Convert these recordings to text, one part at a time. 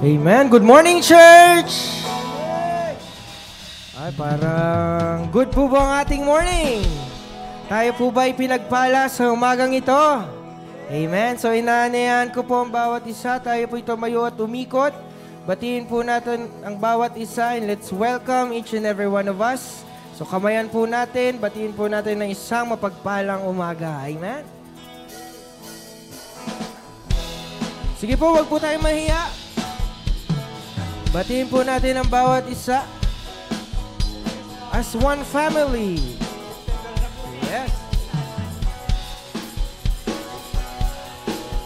Amen. Good morning, church! Ay, parang good po ba ang ating morning? Tayo po ba'y pinagpala sa umagang ito? Amen. So, inaanayan ko po ang bawat isa. Tayo po tumayo at umikot. Batiin po natin ang bawat isa and let's welcome each and every one of us. So, kamayan po natin. Batiin po natin ng isang mapagpalang umaga. Amen. Sige po, wag po tayong mahiya. Batiin po natin ang bawat isa as one family. Yes.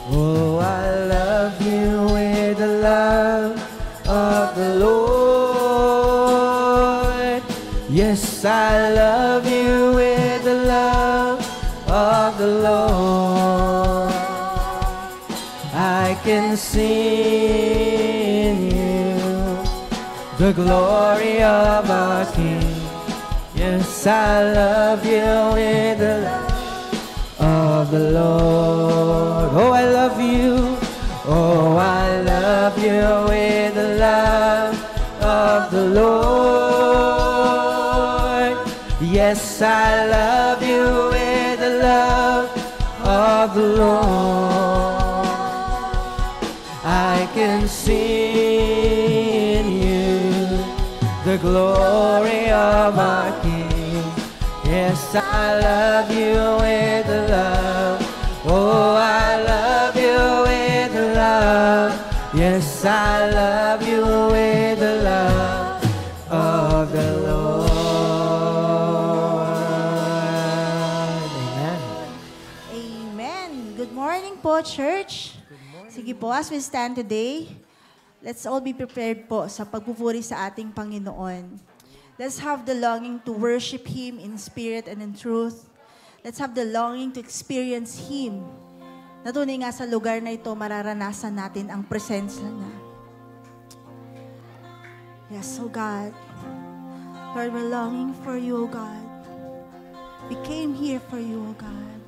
Oh, I love you with the love of the Lord. Yes, I love you with the love of the Lord. I can see the glory of our King. Yes, I love you with the love of the Lord. Oh, I love you. Oh, I love you with the love of of the Lord. Yes, I love you with the love of the Lord. I can see in you the glory of our King. Yes, I love you with the love. Oh, I love you with the love. Yes, I love you with the love of the Lord. Amen. Amen. Good morning po, church. Sige po, as we stand today, let's all be prepared po sa pagpupuri sa ating Panginoon. Let's have the longing to worship Him in spirit and in truth. Let's have the longing to experience Him. Natunay nga sa lugar na ito, mararanasan natin ang presensya niya. Yes, oh God. Lord, we're longing for you, oh God. We came here for you, oh God.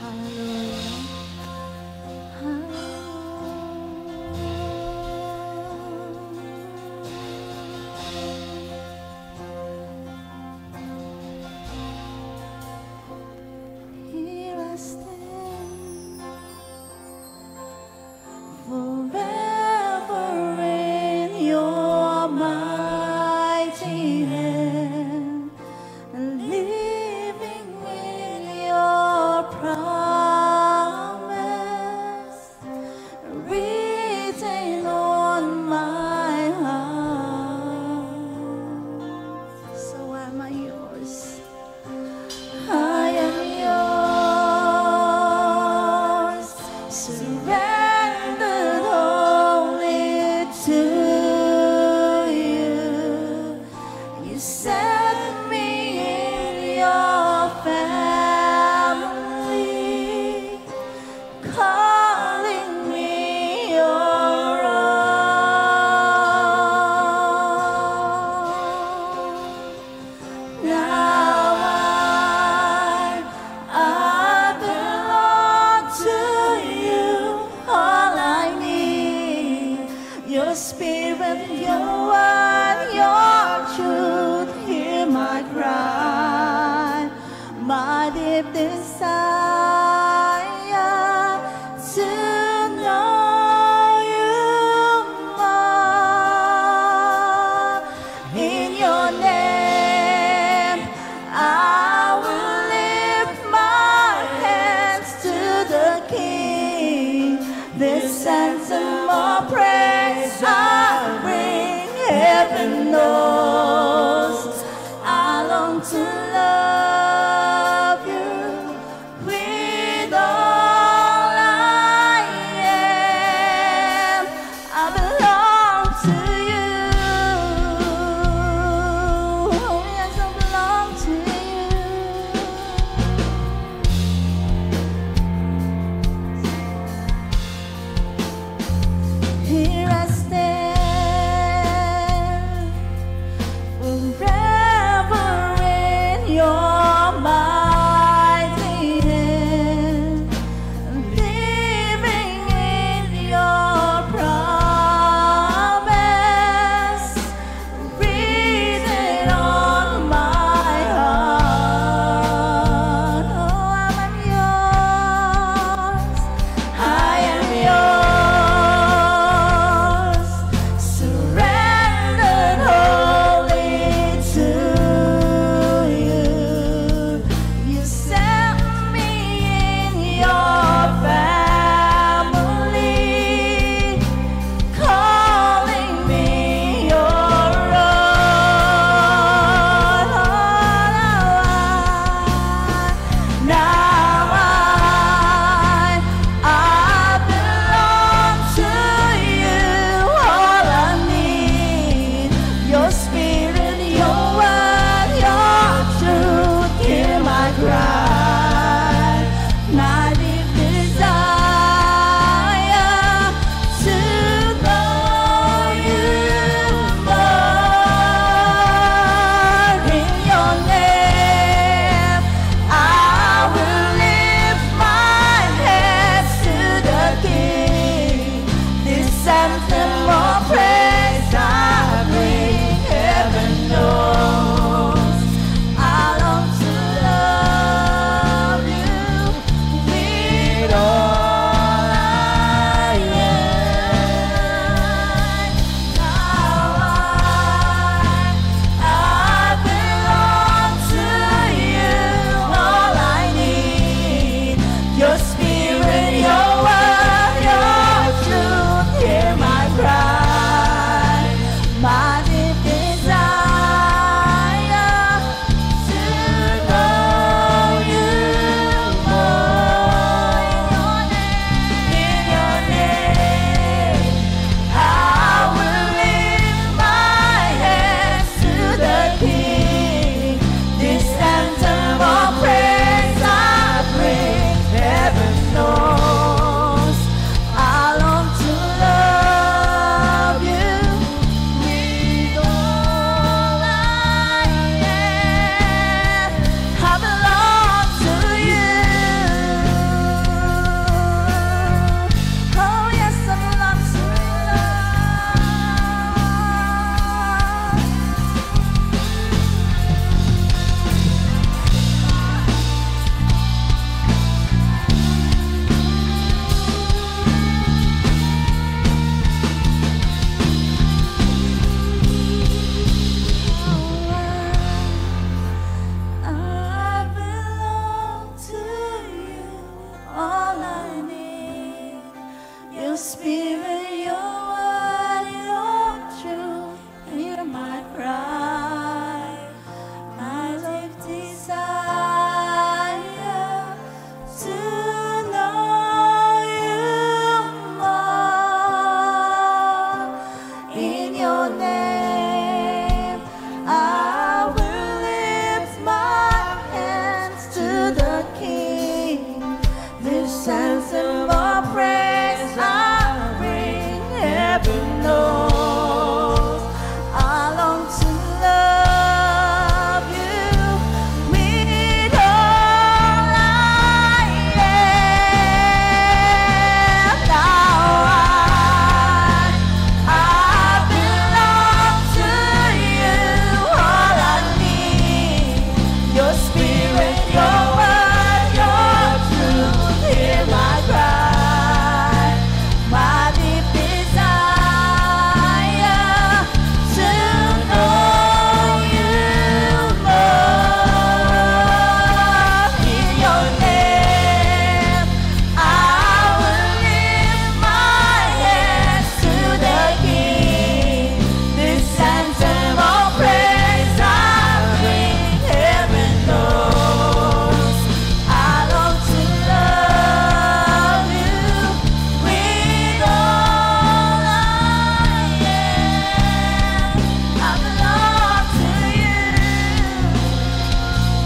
Hallelujah. Here I stand, forever in your mighty hand, living in your promise, written on my heart. So am I yours. I am yours, surrendered wholly to you. You set me in your family, calling me your own. Now I belong to you. All I need, your spirit, your word, your truth. Hear my cry, my deep desire to know you more. In your name, I will lift my hands to the King. This anthem of praise I bring, heaven knows I long to love you with all I am. I belong to you. Oh yes, I belong to you. Here I stand, forever in your mighty hand, living in your promise, written on my heart. Oh, I'm yours. I am yours, surrendered wholly my cry. My life desire to know you more. In your name, I will lift my hands to the King. This anthem of praise I bring, heaven knows. I long to love you with all I am. Now I belong to you. All I need, your spirit, your word, your truth. Hear my cry, my deep desire to know you more. In your name, I will lift my hands to the King. This anthem of praise I bring, heaven knows. I long to love you with all I am. I belong to you.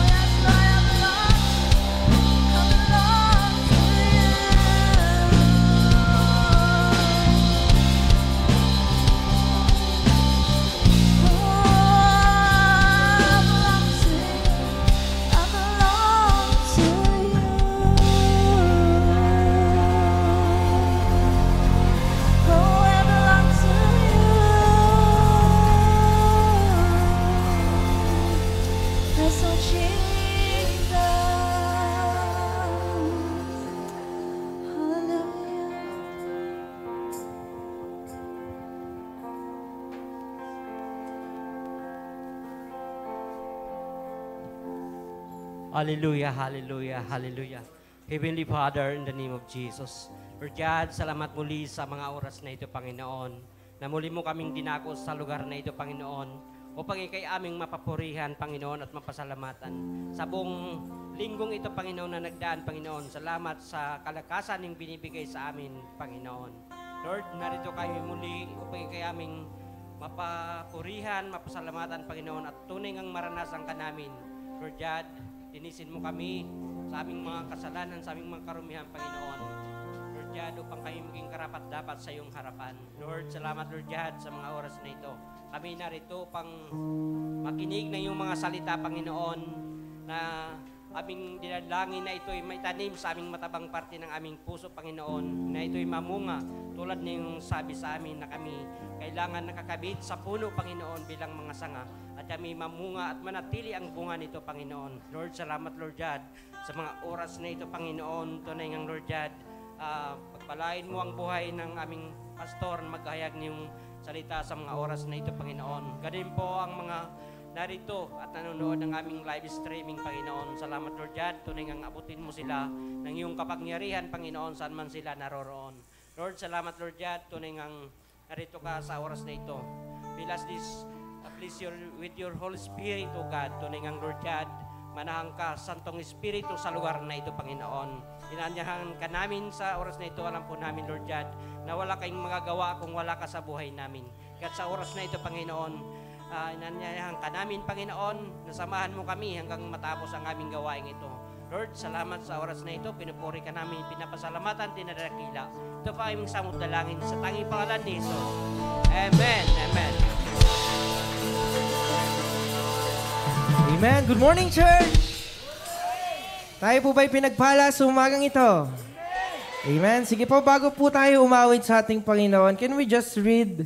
Yes, Lord, I belong to Hallelujah, hallelujah, hallelujah. Heavenly Father, in the name of Jesus. Lord God, salamat muli sa mga oras na ito, Panginoon, na muli mo kaming dinako sa lugar na ito, Panginoon, upang ikay aming mapapurihan, Panginoon, at mapasalamatan. Sa buong linggong ito, Panginoon, na nagdaan, Panginoon, salamat sa kalakasan ng binibigay sa amin, Panginoon. Lord, narito kami muli upang ikay aming mapapurihan, mapasalamatan, Panginoon, at tunay ngang maranasan ka namin. Lord God, linisin mo kami sa aming mga kasalanan, sa aming mga karumihan, Panginoon. Lord God, upang kami maging karapat-dapat sa iyong harapan. Lord, salamat, Lord God, sa mga oras na ito. Kami narito upang makinig ng iyong mga salita, Panginoon, na aming dinadalangin na ito ay may tanim sa aming matabang parte ng aming puso, Panginoon, na ito ay mamunga tulad ng sabi sa amin na kami kailangan nakakabit sa puno, Panginoon, bilang mga sanga, at kami mamunga at manatili ang bunga nito, Panginoon. Lord, salamat, Lord God, sa mga oras na ito, Panginoon. Tunay ngang, Lord God, pagpalain mo ang buhay ng aming pastor na maghayag niyong salita sa mga oras na ito, Panginoon. Ganun po ang mga narito at nanonood ng aming live streaming, Panginoon. Salamat, Lord God. Tunay ngang abutin mo sila ng iyong kapangyarihan, Panginoon, saan man sila naroroon. Lord, salamat, Lord God. Tunay ngang narito ka sa oras na ito. Fill us this, please, with your Holy Spirit, O God. Tunay ngang, Lord God, manahang ka, Santong Espiritu, sa lugar na ito, Panginoon. Inanyahan ka namin sa oras na ito. Alam po namin, Lord God, na wala kayong magagawa kung wala ka sa buhay namin. Kaya sa oras na ito, Panginoon, inanyahan ka namin, Panginoon, nasamahan mo kami hanggang matapos ang aming gawain ito. Lord, salamat sa oras na ito. Pinupuri ka namin, pinapasalamatan, dinadakila. Ito pa aming samot dalangin sa tanging pangalan ni Jesus. Amen. Amen. Amen. Good morning, church! Tayo po ba'y pinagpala sa umagang ito? Amen. Sige po, bago po tayo umawit sa ating Panginoon, can we just read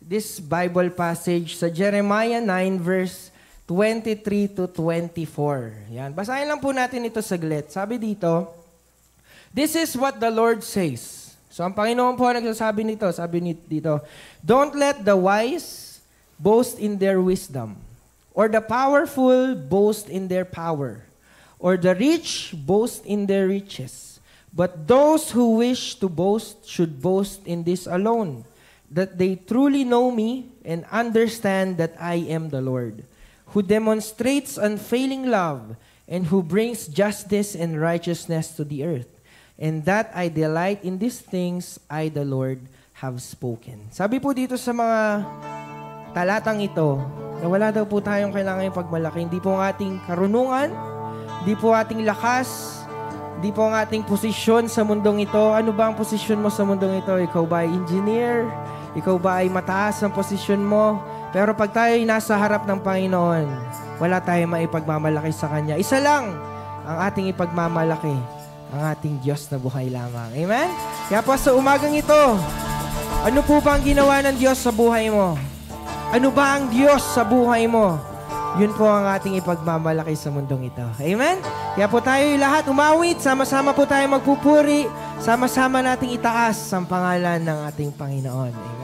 this Bible passage sa Jeremiah 9 verse 23 to 24. Yan. Basahin lang po natin ito saglit. Sabi dito, this is what the Lord says. So ang Panginoon po nagsasabi nito, sabi dito, don't let the wise boast in their wisdom, or the powerful boast in their power, or the rich boast in their riches. But those who wish to boast should boast in this alone, that they truly know me and understand that I am the Lord, who demonstrates unfailing love and who brings justice and righteousness to the earth. And that I delight in these things, I, the Lord, have spoken. Sabi po dito sa mga talatang ito, na wala daw po tayong kailangan yung pagmalaki. Hindi po ang ating karunungan, hindi po ating lakas, hindi po ang ating posisyon sa mundong ito. Ano ba ang posisyon mo sa mundong ito? Ikaw ba ay engineer? Ikaw ba ay mataas ang posisyon mo? Pero pag tayo ay nasa harap ng Panginoon, wala tayong maipagmamalaki sa Kanya. Isa lang ang ating ipagmamalaki, ang ating Diyos na buhay lamang. Amen? Kaya po sa umagang ito, ano po ba ang ginawa ng Diyos sa buhay mo? Ano ba ang Diyos sa buhay mo? Yun po ang ating ipagmamalaki sa mundong ito. Amen? Kaya po tayo lahat umawit, sama-sama po tayo magpupuri, sama-sama nating itaas ang pangalan ng ating Panginoon. Amen?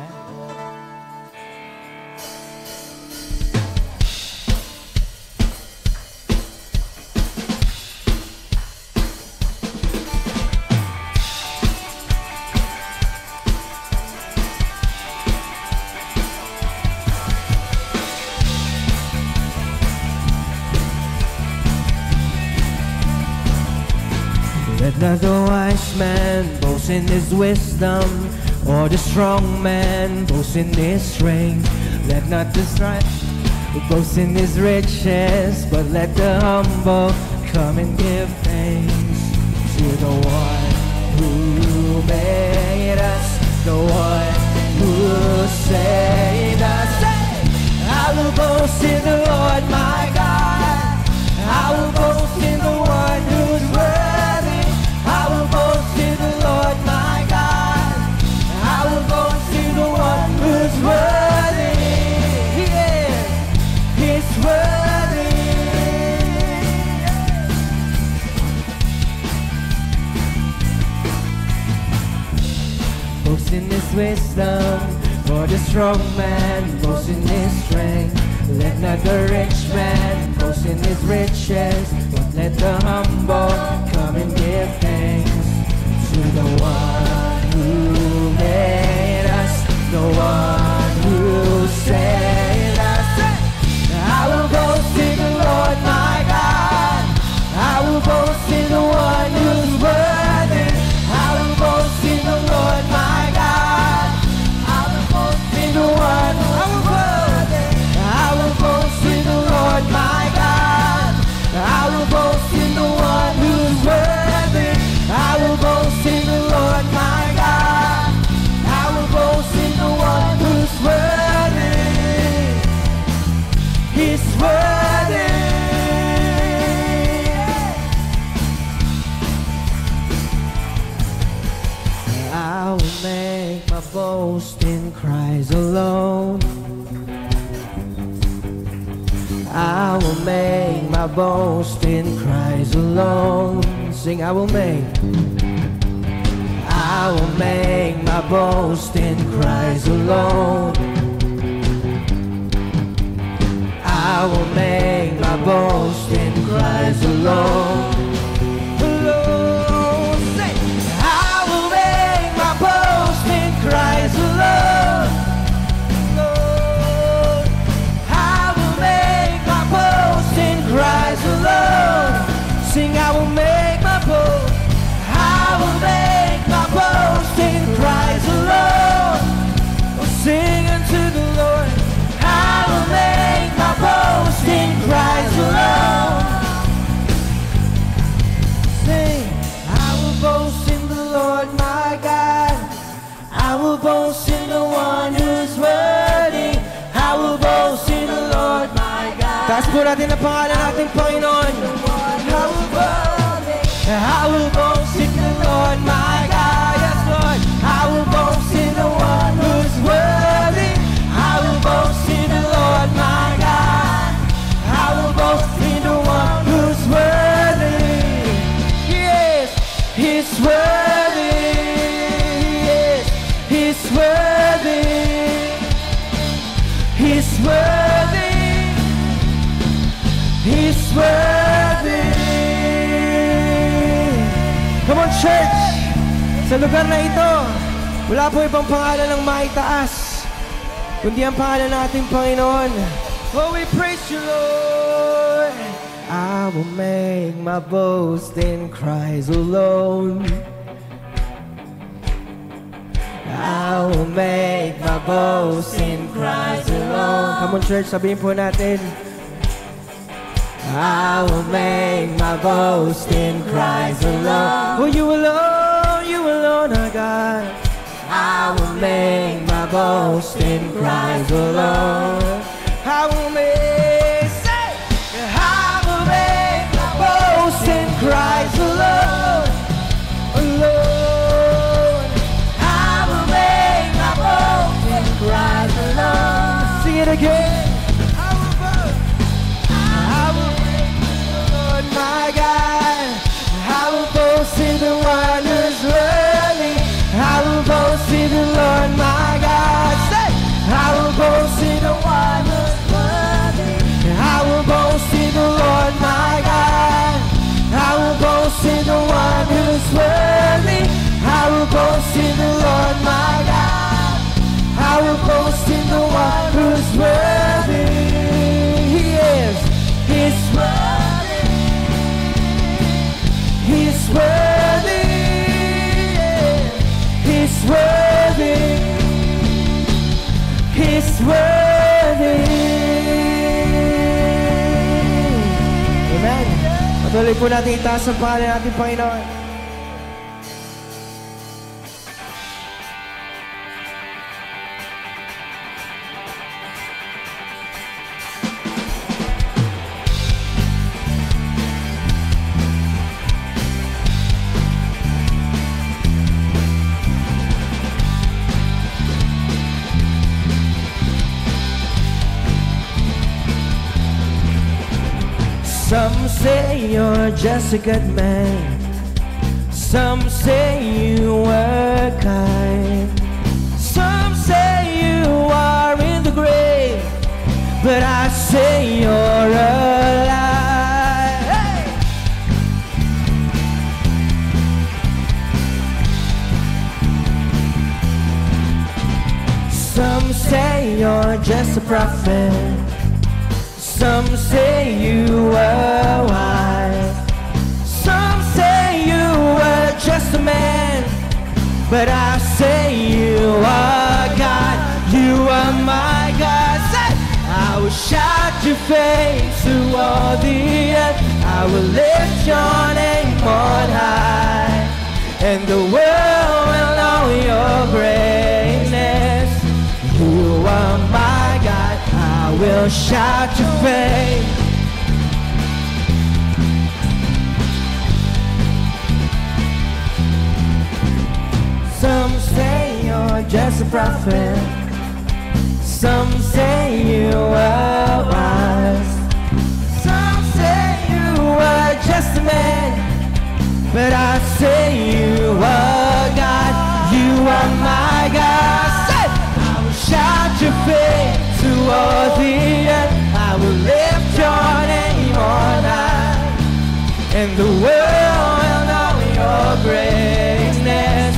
Let not the wise man boast in his wisdom, or the strong man boast in his strength. Let not the strong boast in his riches, but let the humble come and give thanks to the one who made us, the one who saved us. I will boast in the Lord my God. I will boast in the one who's worthy. I will boast in the Lord my God. I will boast in the one who's worthy. Yeah, He's worthy. Boast in His wisdom, for the strong man boast in his strength. Let not the rich man boast in his riches, but let the humble come and give thanks to the one who made us, the one who saved us. I will boast in the Lord my God. I will boast in the one who's worthy. I will boast in the Lord my God. I will boast in the one who's worthy. I will boast in the Lord my God. I will boast in the one who's worthy. I will boast in the Lord my God. I will boast in the one who's worthy. He's worthy. I will make my boast in Christ alone. I will make my boast in Christ alone. Sing, I will make my boast in Christ alone. I will make my boast in Christ alone. Alone. Say, I will make my boast in Christ alone. Alone. I will make my boast in Christ alone. Sing, I will make my boast. I will make my boast in Christ alone. Oh, sing unto the Lord. I will make my boast in Christ alone. Sing, I will boast in the Lord my God. I will boast in the one who's worthy. I will boast in the Lord my God. Taas po natin ang pangalan nating Panginoon. I will boast in the Lord my God. Yes, Lord. I will boast in the one who's worthy. I will boast in the Lord my God. I will boast in the one who's worthy. Yes, He's worthy. Yes, He's worthy. He's worthy. He's worthy. Come on, church! Sa lugar na ito, Wala po ibang pangalan ng maitaas, kundi ang pangalan ng ating Panginoon. Oh, we praise you, Lord. I will make my boast in Christ alone. I will make my boast in Christ alone. Come on, church, sabihin po natin. I will make my boast in Christ alone. Oh, you alone, our God. I will make my boast in Christ alone. I will make, say, I will make my boast in Christ alone. Alone. I will make my boast in Christ alone. Sing it again. I will boast. I will make the Lord my God. I will boast in the one who's worthy. I will boast in the Lord my God. Say, I will boast in the one who's worthy. I will boast in the Lord my God. I will boast in the one who's worthy. I will boast in the Lord my God. I will boast in the one who's worthy. He is. He's worthy. He's worthy. He's worthy. He's worthy. Amen. Patuloy po natin itaas ang pangalan natin, Panginoon. Some say you're just a good man. Some say you were kind. Some say you are in the grave, but I say you're alive. Hey! Some say you're just a prophet. Some say you were wise. Some say you were just a man, but I say you are God. You are my God. Say, I will shout your fame to all the earth. I will lift your name on high, and the world will know your greatness. You are my God. I will shout your fame. Some say you're just a prophet. Some say you were wise. Some say you were just a man, but I say you are God. You are my God. Say, I will shout your fame to all the earth. I will lift your name on high, and the world will know your greatness.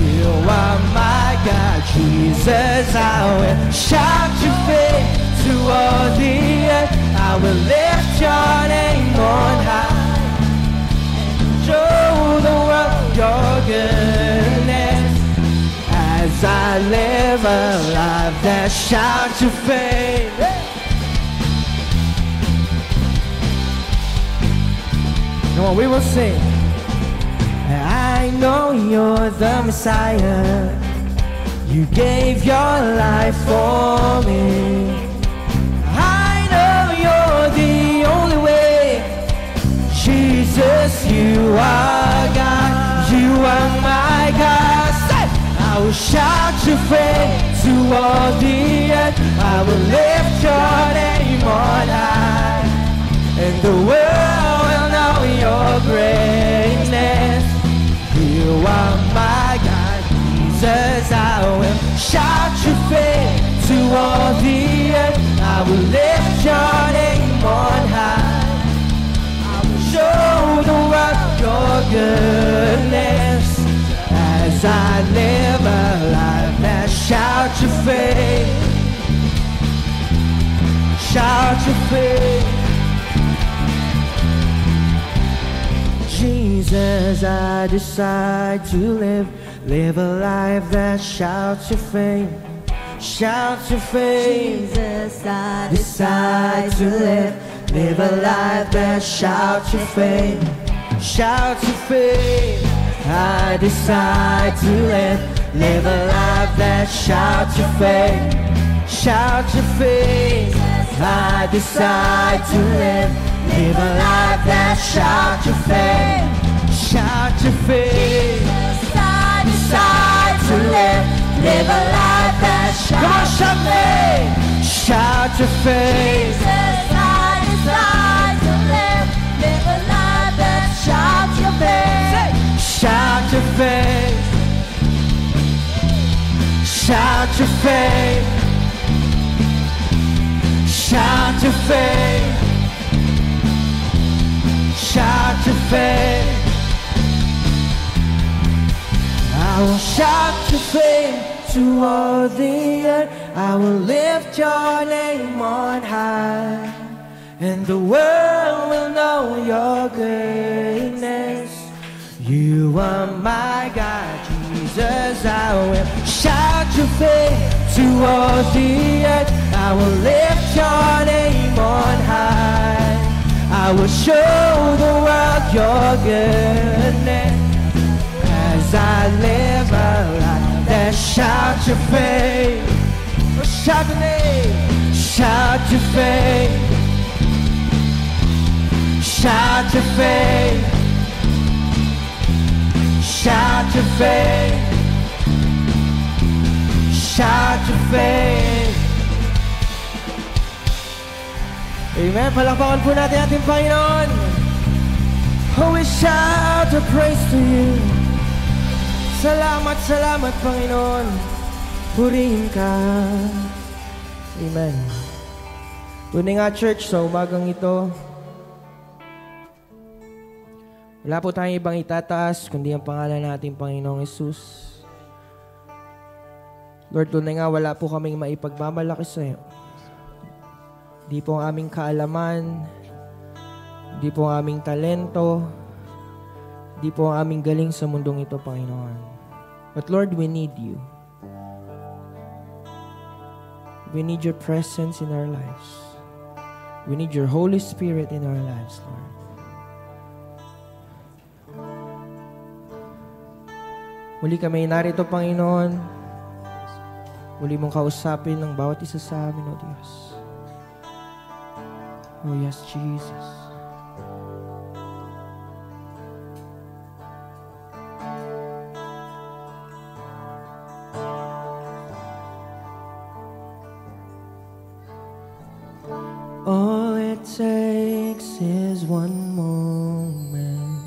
You are my God, Jesus. I will shout your fame to all the earth. I will lift your name on high, and show the world your goodness. As I live a life that shouts your fame. Come on, we will sing. I know you're the Messiah. You gave your life for me. I know you're the only way. Jesus, you are God. You are my God. Say, I will shout your fame to all the earth. I will lift your name on high, and the world will know your greatness. You are my God, Jesus. I will shout your fame to all the earth. I will lift your name on high. I will show the world your goodness as I live shout your faith. Jesus, I decide to live a life that shouts your fame. Shout your fame. Jesus, I decide to live a life that shouts your fame. Shout your fame. I decide to live a life that shouts your fame. Shout your fame. I decide to live a life that shouts your fame. Shout your fame. I decide to live a life that Come on, shouts shout me. Shout your fame. Jesus, I decide to live a life that shouts your fame. Shout your fame. Shout your fame. Shout your fame. Shout your fame. I will shout your fame to all the earth. I will lift your name on high, and the world will know your greatness. You are my God, Jesus. I will shout your fame to all the earth. I will lift your name on high. I will show the world your goodness as I live a life that shouts your fame. Oh, shout the name, shout your fame, shout your fame, shout your fame, shout your fame. Amen. Palakpakan po natin ating Panginoon. Oh, we shout a praise to you. Salamat, salamat, Panginoon. Purihin ka. Amen. Tunay nga, church, sa umagang ito, wala po tayong ibang itataas, kundi ang pangalan natin, Panginoong Hesus. Lord, tunay nga, wala po kaming maipagmamalaki sa iyo. Di po ang aming kaalaman, di po ang aming talento, di po ang aming galing sa mundong ito, Panginoon. But Lord, we need you. We need your presence in our lives. We need your Holy Spirit in our lives, Lord. Muli kami narito, Panginoon. Muli mong kausapin ng bawat isa sa amin, O Diyos. Oh yes, Jesus. All it takes is one moment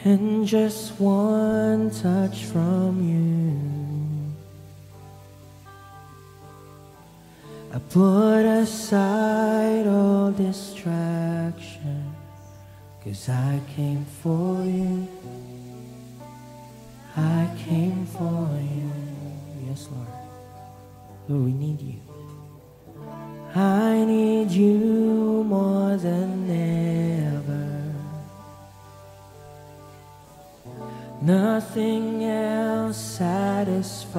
and just one touch from you. I put aside all distraction, 'cause I came for you. I came for you. Yes, Lord. Lord, we need you. I need you more than ever. Nothing else satisfies.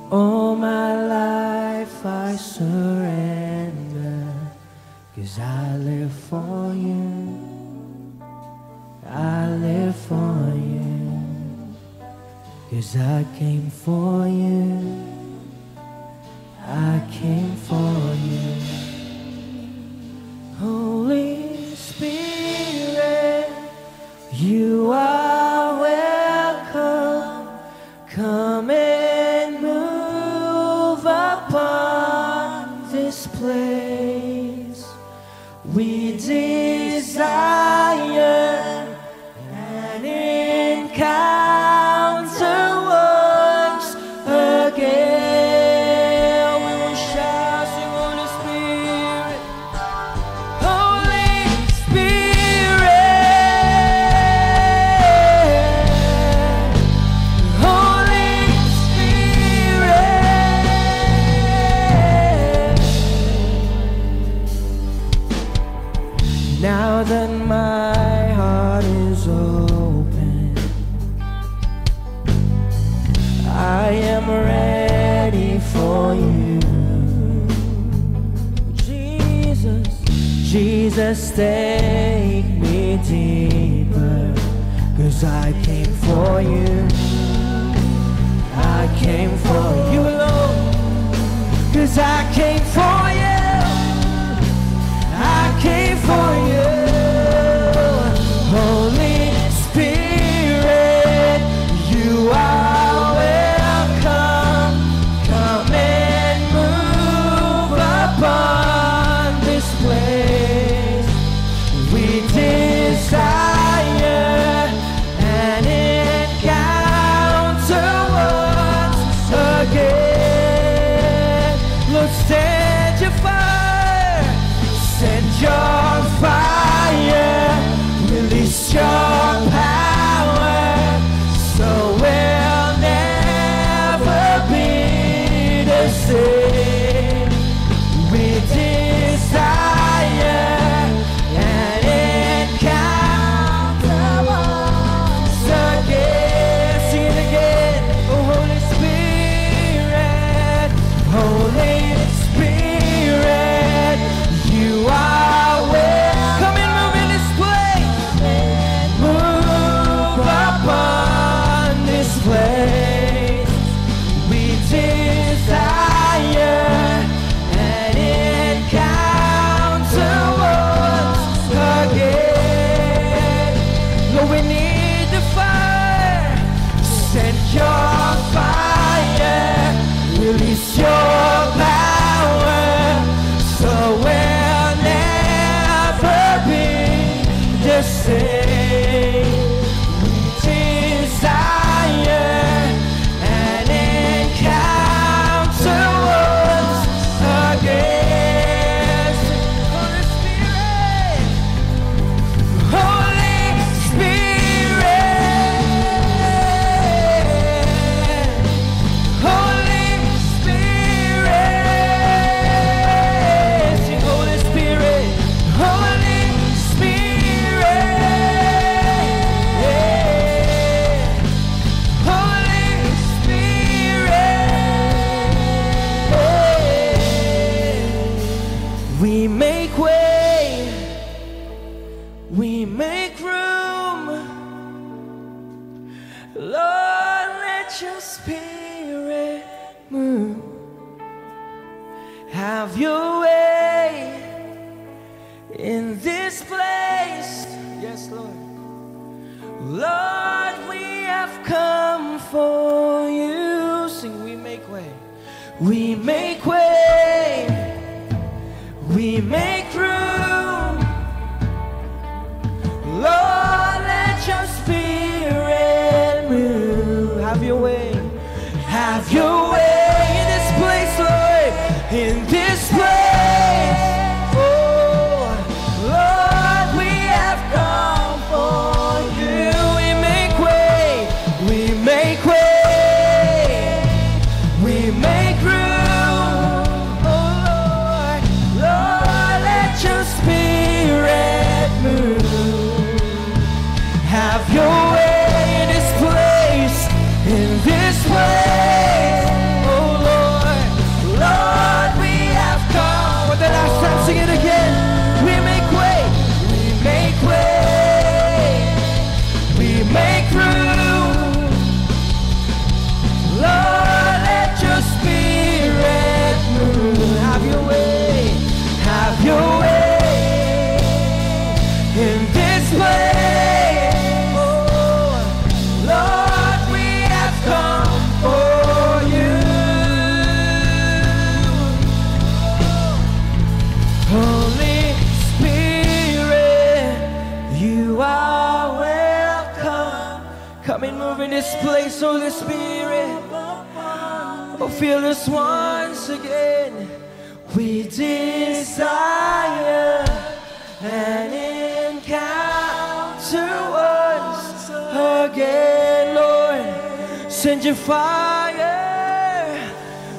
All my life I surrender, 'cause I live for you. I live for you. 'Cause I came for you. I came for you. Holy Spirit, you are welcome. Come and move upon this place. We desire an encounter once again. We will shout, sing, Holy Spirit, Holy Spirit, Holy Jesus, take me deeper, 'cause I came for you. I came for you alone, 'cause I came for you. I came for you. Holy Spirit, you are welcome. Come and move upon this place. We desire an encounter once again. Lord, send your fire, send your fire, release your power, so we'll never be the same. We desire an encounter once again. Sing it again. Oh, Holy Spirit, Holy Spirit, you are welcome. Come and move in this place. Move upon this place. We desire an encounter once again. Lord, we need the fire. Send your fire. Release your power, so we'll never be the same. We desire an encounter once again. Holy Spirit, Holy Spirit, Holy Spirit, sing Holy Spirit, Holy Spirit, Holy Spirit. We make way, we make room. Lord, let your spirit move. Have your way in this place. Yes, Lord. Lord, we have come for you. Sing, we make way. We make way. We make room. Lord, let your spirit move. Have your way. Have your way in this place, Lord. In this place. Oh, Lord, we have come for you. We make way. We make way. We make room. Oh, Lord. Lord, let your spirit move. Have your way in this place. In this place. Oh, Lord. Lord, we have come. For the last time, sing it again. We make way. We make way. We make room. Lord, let your spirit move. Have your way. Have your way in this place. Oh, Lord, we have come for you. Holy Spirit, you are welcome. Come and move in this place, Holy Spirit. Oh, feel us once again. We desire an encounter once again, Lord. Send your fire,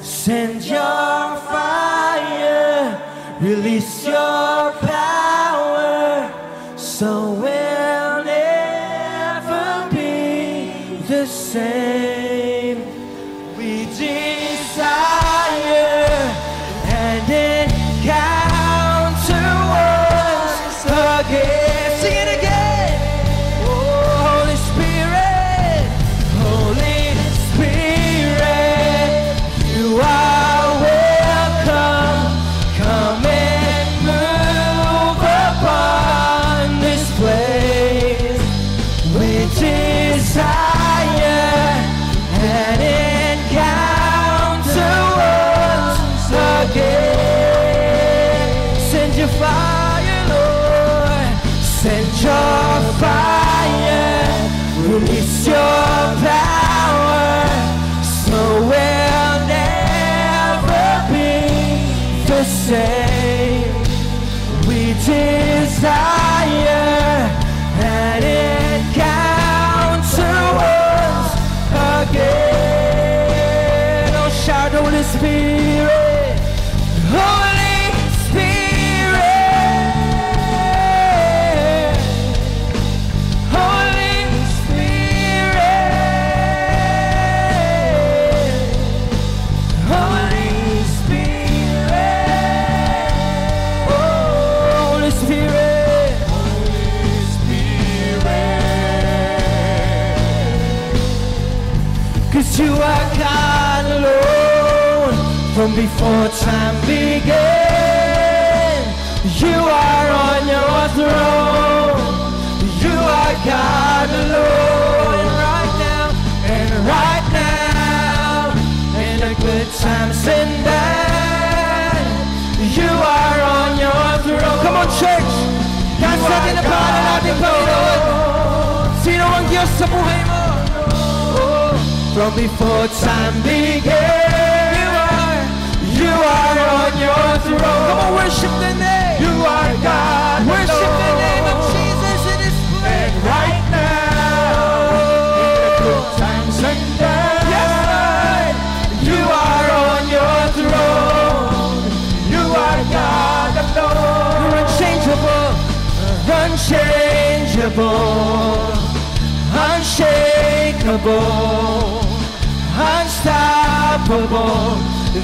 send your fire, release your power, so we'll never be the same. We desire an encounter once Spirit, Holy Spirit, Holy Spirit, Holy Spirit, Holy Spirit, Holy Spirit, 'cause you are God alone from before time began. You are on your throne. You are God alone. And right now, in the good times and bad, you are on your throne. Come on, church! Dance natin ang pangalan natin, Panginoon. Sino ang Diyos sa buhay mo? From before time began, you are on your throne. Come on, worship the name. You are God. Worship the name of Jesus in His place. And right now, in the good times and bad, yes, Lord, you are on your throne. You are God alone. You're unchangeable, unchangeable, unshakable, unstoppable.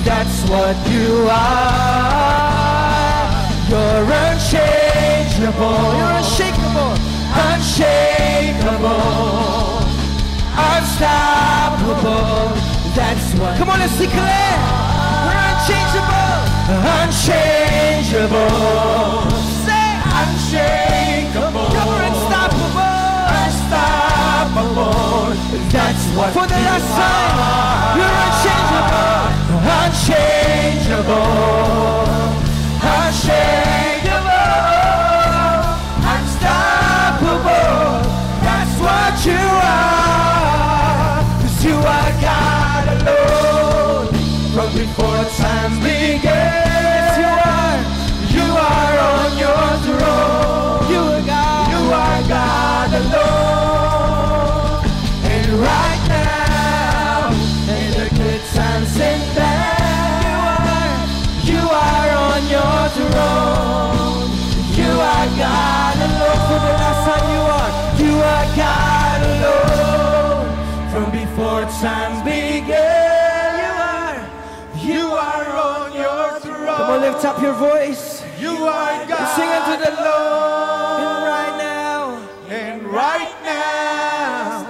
That's what you are. You're unchangeable. You're unshakable. Unshakable. Unstoppable. That's what. Come on, let's declare. We're unchangeable. Unchangeable. Say unshakable. You're unstoppable. Unstoppable. That's what. For the last time, you're unchangeable. Unchangeable, unshakable, unstoppable. That's what you are. 'Cause you are God alone from before time began. Yes, you are on your throne. You are God alone. And right now, in the good times and bad, you are on your throne. You are God alone. For the last time you are God alone. From before time began, you are on your throne. Come on, lift up your voice. You are God. Sing unto the Lord. And right now,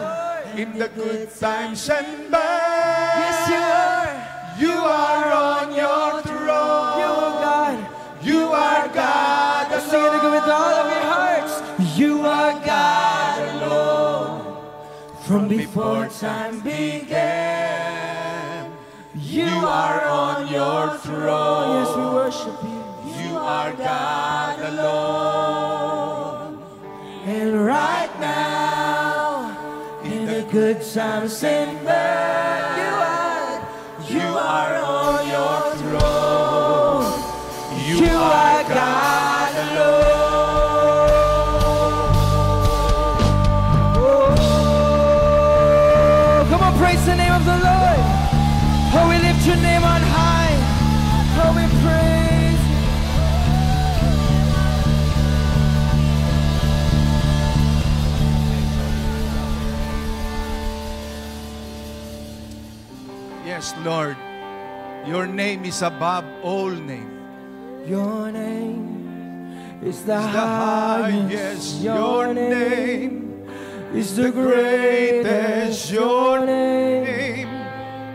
in the good times and bad, yes, you are. You are on your throne. You are God. You are God alone. Sing it with all of your hearts. You are God alone. From before time began, you are on your throne. Yes, we worship you. You are God alone. And right now, in the good times and bad, you are on your throne. You are God alone. Oh, come on, praise the name of the Lord. Oh, we lift your name on high. Oh, we praise. Yes, Lord. Your name is above all name. Your name is the highest. Your name is the greatest. Your name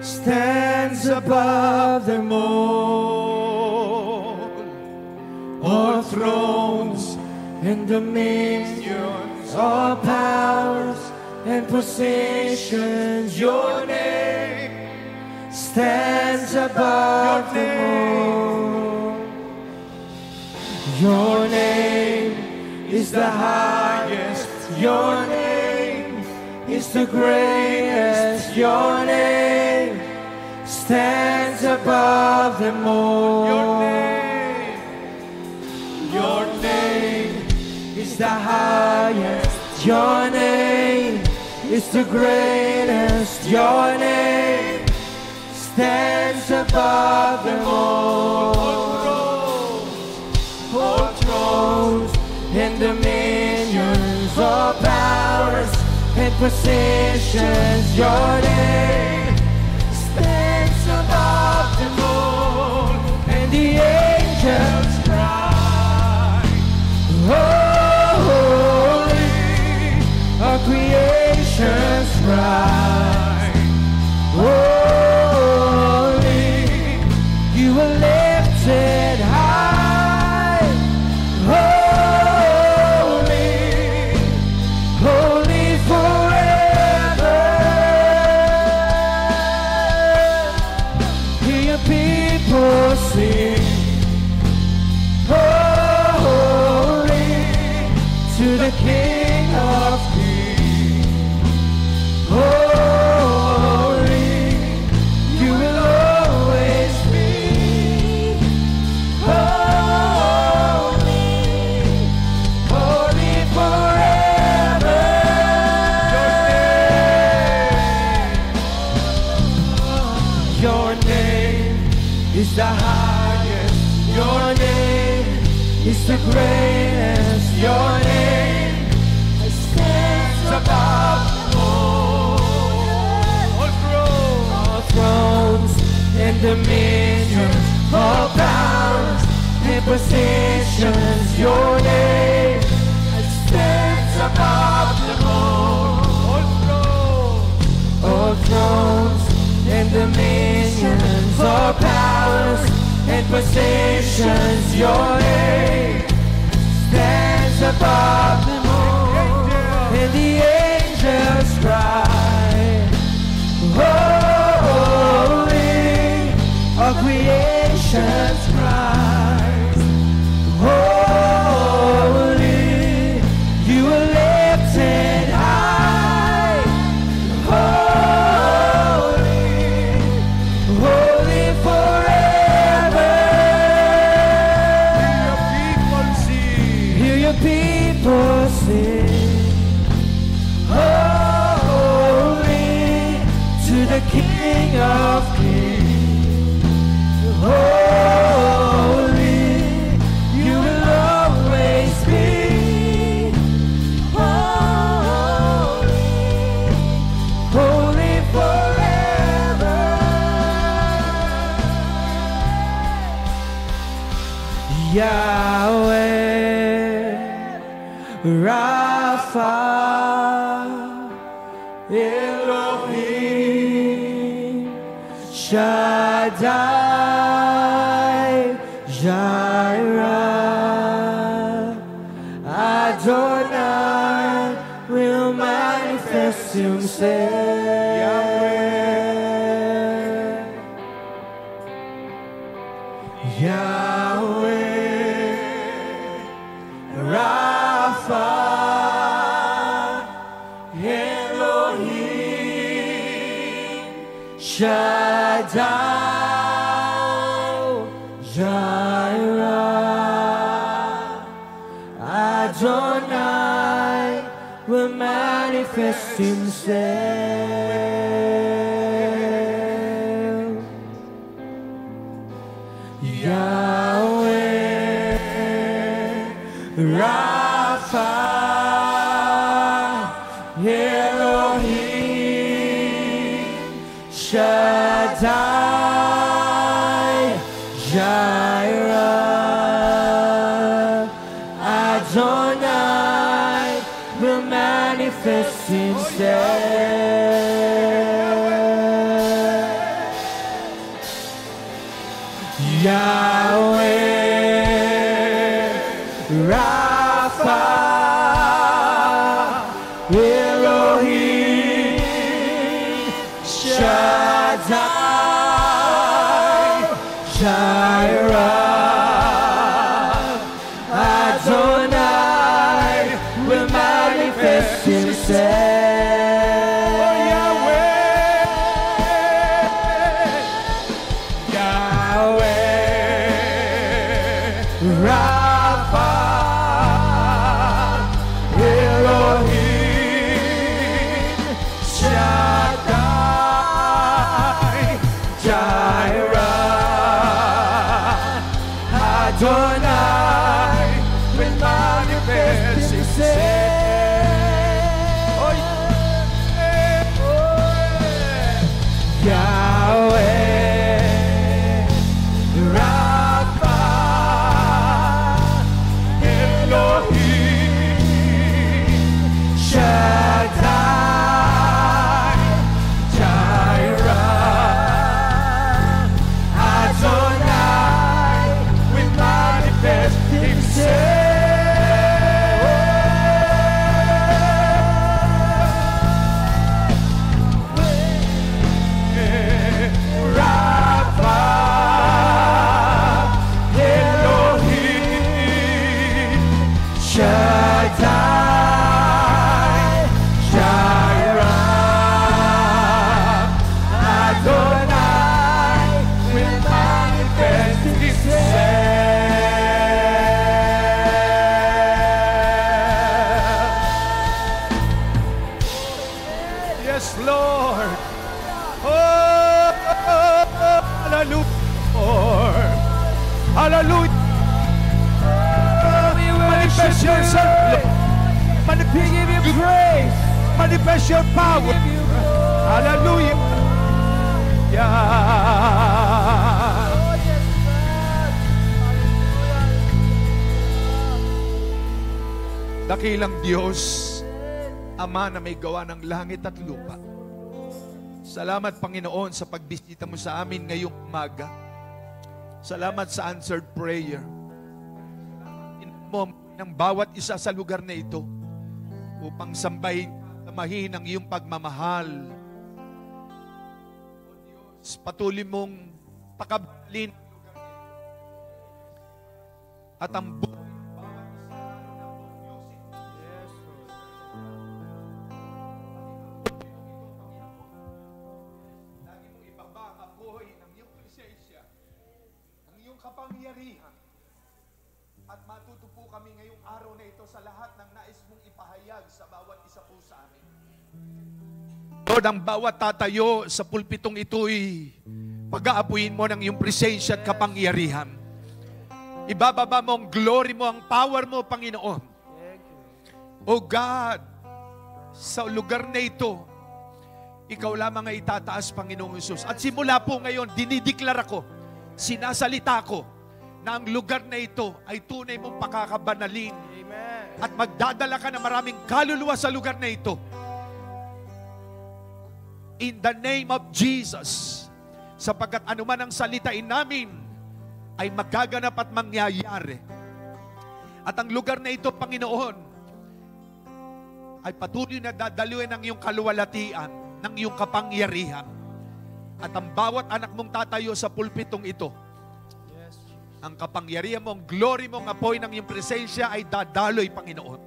stands above them all. All thrones and dominions, all powers and positions. Your name stands above them all. Your name is the highest. Your name is the greatest. Your name stands above them all. Your name is the highest. Your name is the greatest. Your name stands stands above them all thrones and dominions, all powers and positions. Your name stands above them all, and the angels cry, holy, our creation's cry, holy, you are lifted high, holy, holy forever. Hear your people sing, holy, to the King of Kings. Holy, you will always be. Holy, holy forever. Your name is the highest. Your name is the greatest. Your name stands above all thrones and dominions, all powers and positions. Your name stands above them all thrones and dominions, all powers and positions. Your name stands above them all, and the angels cry, holy, all creation's cries, holy, you are lifted high, holy, holy forever. Hear your people sing, holy, to the King of Kings. Holy, you will always be. Holy, holy forever. Yahweh, Rapha, Elohim, Shaddai, Jireh, Adonai will manifest himself. Yahweh, Rapha, Elohim, Shaddai, Jireh, Adonai will manifest himself. Yahweh, Rapha, Elohim, Shaddai, Jireh, Adonai will manifest himself. Yahweh, Rapha, Elohim, Shaddai, Jireh, Adonai will manifest himself. Oh, Yahweh, Yahweh, Rapha, Elohim, Shaddai, Jireh. Hallelujah. Manifest yourself. We give you praise. Manifest your power. Hallelujah. Yeah. Dakilang Diyos, Ama na may gawa ng langit at lupa. Salamat, Panginoon, sa pagbisita mo sa amin ngayong umaga. Salamat sa answered prayer. Mo ng bawat isa sa lugar na ito upang sambahin, tamahin ang iyong pagmamahal. O Diyos, patuloy mong pakabalin at ang buhay kapangyarihan at matuto po kami ngayong araw na ito sa lahat ng nais mong ipahayag sa bawat isa po sa amin. Lord, ang bawat tatayo sa pulpitong ito'y pag-aapuin mo ng iyong presensya at kapangyarihan. Ibababa mo ang glory mo, ang power mo, Panginoon. O God, sa lugar na ito, ikaw lamang ay itataas, Panginoong Hesus. At simula po ngayon, dinideklara ko, sinasalita ko na ang lugar na ito ay tunay mong pakakabanalin. Amen. At magdadala ka ng maraming kaluluwa sa lugar na ito. In the name of Jesus. Sapagkat anuman ang salitain namin ay magaganap at mangyayari. At ang lugar na ito, Panginoon, ay patuloy na dadaluin ng iyong kaluwalhatian, ng iyong kapangyarihan. At ang bawat anak mong tatayo sa pulpitong ito, ang kapangyarihan mo, ang glory mo, ang apoy ng iyong presensya ay dadaloy, Panginoon.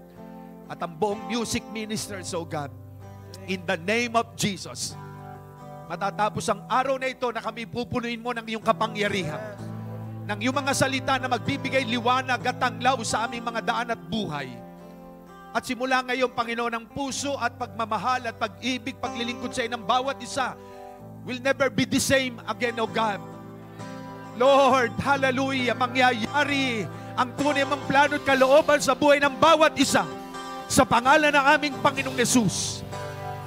At ang buong music ministers, oh God, in the name of Jesus, matatapos ang araw na ito na kami pupunuin mo ng iyong kapangyarihan, ng iyong mga salita na magbibigay liwanag at tanglaw sa aming mga daan at buhay. At simula ngayon, Panginoon, ang puso at pagmamahal at pag-ibig, paglilingkod sa iyo ng bawat isa will never be the same again, O God. Lord, hallelujah, mangyayari ang tunay mong plano at kalooban sa buhay ng bawat isa sa pangalan ng aming Panginoong Yesus.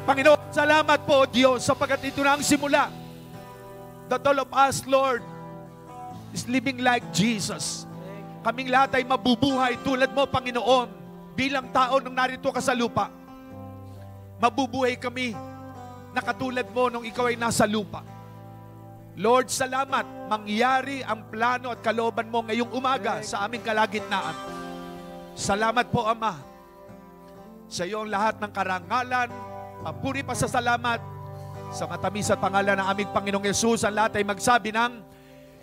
Panginoon, salamat po, O Diyos, sapagkat ito na ang simula. That all of us, Lord, is living like Jesus. Kaming lahat ay mabubuhay tulad mo, Panginoon, bilang tao nung narito ka sa lupa. Mabubuhay kami na katulad mo nung ikaw ay nasa lupa. Lord, salamat. Mangyari ang plano at kalooban mo ngayong umaga sa aming kalagitnaan. Salamat po, Ama. Sa iyo ang lahat ng karangalan, papuri pa sa salamat sa matamis at pangalan ng aming Panginoong Yesus. Ang lahat ay magsabi ng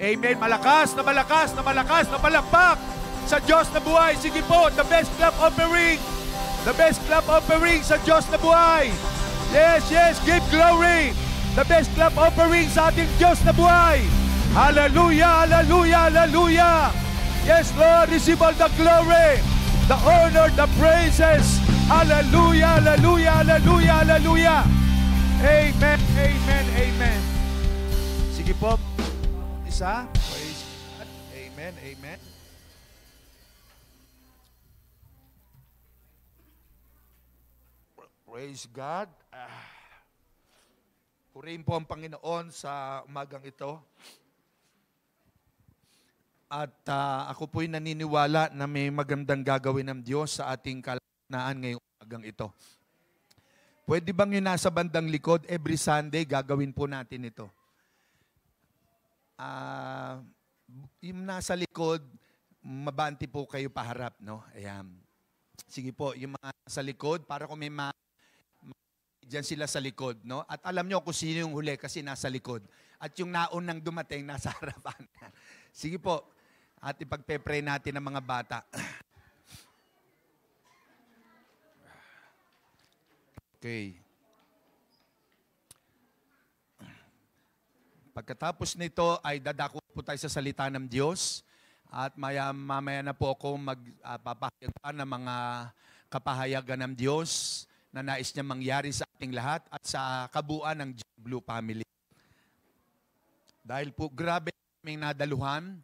Amen. Malakas na malakas na malakas na palakpak sa Diyos na buhay. Sige po, the best clap offering. The best clap offering sa Diyos na buhay. Yes, yes, give glory. The best clap offering sa ating Diyos na buhay. Hallelujah, hallelujah, hallelujah. Yes, Lord, receive all the glory, the honor, the praises. Hallelujah, hallelujah, hallelujah, hallelujah. Amen, amen, amen. Sige po, isa. Praise God. Amen, amen. Praise God. Purihin po ang Panginoon sa umagang ito. At ako po'y naniniwala na may magandang gagawin ng Diyos sa ating kalagitnaan ngayong umagang ito. Pwede bang yung nasa bandang likod, every Sunday, gagawin po natin ito. Yung nasa likod, mabanti po kayo paharap, no? Ayan. Sige po, yung mga nasa likod, para kung may diyan sila sa likod, no? At alam nyo kung sino yung huli kasi nasa likod. At yung naunang dumating, nasa harapan. Sige po, at ipagpe-pray natin ang mga bata. Okay. Pagkatapos nito ay dadako po tayo sa salita ng Diyos. At mamaya na po ako magpapahayag pa ng mga kapahayagan ng Diyos na nais niya mangyari sa ating lahat at sa kabuuan ng Blue Family. Dahil po grabe kaming nadaluhan,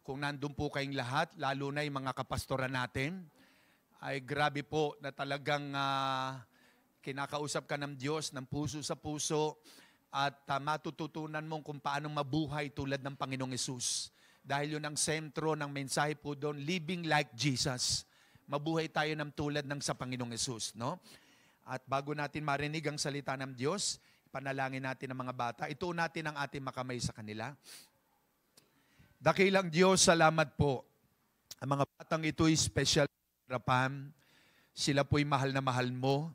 kung nandun po kayong lahat, lalo na yung mga kapastoran natin, ay grabe po na talagang kinakausap ka ng Diyos ng puso sa puso at matututunan mong kung paano mabuhay tulad ng Panginoong Hesus. Dahil yun ang sentro ng mensahe po doon, living like Jesus. Mabuhay tayo ng tulad ng sa Panginoong Hesus, no? At bago natin marinig ang salita ng Diyos, panalangin natin ang mga bata. Ituon natin ang ating makamay sa kanila. Dakilang Diyos, salamat po. Ang mga batang ito'y special harapan. Sila po'y mahal na mahal mo.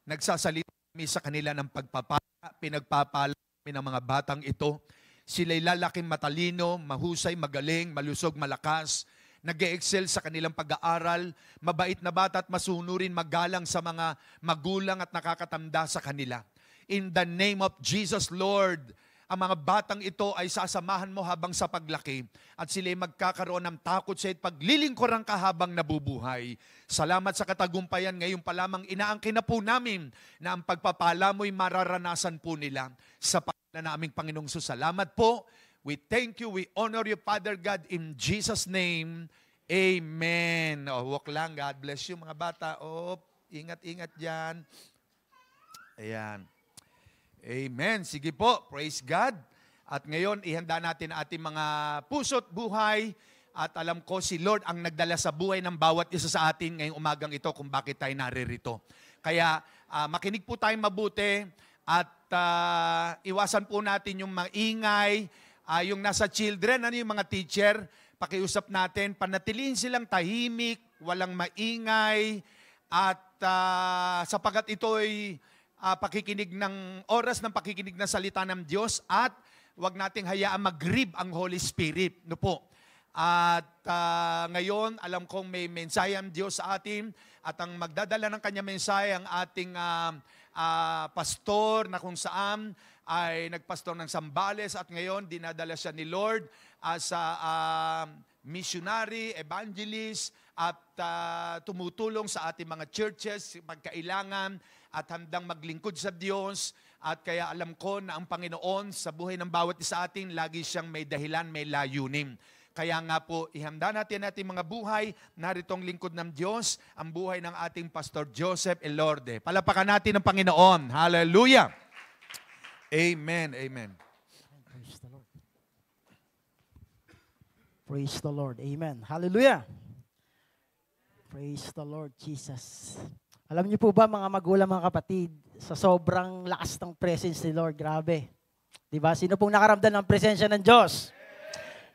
Nagsasalita kami sa kanila ng pagpapala, pinagpapala kami ng mga batang ito. Sila'y lalaking matalino, mahusay, magaling, malusog, malakas, nag-e-excel sa kanilang pag-aaral, mabait na bata at masunurin, magalang sa mga magulang at nakakatanda sa kanila. In the name of Jesus, Lord, ang mga batang ito ay sasamahan mo habang sa paglaki at sila'y magkakaroon ng takot sa at paglilingkuran ka habang nabubuhay. Salamat sa katagumpayan. Ngayon pa lamang inaangkin na po namin na ang pagpapala mo'y mararanasan po nila sa na aming Panginoong Hesus. Salamat po. We thank you. We honor you, Father God, in Jesus' name. Amen. Walk lang. God bless you, mga bata. Ingat-ingat dyan. Ayan. Amen. Sige po. Praise God. At ngayon, ihanda natin ating mga puso't buhay. At alam ko, si Lord ang nagdala sa buhay ng bawat isa sa atin ngayong umagang ito kung bakit tayo naririto. Kaya, makinig po tayong mabuti. At iwasan po natin yung maingay, yung nasa children, ano yung mga teacher, pakiusap natin, panatilihin silang tahimik, walang maingay, at sapagat ito'y pakikinig ng oras ng pakikinig ng salita ng Diyos, at wag nating hayaan mag-grieve ang Holy Spirit. No po. At ngayon, alam kong may mensahe ang Diyos sa atin, at ang magdadala ng kanya mensahe ang ating pastor na kung saan ay nagpastor ng Zambales at ngayon dinadala siya ni Lord as a missionary, evangelist at tumutulong sa ating mga churches pagkailangan at handang maglingkod sa Diyos. At kaya alam ko na ang Panginoon sa buhay ng bawat isa atin lagi siyang may dahilan, may layunin. Kaya nga po, ihanda natin ating mga buhay, naritong lingkod ng Diyos, ang buhay ng ating Pastor Joseph Elorde. Palapakan natin ang Panginoon. Hallelujah! Amen, amen. Praise the Lord. Praise the Lord. Amen. Hallelujah! Praise the Lord Jesus. Alam niyo po ba mga magulang, mga kapatid, sa sobrang lakas ng presence ni Lord, grabe. Diba? Sino pong nakaramdam ng presensya ng Diyos?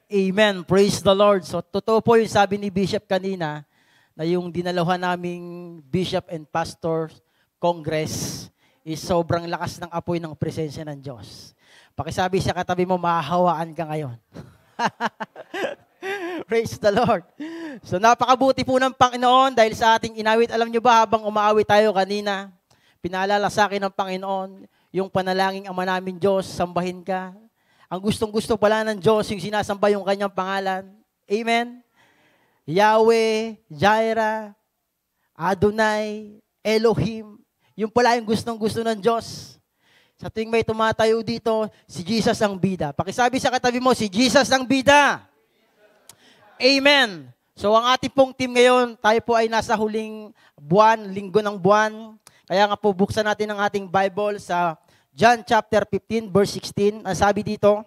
Amen. Praise the Lord. So, totoo po yung sabi ni Bishop kanina na yung dinaluhan naming Bishop and Pastor Congress is sobrang lakas ng apoy ng presensya ng Diyos. Pakisabi sa katabi mo, mahahawaan ka ngayon. Praise the Lord. So, napakabuti po ng Panginoon dahil sa ating inawit. Alam nyo ba, habang umaawit tayo kanina, pinaalala sa akin ng Panginoon, yung panalangin Ama namin Diyos, sambahin ka. Ang gustong-gusto pala ng Diyos, yung sinasamba yung kanyang pangalan. Amen? Yahweh, Jireh, Adonai, Elohim. Yung pala yung gustong-gusto ng Diyos. Sa tuwing may tumatayo dito, si Jesus ang bida. Pakisabi sa katabi mo, si Jesus ang bida. Amen. So ang ating pong team ngayon, tayo po ay nasa huling buwan, linggo ng buwan. Kaya nga po, buksan natin ang ating Bible sa John chapter 15, verse 16, ang sabi dito,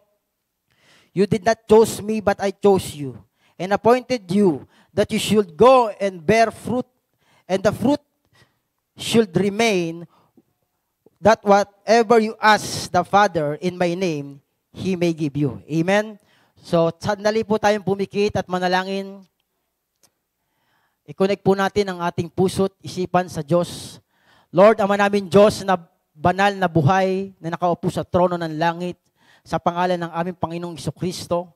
"You did not choose me, but I chose you, and appointed you, that you should go and bear fruit, and the fruit should remain, that whatever you ask the Father in my name, He may give you." Amen? So, sandali po tayong pumikit at manalangin. I-connect po natin ang ating puso't isipan sa Diyos. Lord, Ama namin Diyos na banal na buhay na nakaupo sa trono ng langit, sa pangalan ng aming Panginoong Jesucristo,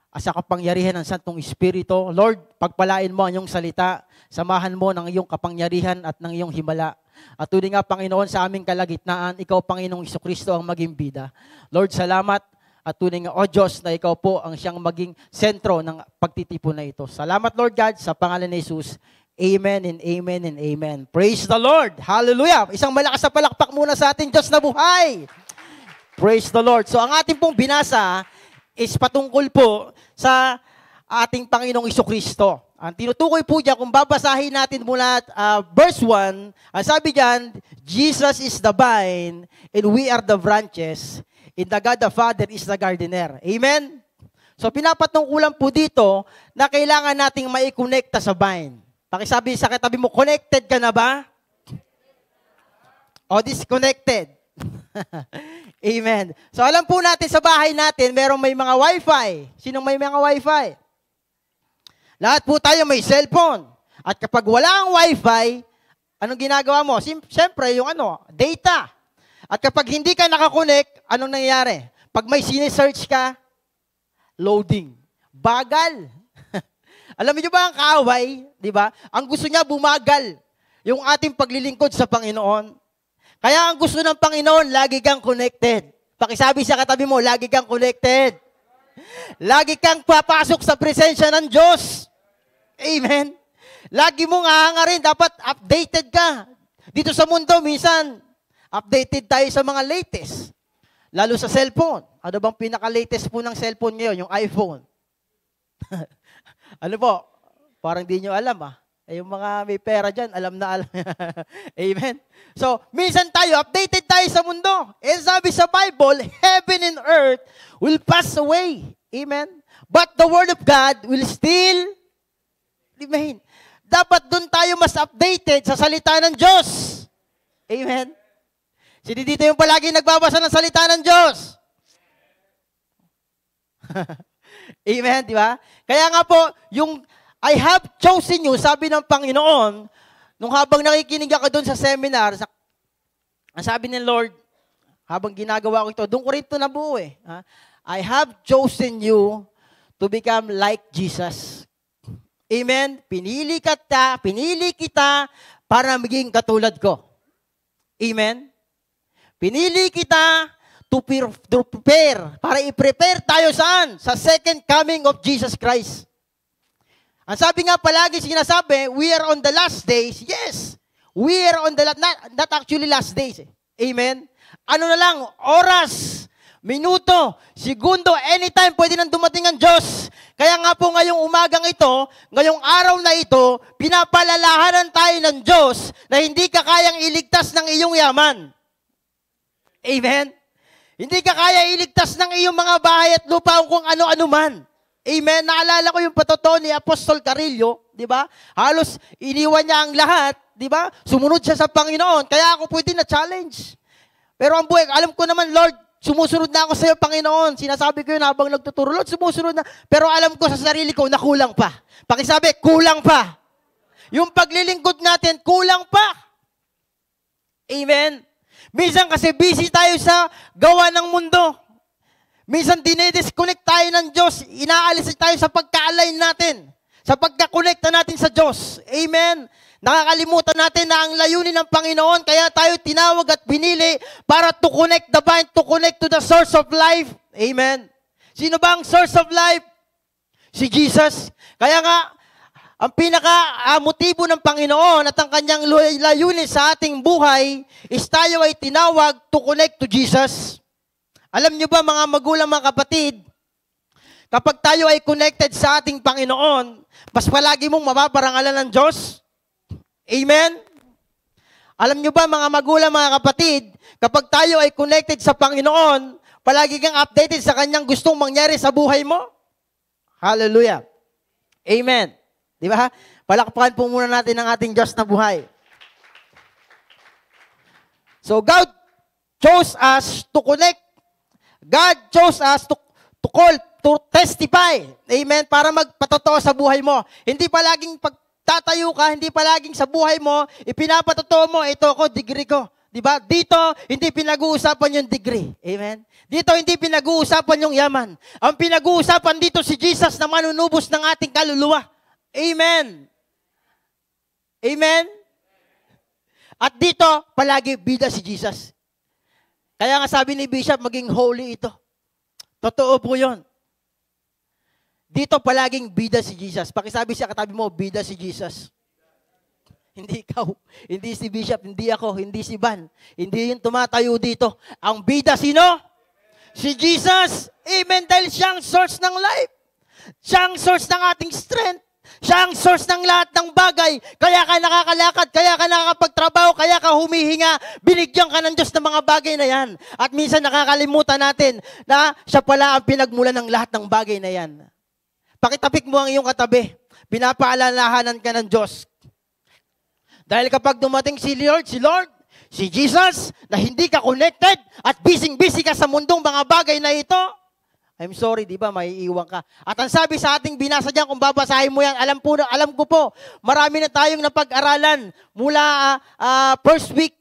at sa kapangyarihan ng Santong Espiritu. Lord, pagpalain mo ang iyong salita, samahan mo ng iyong kapangyarihan at ng iyong himala. At tuloy nga, Panginoon, sa aming kalagitnaan, ikaw, Panginoong Jesucristo, ang maging bida. Lord, salamat. At tunay nga, O Diyos, na ikaw po ang siyang maging sentro ng pagtitipon na ito. Salamat, Lord God, sa pangalan ni Jesus. Amen and amen and amen. Praise the Lord. Hallelujah. Isang malakas na palakpak muna sa ating Diyos na buhay. Praise the Lord. So ang ating pong binasa is patungkol po sa ating Panginoong Isokristo. Ang tinutukoy po diyan, kung babasahin natin mula verse 1, ang sabi diyan, Jesus is the vine and we are the branches, and the God the Father is the gardener. Amen? So pinapatungkulan po dito na kailangan nating maikonekta sa vine. Pakisabi sa katabi mo, connected ka na ba? O disconnected? Amen. So alam po natin sa bahay natin, merong may mga wifi. Sinong may mga wifi? Lahat po tayo may cellphone. At kapag wala ang wifi, anong ginagawa mo? Siyempre, yung data. At kapag hindi ka nakakonect, anong nangyayari? Pag may sinesearch ka, loading. Bagal. Alam niyo ba ang kaaway, di ba? Ang gusto niya bumagal yung ating paglilingkod sa Panginoon. Kaya ang gusto ng Panginoon, lagi kang connected. Pakisabi sa katabi mo, lagi kang connected. Lagi kang papasok sa presensya ng Diyos. Amen. Lagi mong hahangarin, dapat updated ka. Dito sa mundo, minsan, updated tayo sa mga latest. Lalo sa cellphone. Ano bang pinaka-latest po ng cellphone ngayon? Yung iPhone. Ano po? Parang di nyo alam Yung mga may pera dyan, alam na alam. Amen. So, minsan tayo, updated tayo sa mundo. And sabi sa Bible, heaven and earth will pass away. Amen. But the Word of God will still remain. Dapat dun tayo mas updated sa salita ng Diyos. Amen. Sino dito yung palagi nagbabasa ng salita ng Diyos? Amen, di ba? Kaya nga po, yung I have chosen you, sabi ng Panginoon, nung habang nakikinig ako doon sa seminar, ang sabi ng Lord, habang ginagawa ko ito, doon ko rin ito nabuo I have chosen you to become like Jesus. Amen? Pinili kita para maging katulad ko. Amen? Pinili kita to prepare, para i-prepare tayo saan? Sa second coming of Jesus Christ. Ang sabi nga palagi sinasabi, we are on the last days. Yes, we are on the not actually last days. Amen? Ano na lang, oras, minuto, segundo, anytime pwede nang dumating ang Diyos. Kaya nga po ngayong umagang ito, ngayong araw na ito, pinapalalahanan tayo ng Diyos na hindi ka kayang iligtas ng iyong yaman. Amen? Hindi ka kaya iligtas ng iyong mga bahay at lupa kung ano-ano man. Amen. Naalala ko yung patotoo ni Apostol Carillo, di ba? Halos iniwan niya ang lahat, di ba? Sumunod siya sa Panginoon. Kaya ako pwede na challenge. Pero ang buhay, alam ko naman, Lord, sumusunod na ako sa iyo, Panginoon. Sinasabi ko yun habang nagtuturo, Lord, sumusunod na. Pero alam ko sa sarili ko na kulang pa. Pakisabi, kulang pa. Yung paglilingkod natin, kulang pa. Amen. Minsan kasi busy tayo sa gawa ng mundo. Minsan dinidisconnect tayo ng Diyos, inaalis tayo sa pagka-align natin, sa pagka-connecta natin sa Diyos. Amen? Nakakalimutan natin na ang layunin ng Panginoon, kaya tayo tinawag at binili para to connect the vine, to connect to the source of life. Amen? Sino ba ang source of life? Si Jesus. Kaya nga, ang pinaka-motibo ng Panginoon at ang kanyang layunin sa ating buhay is tayo ay tinawag to connect to Jesus. Alam niyo ba mga magulang, mga kapatid, kapag tayo ay connected sa ating Panginoon, mas palagi mong mapaparangalan ng Diyos. Amen? Alam niyo ba mga magulang, mga kapatid, kapag tayo ay connected sa Panginoon, palagi kang updated sa kanyang gustong mangyari sa buhay mo. Hallelujah. Amen. Di ba? Palakpakan po muna natin ang ating Diyos na buhay. So God chose us to connect. God chose us to call, to testify. Amen? Para magpatotoo sa buhay mo. Hindi palaging pagtatayo ka, hindi palaging sa buhay mo, ipinapatotoo mo, ito ako, degree ko. Diba? Dito, hindi pinag-uusapan yung degree. Amen? Dito, hindi pinag-uusapan yung yaman. Ang pinag-uusapan dito si Jesus na manunubos ng ating kaluluwa. Amen? Amen? At dito, palagi bida si Jesus. Kaya nga sabi ni Bishop, maging holy ito. Totoo po yun. Dito palaging bida si Jesus. Pakisabi siya katabi mo, bida si Jesus. Hindi ikaw, hindi si Bishop, hindi ako, hindi si Van. Hindi yung tumatayo dito. Ang bida sino? Si Jesus. Amen. Dahil siya ang source ng life. Siya ang source ng ating strength. Siya ang source ng lahat ng bagay. Kaya ka nakakalakad, kaya ka nakakapagtrabaho, kaya ka humihinga. Binigyan ka ng Diyos ng mga bagay na yan. At minsan nakakalimutan natin na siya pala ang pinagmulan ng lahat ng bagay na yan. Pakitapik mo ang iyong katabi. Pinapaalalahanan ka ng Diyos. Dahil kapag dumating si Lord, si Jesus, na hindi ka connected at busy ka sa mundong mga bagay na ito, I'm sorry, di ba, maiiwan ka. At ang sabi sa ating binasa dyan, kung babasahin mo yan, alam ko po, marami na tayong napag-aralan mula first week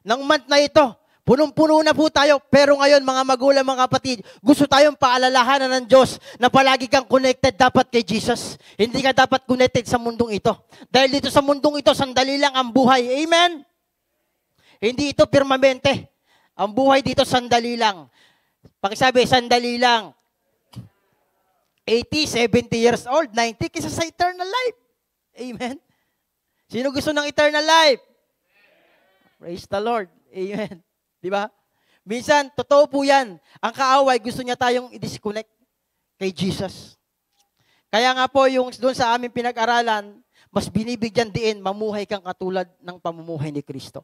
ng month na ito. Punong-puno na po tayo. Pero ngayon, mga magulang, mga kapatid, gusto tayong paalalahanan ng Diyos na palagi kang connected dapat kay Jesus. Hindi ka dapat connected sa mundong ito. Dahil dito sa mundong ito, sandali lang ang buhay. Amen? Hindi ito permanente. Ang buhay dito, sandali lang. Pakisabi, sandali lang. 80, 70 years old, 90, kisa sa eternal life. Amen? Sino gusto ng eternal life? Praise the Lord. Amen. Di ba? Minsan, totoo po yan. Ang kaaway, gusto niya tayong i-disconnect kay Jesus. Kaya nga po, yung doon sa aming pinag-aralan, mas binibigyan diin, mamuhay kang katulad ng pamumuhay ni Kristo.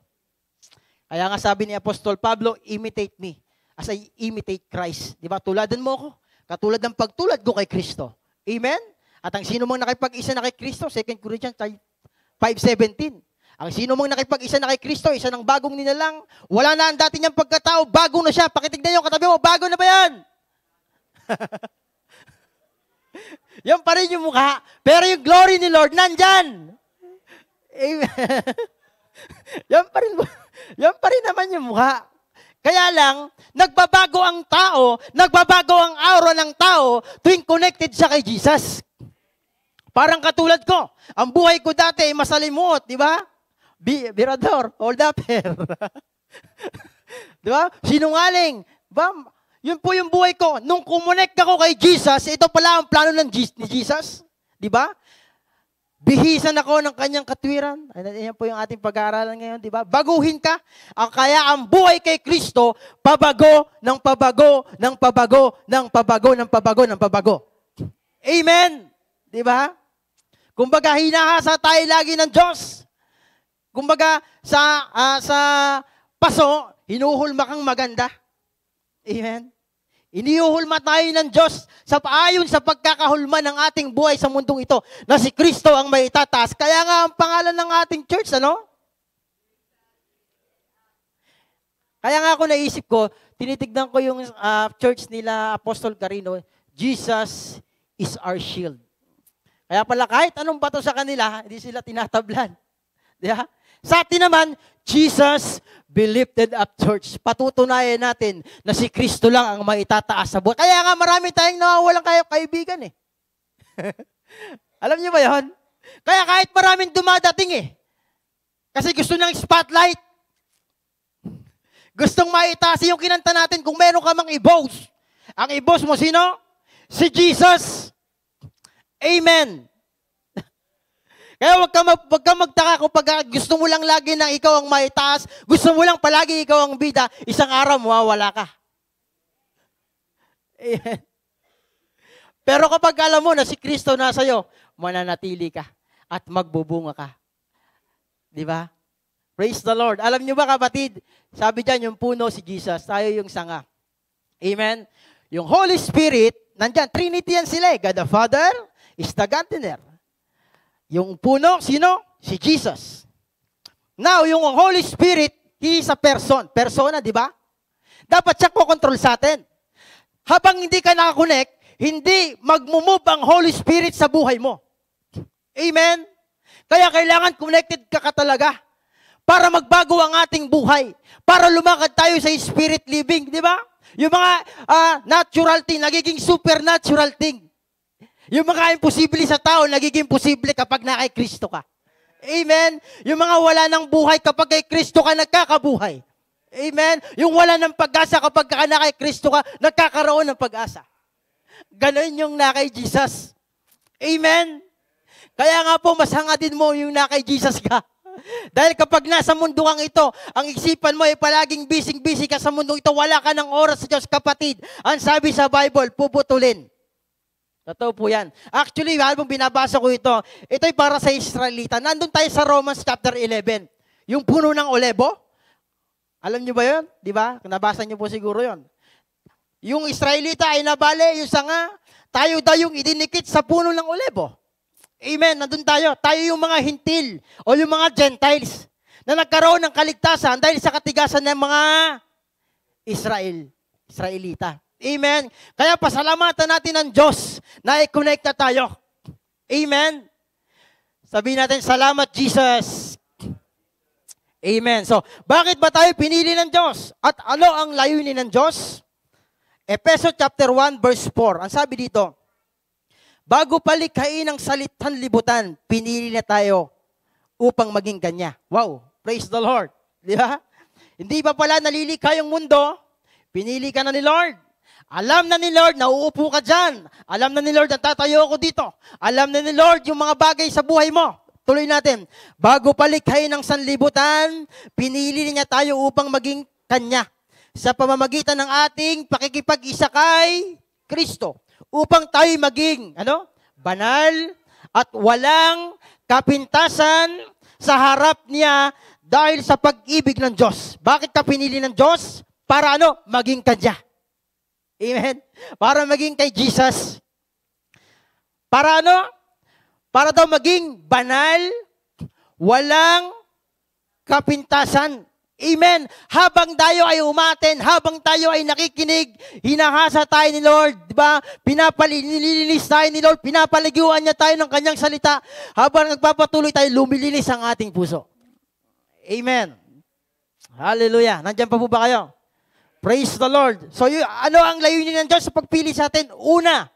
Kaya nga sabi ni Apostol Pablo, imitate me as I imitate Christ. Di ba? Tuladan mo ako. Katulad ng pagtulad ko kay Kristo. Amen? At ang sino mang nakipag-isa na kay Kristo, 2 Corinthians 5:17. Ang sino mang nakipag-isa na kay Kristo, isa ng bagong nilalang. Wala na ang dati niyang pagkatao, bago na siya. Pakitignan niyo, katabi mo, bago na ba yan? Yan pa rin yung mukha. Pero yung glory ni Lord, nandyan. Amen. Yan pa rin naman yung mukha. Kaya lang, nagbabago ang tao, nagbabago ang aura ng tao tuwing connected siya kay Jesus. Parang katulad ko, ang buhay ko dati ay masalimuot, di ba? Birador, hold up here. Di ba? Sinungaling. Diba? Yun po yung buhay ko. Nung kumonect ako kay Jesus, ito pala ang plano ni Jesus. Di ba? Bihisan ako ng kanyang katwiran. Ayan po yung ating pag-aaralan ngayon, di ba? Baguhin ka. Kaya ang buhay kay Kristo, pabago, ng pabago, ng pabago, ng pabago, ng pabago, ng pabago. Amen! Di ba? Kumbaga, hinahasa tayo lagi ng Diyos. Kumbaga, sa paso, hinuhulma kang maganda. Amen? Iniuhulma tayo ng Diyos ayon sa pagkakahulma ng ating buhay sa mundong ito na si Kristo ang may itataas. Kaya nga ang pangalan ng ating church, ano? Kaya nga ako naisip ko, tinitignan ko yung church nila Apostol Carino, Jesus is our shield. Kaya pala kahit anong bato sa kanila, hindi sila tinatablan. Diba? Sa atin naman, Jesus be lifted up church. Patutunayan natin na si Kristo lang ang maitataas sa buhay. Kaya nga marami tayong nawawalang kaibigan eh. Alam niyo ba yun? Kaya kahit maraming dumadating eh. Kasi gusto ng spotlight. Gustong maitaas yung kinanta natin kung meron ka mang i-boast. Ang i-boast mo sino? Si Jesus. Amen. Kaya wag ka magtaka kung pag gusto mo lang lagi na ikaw ang maitaas, gusto mo lang palagi ikaw ang bida, isang araw mawawala ka. Amen. Pero kapag alam mo na si Kristo nasa iyo, mananatili ka at magbubunga ka. Di ba? Praise the Lord. Alam niyo ba kapatid, sabi diyan yung puno si Jesus, tayo yung sanga. Amen. Yung Holy Spirit, nandyan, Trinity yan sila eh. God the Father is the gardener. Yung puno, sino? Si Jesus. Now, yung Holy Spirit, He is a person. Persona, di ba? Dapat siya ko-control sa atin. Habang hindi ka nakakonect, hindi magmumove ang Holy Spirit sa buhay mo. Amen? Kaya kailangan connected ka talaga para magbago ang ating buhay. Para lumakad tayo sa spirit living, di ba? Yung mga natural thing, nagiging supernatural thing. Yung mga imposible sa tao, nagiging posible kapag na kay Kristo ka. Amen? Yung mga wala ng buhay, kapag kay Kristo ka, nagkakabuhay. Amen? Yung wala ng pag-asa, kapag ka na kay Kristo ka, nagkakaroon ng pag-asa. Ganon yung na kay Jesus. Amen? Kaya nga po, masangadin mo yung na kay Jesus ka. Dahil kapag nasa mundo kang ito, ang isipan mo ay palaging busy ka sa mundo ito, wala ka ng oras sa Diyos, kapatid. Ang sabi sa Bible, puputulin. Totoo po yan. Actually, habang binabasa ko ito'y para sa Israelita. Nandun tayo sa Romans chapter 11. Yung puno ng olebo. Alam niyo ba yun? Di ba? Nabasa niyo po siguro yun. Yung Israelita ay nabali, yung sanga, tayo daw yung idinikit sa puno ng olebo. Amen. Nandun tayo. Tayo yung mga hintil o yung mga Gentiles na nagkaroon ng kaligtasan dahil sa katigasan ng mga Israelita. Amen. Kaya pasalamatan natin ng Diyos na i-connect na tayo. Amen. Sabihin natin, salamat Jesus. Amen. So, bakit ba tayo pinili ng Diyos? At ano ang layunin ng Diyos? Efeso chapter 1 verse 4. Ang sabi dito, bago palikhain ang salitang libutan, pinili na tayo upang maging kanya. Wow. Praise the Lord. Di ba? Hindi pa pala nalilikha yung mundo, pinili ka na ni Lord. Alam na ni Lord na uupo ka dyan. Alam na ni Lord na tatayo ako dito. Alam na ni Lord yung mga bagay sa buhay mo. Tuloy natin. Bago palikhain ng sanlibutan, pinili niya tayo upang maging kanya sa pamamagitan ng ating pakikipag-isa kay Kristo. Upang tayo maging banal at walang kapintasan sa harap niya dahil sa pag-ibig ng Diyos. Bakit ka pinili ng Diyos? Para maging kanya. Amen? Para maging kay Jesus. Para Para daw maging banal, walang kapintasan. Amen. Habang tayo ay umaten, habang tayo ay nakikinig, hinahasa tayo ni Lord, di ba? Nililinis tayo ni Lord, pinapaliguan niya tayo ng kanyang salita. Habang nagpapatuloy tayo, lumilinis ang ating puso. Amen. Hallelujah. Nandiyan pa po ba kayo? Praise the Lord. So, ano ang layunin ng Diyos sa pagpili sa atin? Una,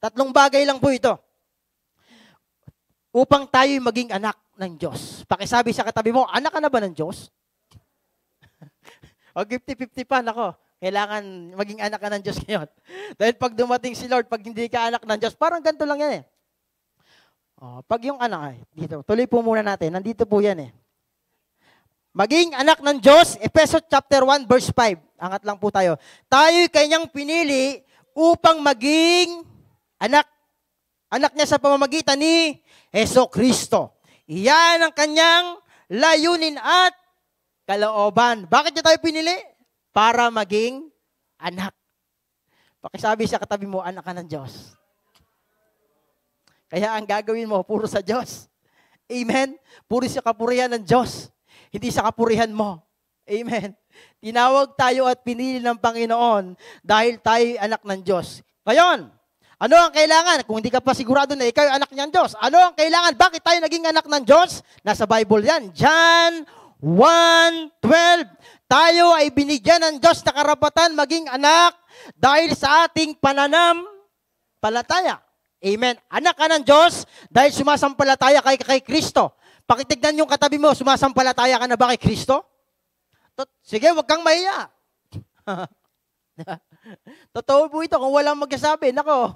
3 bagay lang po ito. Upang tayo maging anak ng Diyos. Pakisabi sa katabi mo, anak ka na ba ng Diyos? O 50-50 pa, nako. Kailangan maging anak ka ng Diyos ngayon. Dahil pag dumating si Lord, pag hindi ka anak ng Diyos, parang ganito lang yan eh. Pag yung anak, dito, tuloy po muna natin. Nandito po yan eh. Maging anak ng Diyos, Efeso chapter 1 verse 5. Angat lang po tayo. Tayo'y kanyang pinili upang maging anak. Anak niya sa pamamagitan ni Heso Kristo. Iyan ang kanyang layunin at kalooban. Bakit niya tayo pinili? Para maging anak. Pakisabi sa katabi mo, anak ka ng Diyos. Kaya ang gagawin mo, puro sa Diyos. Amen? Puro sa kapurihan ng Diyos. Hindi sa kapurihan mo. Amen. Tinawag tayo at pinili ng Panginoon dahil tayo anak ng Diyos. Ngayon, ano ang kailangan? Kung hindi ka pa sigurado na ikaw anak ng Diyos, ano ang kailangan? Bakit tayo naging anak ng Diyos? Nasa Bible yan. John 1:12. Tayo ay binigyan ng Diyos na karapatan maging anak dahil sa ating pananampalataya. Amen. Anak ka ng Diyos dahil sumasampalataya kay Kristo. Pakitignan yung katabi mo, sumasampalataya ka na ba kay Kristo? Sige, wag kang mahiya. Totoo po ito, kung walang magsasabi, nako.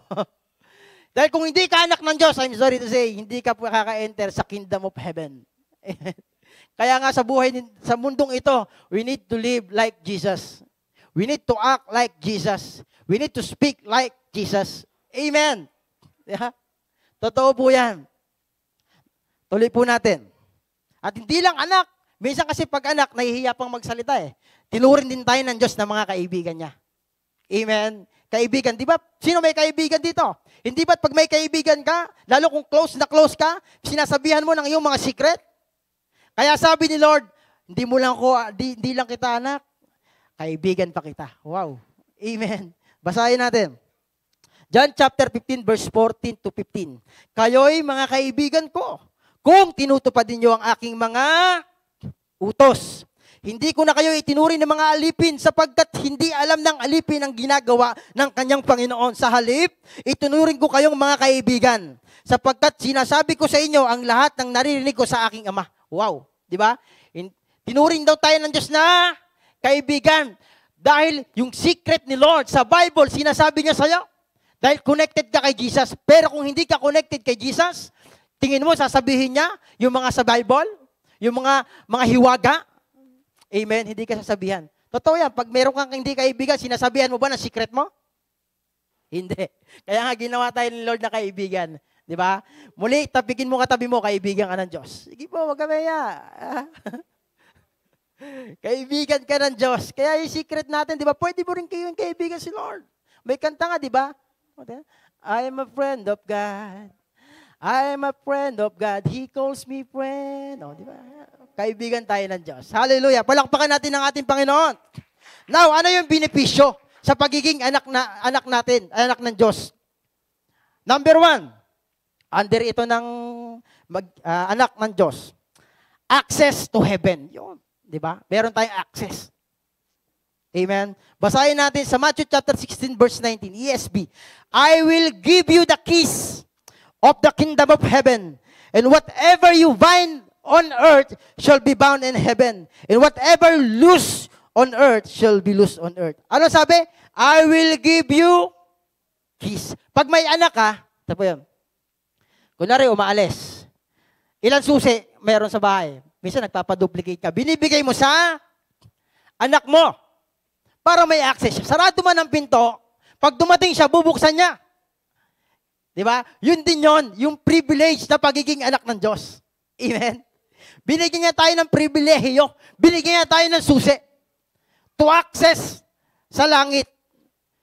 Dahil kung hindi ka anak ng Diyos, I'm sorry to say, hindi ka kaka-enter sa kingdom of heaven. Kaya nga sa buhay, sa mundong ito, we need to live like Jesus. We need to act like Jesus. We need to speak like Jesus. Amen. Yeah? Totoo po yan. Tuloy po natin. At hindi lang anak. Minsan kasi pag anak, nahihiya pang magsalita eh. Tinurin din tayo ng Diyos na mga kaibigan niya. Amen. Kaibigan. Di ba? Sino may kaibigan dito? Hindi ba't pag may kaibigan ka, lalo kung close na close ka, sinasabihan mo ng iyong mga secret? Kaya sabi ni Lord, hindi lang kita anak, kaibigan pa kita. Wow. Amen. Basahin natin. John chapter 15 verse 14 to 15. Kayo'y mga kaibigan ko kung tinutupad niyo ang aking mga utos. Hindi ko na kayo itinuring ng mga alipin sapagkat hindi alam ng alipin ang ginagawa ng kanyang Panginoon. Sa halip, itinuring ko kayong mga kaibigan sapagkat sinasabi ko sa inyo ang lahat ng naririnig ko sa aking Ama. Wow, di ba? Tinuring daw tayo ng Diyos na kaibigan dahil yung secret ni Lord sa Bible, sinasabi niya sa'yo. Dahil connected ka kay Jesus. Pero kung hindi ka connected kay Jesus, tingin mo, sasabihin niya yung mga sa Bible, yung mga hiwaga. Amen? Hindi ka sasabihan. Totoo yan. Pag meron kang hindi kaibigan, sinasabihan mo ba ng secret mo? Hindi. Kaya nga ginawa tayo ni Lord na kaibigan. Di ba? Muli, tapikin mo katabi mo, kaibigan ka ng Diyos. Sige po, wag ka maya. Kaibigan ka ng Diyos. Kaya yung secret natin, di ba? Pwede mo rin kayo yung kaibigan si Lord. May kanta nga, di ba? I am a friend of God. I am a friend of God. He calls me friend. O, di ba? Kaibigan tayo ng Diyos. Hallelujah. Palakpakan natin ang ating Panginoon. Now, ano yung benepisyo sa pagiging anak natin, anak ng Diyos? Number 1, under ito ng anak ng Diyos, access to heaven. Yun, di ba? Meron tayong access. Amen. Basahin natin sa Matthew chapter 16 verse 19, ESV. I will give you the keys of the kingdom of heaven, and whatever you bind on earth shall be bound in heaven, and whatever loose on earth shall be loose on earth. Ano sabi? I will give you keys. Pag may anak ka, ito po yun. Kunwari, umaalis. Ilan susi mayroon sa bahay? Minsan nagpapaduplicate ka. Binibigay mo sa anak mo para may access siya. Sarado man ang pinto, pag dumating siya, bubuksan niya. Di ba? Yun din yun, yung privilege na pagiging anak ng Diyos. Amen? Binigyan niya tayo ng pribilehiyo. Binigyan niya tayo ng susi to access sa langit.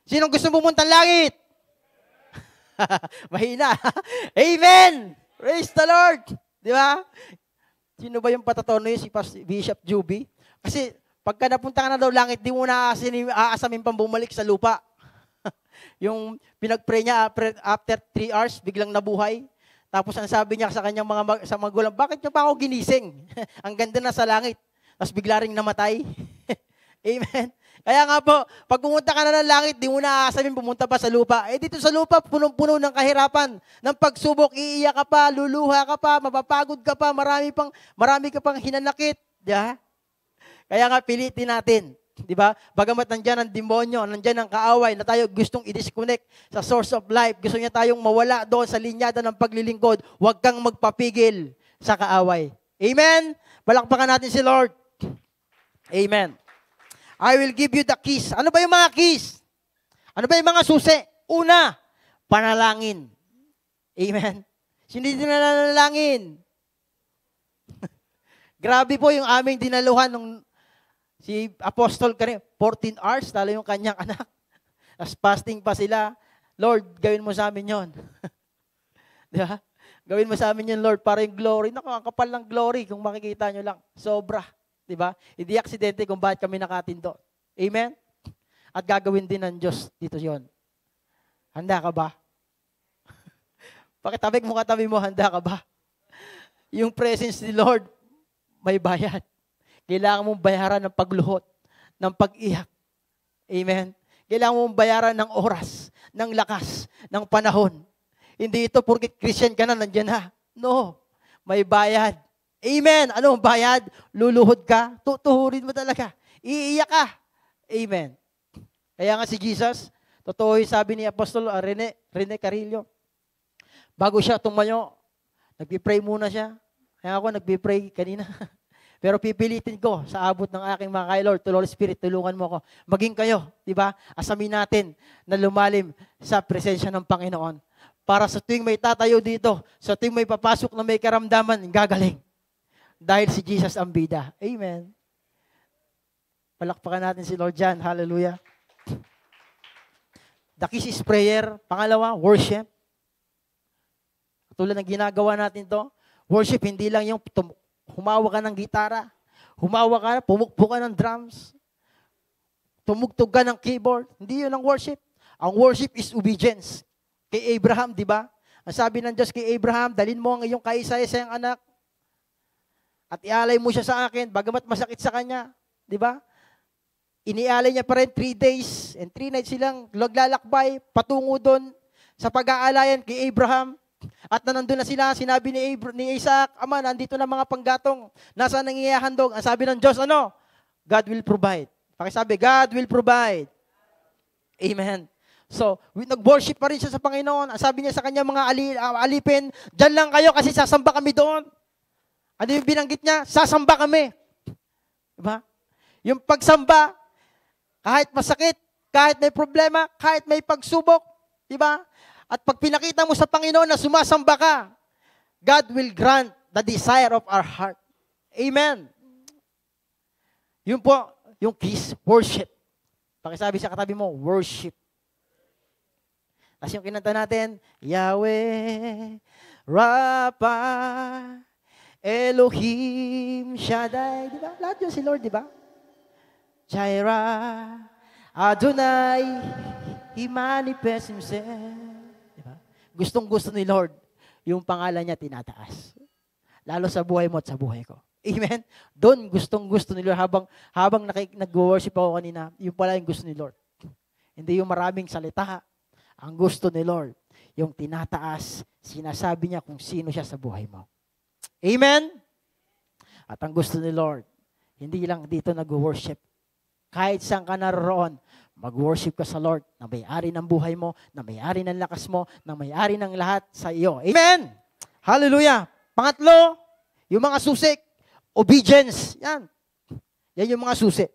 Sinong gusto pumunta ng langit? Mahina. Amen! Praise the Lord! Di ba? Sino ba yung patatono yun? Si Bishop Juby? Kasi pagka napunta ka na daw langit, di mo na aasamin pang bumalik sa lupa. Yung pinag-pray niya after 3 hours, biglang nabuhay. Tapos ang sabi niya sa kanyang sa magulang, bakit niyo pa ako ginising? Ang ganda na sa langit. Tapos bigla ring namatay. Amen. Kaya nga po, pag pumunta ka na ng langit, di mo na aasamin pumunta pa sa lupa. Eh dito sa lupa, punong-puno ng kahirapan, ng pagsubok, iiyak ka pa, luluha ka pa, mapapagod ka pa, marami ka pang hinanakit. Yeah? Kaya nga pilitin natin. Di ba? Bagamat nandyan ang demonyo, nandyan ang kaaway na tayo gustong i-disconnect sa source of life, gusto niya tayong mawala doon sa linyada ng paglilingkod, huwag kang magpapigil sa kaaway. Amen? Palakpakan natin si Lord. Amen. I will give you the keys. Ano ba yung mga keys? Ano ba yung mga susi? Una, panalangin. Amen. Hindi din nanalangin. Grabe po yung aming dinaluhan nung si Apostol kanina, 14 hours, talo yung kanyang anak. As fasting pa sila. Lord, gawin mo sa amin yon. Di ba? Gawin mo sa amin yun, Lord, para yung glory. Naku, ang kapal ng glory kung makikita nyo lang. Sobra. Diba? Hindi aksidente kung bakit kami nakatindo. Amen? At gagawin din ng Diyos dito yon. Handa ka ba? Pakitabik mo katabi mo, handa ka ba? Yung presence ni Lord, may bayad. Kailangan mong bayaran ng pagluhot, ng pag-iyak. Amen? Kailangan mong bayaran ng oras, ng lakas, ng panahon. Hindi ito porket Christian ka na, nandiyan na. No. May bayad. Amen. Anong bayad? Luluhod ka? Tutuhurin mo talaga. Iiyak ka. Amen. Kaya nga si Jesus, totoo yung sabi ni Apostol Rene Carillo, bago siya tumayo, nagpipray muna siya. Kaya ako nagpipray kanina. Pero pipilitin ko sa abot ng aking mga kay Lord, to Holy Spirit, tulungan mo ako. Maging kayo, di ba? Asamin natin na lumalim sa presensya ng Panginoon. Para sa tuwing may tatayo dito, sa tuwing may papasok na may karamdaman, gagaling. Dahil si Jesus ang bida. Amen. Palakpakan natin si Lord dyan. Hallelujah. The keys is prayer. Pangalawa, worship. Tulad ng ginagawa natin to, worship, hindi lang yung humawa ka ng gitara, humawa ka, pumukpo ka ng drums, tumugtog ka ng keyboard. Hindi yun ang worship. Ang worship is obedience. Kay Abraham, di ba? Ang sabi ng Diyos kay Abraham, dalhin mo ang iyong kaisa-isang anak at ialay mo siya sa akin, bagamat masakit sa kanya. Di ba? Inialay niya pa rin 3 days and 3 nights silang naglalakbay patungo doon sa pag-aalayan kay Abraham. At nandun na sila, sinabi ni Isaac, Ama, nandito na mga panggatong, nasa nangiyahandog. Ang sabi ng Diyos, ano? God will provide. Pakisabi, God will provide. Amen. So, nag-worship pa rin siya sa Panginoon. Ang sabi niya sa kanya mga alipin, dyan lang kayo kasi sasamba kami doon. Ano yung binanggit niya? Sasamba kami. Diba? Yung pagsamba, kahit masakit, kahit may problema, kahit may pagsubok, Di ba? At pag pinakita mo sa Panginoon na sumasamba ka, God will grant the desire of our heart. Amen. Yun po, yung keys, worship. Pakisabi sa katabi mo, worship. Tapos yung kinanta natin, Yahweh, Rapha, Elohim, Shaddai. Di ba? Lahat yun si Lord, di ba? Jireh, Adonai, He manifests Himself. Di ba? Gustong-gusto ni Lord, yung pangalan niya tinataas. Lalo sa buhay mo at sa buhay ko. Amen? Doon, gustong-gusto ni Lord. Habang nag-worship ako kanina, yung pala yung gusto ni Lord. Hindi yung maraming salita. Ang gusto ni Lord, yung tinataas, sinasabi niya kung sino siya sa buhay mo. Amen? At ang gusto ni Lord, hindi lang dito nag-worship. Kahit saan ka naroon, mag-worship ka sa Lord na may-ari ng buhay mo, na may-ari ng lakas mo, na may-ari ng lahat sa iyo. Amen! Hallelujah! Pangatlo, yung mga susi, obedience. Yan. Yan yung mga susi.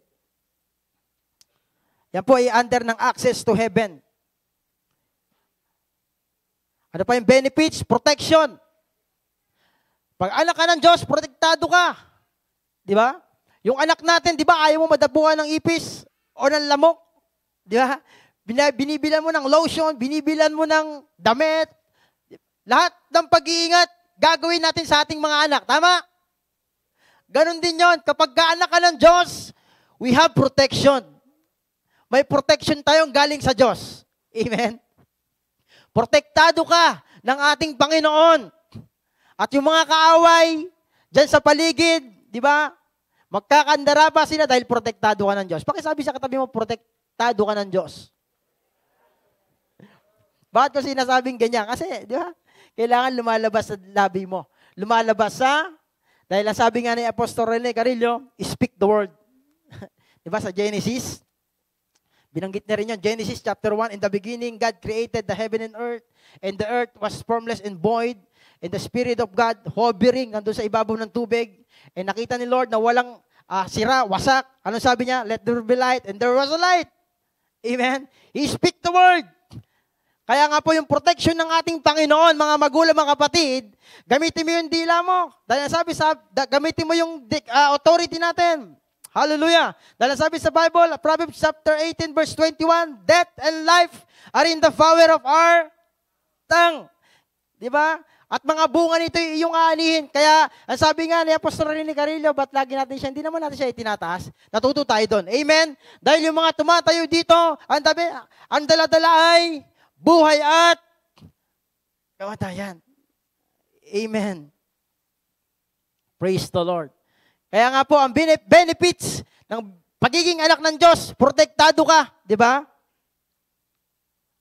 Yan po ay under ng access to heaven. Ano pa yung benefits? Protection. Pag anak ka ng Diyos, protektado ka. Di ba? Yung anak natin, di ba, ayaw mo madabuhan ng ipis o ng lamok? Di ba? Binibilan mo ng lotion, binibilan mo ng damit. Lahat ng pag-iingat, gagawin natin sa ating mga anak. Tama? Ganon din yon. Kapag kaanak ka ng Diyos, we have protection. May protection tayong galing sa Diyos. Amen? Protektado ka ng ating Panginoon. At yung mga kaaway, dyan sa paligid, di ba? Magkakandara pa sila dahil protektado ka ng Diyos. Pakisabi sa katabi mo, protektado ka ng Diyos. Bakit ko sinasabing ganyan? Kasi, di ba? Kailangan lumalabas sa labi mo. Lumalabas sa, dahil ang sabi nga ni Apostol Rene Carillo, speak the word. Di ba sa Genesis? Binanggit na rin yun. Genesis chapter 1, in the beginning, God created the heaven and the earth was formless and void, and the Spirit of God hovering nandun sa ibabaw ng tubig. And nakita ni Lord na walang sira, wasak. Ano sabi niya? Let there be light, and there was a light. Amen? He speak the word. Kaya nga po yung protection ng ating Panginoon, mga magulang, mga kapatid, gamitin mo yung dila mo. Dahil sabi gamitin mo yung authority natin. Hallelujah. Dahil sabi sa Bible, Proverbs chapter 18 verse 21, death and life are in the power of our tongue. Di ba? At mga bunga nito yung aanihin. Kaya, ang sabi nga ni Apostol Rene Carillo, ba't lagi natin siya, hindi naman natin siya itinataas. Natuto tayo doon. Amen? Dahil yung mga tumatayo dito, ang dala-dala ay buhay at kamatayan. Amen. Praise the Lord. Kaya nga po, ang benefits ng pagiging anak ng Diyos, protektado ka. Di ba?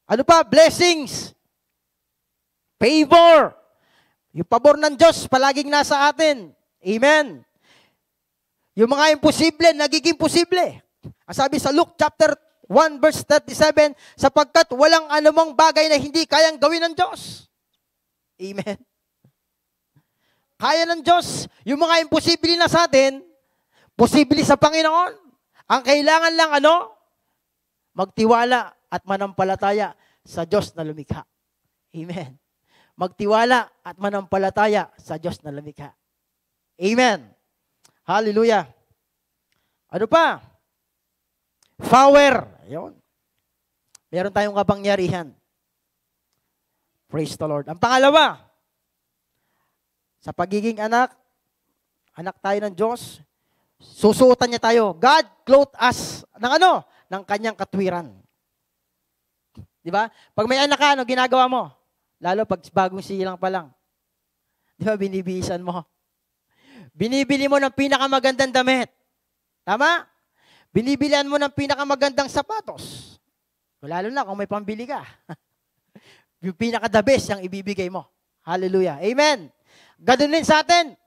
Ano pa? Blessings. Favor. Yung pabor ng Diyos, palaging nasa atin. Amen. Yung mga imposible, nagiging posible. Ang sabi sa Luke chapter 1 verse 37, sapagkat walang anumang bagay na hindi kayang gawin ng Diyos. Amen. Kaya ng Diyos. Yung mga imposible na sa atin, posible sa Panginoon. Ang kailangan lang magtiwala at manampalataya sa Diyos na lumikha. Amen. Magtiwala at manampalataya sa Diyos na lumikha. Amen. Hallelujah. Ano pa? Power. Ayun. Meron tayong kapangyarihan. Praise the Lord. Ang pangalawa, sa pagiging anak tayo ng Diyos, susuotan niya tayo. God clothed us ng kanyang katwiran. Di ba? Pag may anak ka, ano ginagawa mo? Lalo pag bagong silang pa lang. Di ba, binibihisan mo? Binibili mo ng pinakamagandang damit. Tama? Binibilihan mo ng pinakamagandang sapatos. Lalo na kung may pambili ka. Yung pinaka-the best yung ibibigay mo. Hallelujah. Amen. Ganun din sa atin.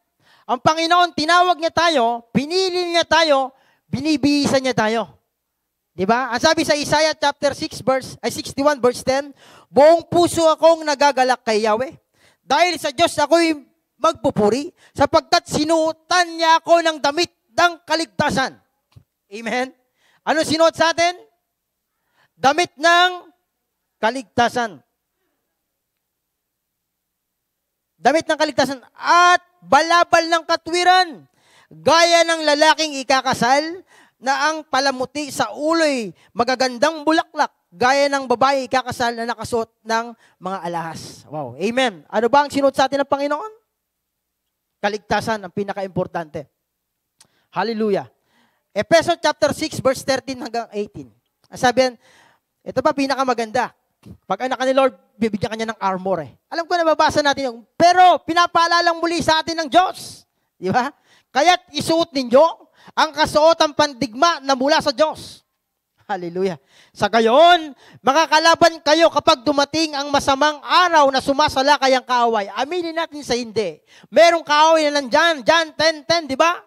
Ang Panginoon, tinawag niya tayo, pinili niya tayo, binibihisan niya tayo. Diba? Ang sabi sa Isaiah chapter 61 verse 10, buong puso akong nagagalak kay Yahweh. Dahil sa Diyos ako'y magpupuri, sapagkat sinuotan niya ako ng damit ng kaligtasan. Amen? Ano sinuot sa atin? Damit ng kaligtasan. Damit ng kaligtasan at balabal ng katwiran, gaya ng lalaking ikakasal na ang palamuti sa ulo'y magagandang bulaklak, gaya ng babae ikakasal na nakasuot ng mga alahas. Wow, amen. Ano ba ang sinuot sa atin ng Panginoon? Kaligtasan ang pinaka-importante. Hallelujah. Ephesians chapter 6 verse 13 hanggang 18. Sabi yan, ito pa pinakamaganda. Pag anak ni Lord, bibigyan kanya ng armor eh. Alam ko na mabasa natin yung, pero pinapaalalang muli sa atin ng Diyos. Di ba? Kaya't isuot ninyo ang kasuotang pandigma na mula sa Diyos. Hallelujah. Sa gayon, makakalaban kayo kapag dumating ang masamang araw na sumasalakay ang kaaway. Aminin natin sa hindi. Merong kaaway na nandyan, John 10:10, di ba?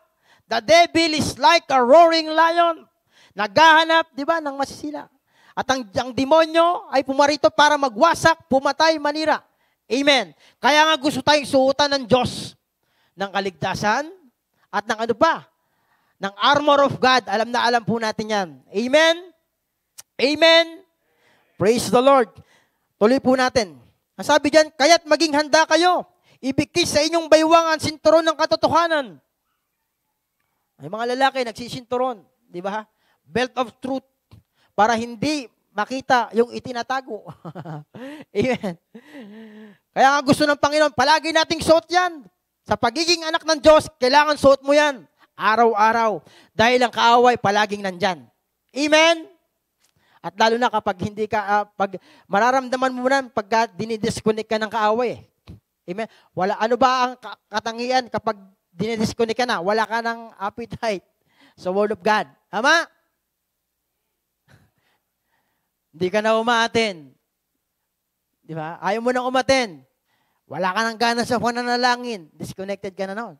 The devil is like a roaring lion. Naghahanap, di ba, ng masisila. At ang demonyo ay pumarito para magwasak, pumatay, manira. Amen. Kaya nga gusto tayong suotan ng Diyos ng kaligtasan at ng ano pa? Ng armor of God. Alam na alam po natin yan. Amen? Amen? Praise the Lord. Tuloy po natin. Ang sabi dyan, kaya't maging handa kayo. Ibigkis sa inyong baywang ang sinturon ng katotohanan. Ay mga lalaki, nagsisinturon. Di ba? Belt of truth. Para hindi makita yung itinatago. Amen. Kaya nga gusto ng Panginoon, palagi nating suot yan. Sa pagiging anak ng Diyos, kailangan suot mo yan. Araw-araw. Dahil ang kaaway palaging nandyan. Amen? At lalo na kapag hindi ka, pag mararamdaman mo na pagka dinidisconnect ka ng kaaway. Amen? Wala, ano ba ang katangian kapag dinidisconnect ka na? Wala ka ng appetite sa Word of God. Tama? Hindi ka na umaten. Di ba? Ayaw mo nang umaten. Wala ka nang gana sa pananalangin. Disconnected ka na noon.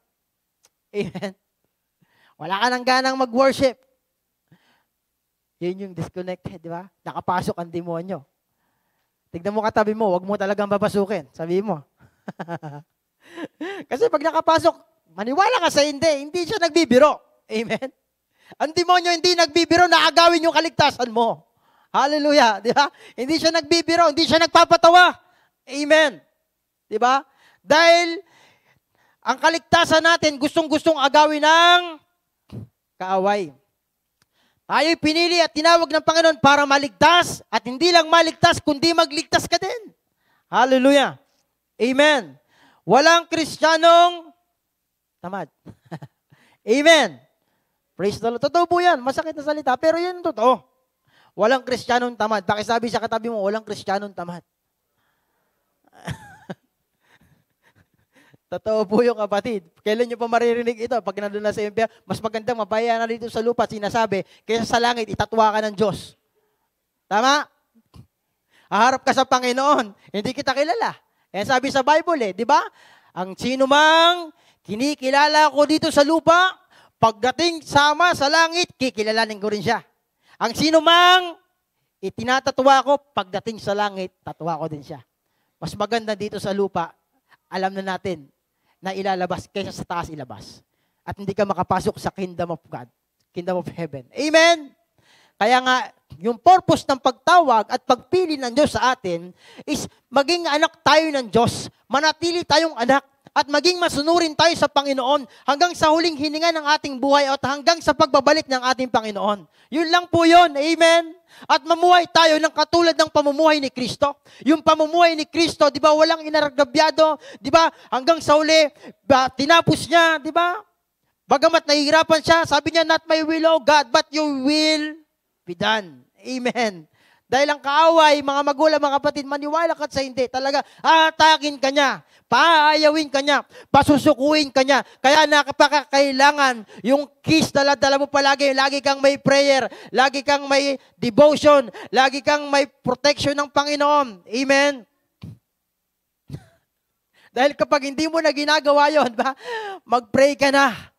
Amen? Wala ka nang ganang mag-worship. Yun yung disconnected, di ba? Nakapasok ang demonyo. Tignan mo katabi mo, wag mo talagang babasukin. Sabi mo. Kasi pag nakapasok, maniwala ka sa hindi siya nagbibiro. Amen? Ang demonyo hindi nagbibiro, naagawin yung kaligtasan mo. Hallelujah, di ba? Hindi siya nagbibiro, hindi siya nagpapatawa. Amen. Di ba? Dahil ang kaligtasan natin gustong-gustong agawin ng kaaway. Tayo'y pinili at tinawag ng Panginoon para maligtas at hindi lang maligtas kundi magligtas ka din. Hallelujah. Amen. Walang Kristiyanong tamad. Amen. Praise the Lord. Totoo po yan. Masakit na salita, pero yun totoo. Walang Kristiyanong tamad. Pakisabi sa katabi mo, walang Kristiyanong tamad. Totoo po yung kapatid. Kailan nyo pa maririnig ito? Pag nandun na sa impyerno, mas magandang mapaya na dito sa lupa, sinasabi, kaysa sa langit, itatwa ka ng Diyos. Tama? Haharap ka sa Panginoon, hindi kita kilala. Yan sabi sa Bible di ba? Ang sino mang kinikilala ko dito sa lupa, pagdating sama sa langit, kikilalanin ko rin siya. Ang sino mang itinatatwa ko, pagdating sa langit, tatwa ko din siya. Mas maganda dito sa lupa, alam na natin na ilalabas kaysa sa taas ilabas. At hindi ka makapasok sa kingdom of God, kingdom of heaven. Amen? Kaya nga, yung purpose ng pagtawag at pagpili ng Diyos sa atin is maging anak tayo ng Diyos, manatili tayong anak, at maging masunurin tayo sa Panginoon hanggang sa huling hininga ng ating buhay at hanggang sa pagbabalik ng ating Panginoon. Yun lang po yun. Amen? At mamuhay tayo ng katulad ng pamumuhay ni Kristo. Yung pamumuhay ni Kristo, di ba, walang inaragabyado, di ba, hanggang sa huli, tinapos niya, di ba? Bagamat nahihirapan siya, sabi niya, not my will, O God, but your will be done. Amen. Dahil ang kaaway, mga magulang, mga kapatid, maniwala ka sa hindi. Talaga, atakin ka niya, paayawin ka niya, pasusukuin ka niya. Kaya nakapakakailangan yung kiss dala mo palagi. Lagi kang may prayer, lagi kang may devotion, lagi kang may protection ng Panginoon. Amen? Dahil kapag hindi mo na ginagawa yun, mag-pray ka na.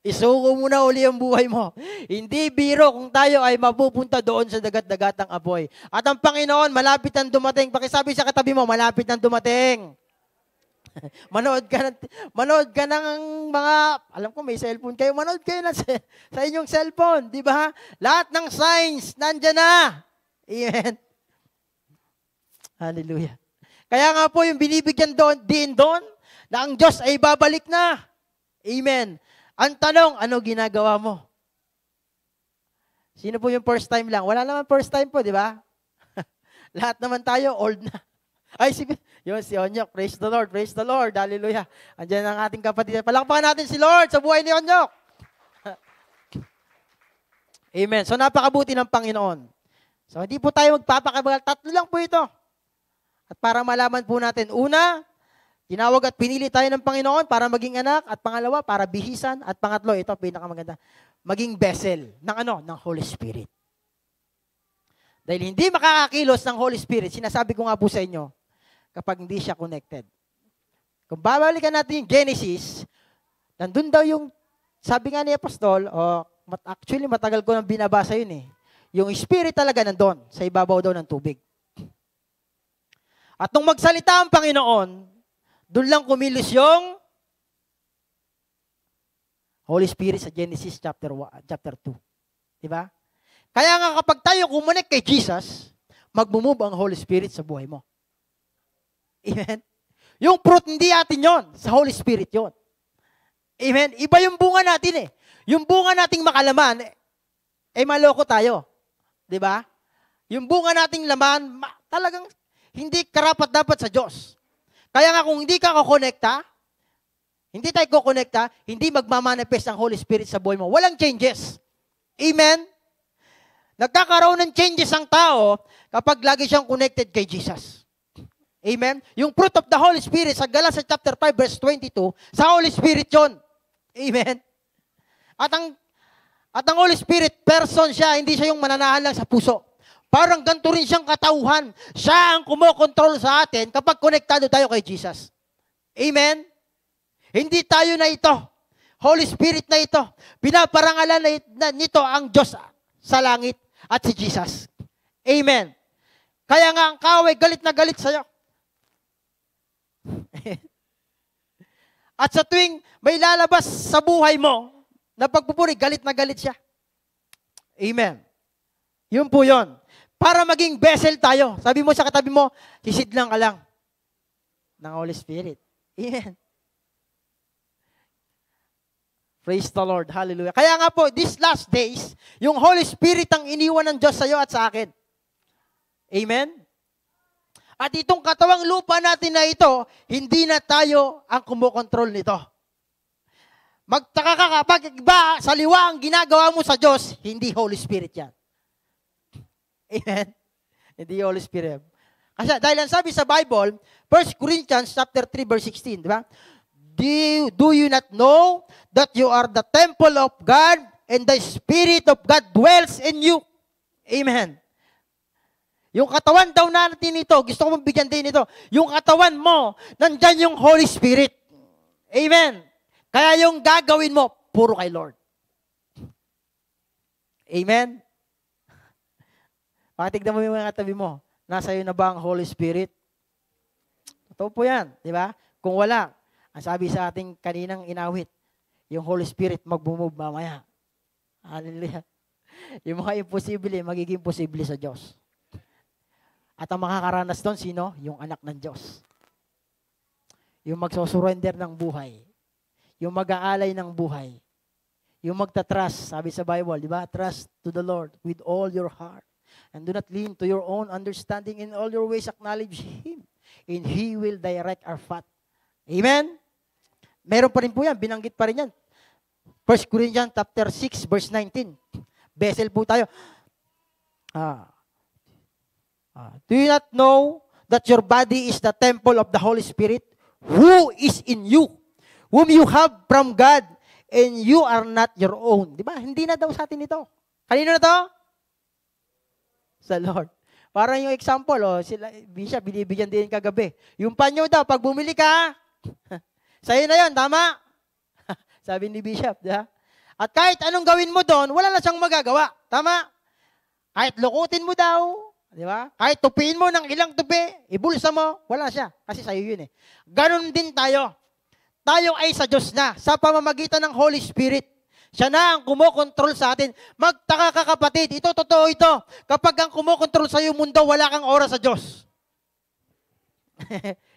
Isuko mo na uli ang buhay mo. Hindi biro kung tayo ay mapupunta doon sa dagat-dagatang apoy. At ang Panginoon, malapit nang dumating. Pakisabi sa katabi mo, malapit nang dumating. Manood ka ng mga, alam ko may cellphone kayo, manood kayo sa inyong cellphone, di ba? Lahat ng signs, nandyan na. Amen. Hallelujah. Kaya nga po yung binibigyan doon, na ang Diyos ay babalik na. Amen. Ang tanong, ano ginagawa mo? Sino po yung first time lang? Wala naman first time po, di ba? Lahat naman tayo, old na. Ay, si Onyok. Praise the Lord. Hallelujah. Andiyan ang ating kapatid. Palakpakan natin si Lord sa buhay ni Onyok. Amen. So, napakabuti ng Panginoon. So, hindi po tayo magpapakabagal. 3 lang po ito. At para malaman po natin, una, tinawag at pinili tayo ng Panginoon para maging anak. At pangalawa, para bihisan. At pangatlo, ito, pinakamaganda, maging vessel ng ng Holy Spirit. Dahil hindi makakakilos ng Holy Spirit, sinasabi ko nga po sa inyo, kapag hindi siya connected. Kung babalikan natin yung Genesis, nandun daw yung, sabi nga ni Apostol, actually matagal ko nang binabasa yun eh, yung Spirit talaga nandun, sa ibabaw daw ng tubig. At nung magsalita ang Panginoon, doon lang kumilos yung Holy Spirit sa Genesis chapter 2. Diba? Kaya nga kapag tayo kumonek kay Jesus, mag-move ang Holy Spirit sa buhay mo. Amen? Yung fruit, hindi atin yon, sa Holy Spirit yon. Amen? Iba yung bunga natin eh. Yung bunga nating makalaman, maloko tayo. Diba? Yung bunga nating laman, talagang hindi karapat-dapat sa Diyos. Kaya nga kung hindi ka kukonekta, hindi tayo kukonekta, hindi magmamanifest ang Holy Spirit sa buhay mo. Walang changes. Amen? Nagkakaroon ng changes ang tao kapag lagi siyang connected kay Jesus. Amen? Yung fruit of the Holy Spirit sa Galatians chapter 5 verse 22, sa Holy Spirit yon. Amen? At ang Holy Spirit, person siya, hindi siya yung mananahan lang sa puso. Parang ganito rin siyang katauhan. Siya ang kumokontrol sa atin kapag konektado tayo kay Jesus. Amen? Hindi tayo na ito. Holy Spirit na ito. Pinaparangalan nito ang Diyos sa langit at si Jesus. Amen. Kaya nga ang kaway, galit na galit sa'yo. At sa tuwing may lalabas sa buhay mo, na pagpupuri, galit na galit siya. Amen. Yun po yun. Para maging vessel tayo. Sabi mo sa katabi mo, sisidlang ka lang ng Holy Spirit. Amen. Praise the Lord. Hallelujah. Kaya nga po, these last days, yung Holy Spirit ang iniwan ng Diyos sa iyo at sa akin. Amen? At itong katawang lupa natin na ito, hindi na tayo ang kumukontrol nito. Magtaka ka kapag iba sa liwa ang ginagawa mo sa Diyos, hindi Holy Spirit yan. Amen? Hindi Holy Spirit. Kasi dahil ang sabi sa Bible, 1 Corinthians chapter 3 verse 16, di ba? Do you not know that you are the temple of God and the Spirit of God dwells in you? Amen. Yung katawan daw natin ito, gusto ko mong bigyan din ito, yung katawan mo, nandyan yung Holy Spirit. Amen. Kaya yung gagawin mo, puro kay Lord. Amen. Pakitignan mo yung mga katabi mo, nasa iyo na ba ang Holy Spirit? Totoo po yan, di ba? Kung wala, ang sabi sa ating kaninang inawit, yung Holy Spirit mag-move mamaya. Hallelujah. Yung mga imposible, magiging posible sa Diyos. At ang makakaranas doon, sino? Yung anak ng Diyos. Yung magsusurrender ng buhay. Yung mag-aalay ng buhay. Yung magtatrust, sabi sa Bible, di ba? Trust to the Lord with all your heart. And do not lean to your own understanding. In all your ways acknowledge Him. And He will direct our path. Amen? Meron pa rin po yan, binanggit pa rin yan. 1 Corinthians chapter 6 verse 19. Vessel po tayo. Do you not know that your body is the temple of the Holy Spirit who is in you, whom you have from God, and you are not your own? Di ba? Hindi na daw sa atin ito. Kanino na to? Sa Lord. Parang yung example, sila, Bishop, binibigyan din kagabi. Yung panyo daw, pag bumili ka, sa'yo na yun, tama? Sabi ni Bishop, di ba? At kahit anong gawin mo doon, wala na siyang magagawa. Tama? Kahit lukutin mo daw, di ba? Kahit tupiin mo ng ilang tupi, ibulsa mo, wala siya. Kasi sa'yo yun eh. Ganon din tayo. Tayo ay sa Diyos na, sa pamamagitan ng Holy Spirit. Siya na ang kumokontrol sa atin. Magtaka ka kapatid, ito, totoo ito. Kapag ang kumokontrol sa iyo mundo, wala kang oras sa Diyos.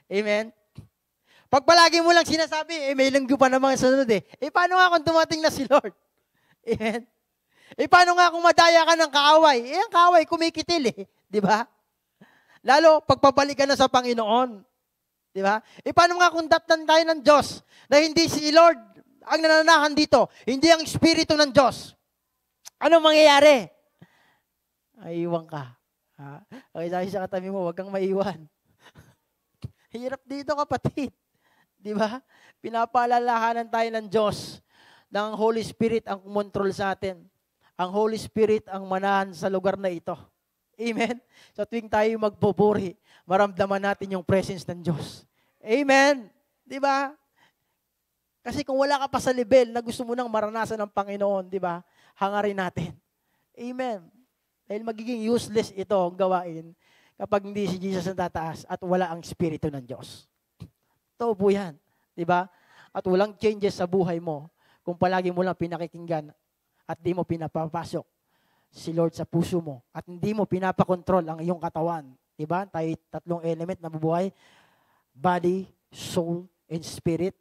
Amen? Pag palagi mo lang sinasabi, may linggo pa namang sunod eh. Paano nga kung dumating na si Lord? Amen? Paano nga kung madaya ka ng kaaway? Ang kaaway kumikitil eh. Di ba? Lalo, pagpabalik ka na sa Panginoon. Di ba? Paano nga kung datnan tayo ng Diyos na hindi si Lord ang nananahan dito, hindi ang Espiritu ng Diyos? Ano mangyayari? Ay, iwan ka. Ha? Okay, sabi sa katabi mo, huwag kang maiwan. Hirap dito, kapatid. Di ba? Pinapaalalahanan tayo ng Diyos ng Holy Spirit ang kumontrol sa atin. Ang Holy Spirit ang manahan sa lugar na ito. Amen? Sa tuwing tayo magpupuri, maramdaman natin yung presence ng Diyos. Amen? Di ba? Kasi kung wala ka pa sa level na gusto mo nang maranasan ng Panginoon, di ba? Hangarin natin. Amen? Dahil magiging useless ito ang gawain kapag hindi si Jesus ang tataas at wala ang Espiritu ng Diyos. Totoo po yan. Diba? At walang changes sa buhay mo kung palagi mo lang pinakikinggan at di mo pinapapasok si Lord sa puso mo at hindi mo pinapakontrol ang iyong katawan. Diba? Tayo tatlong element na mabuhay. Body, soul, and spirit.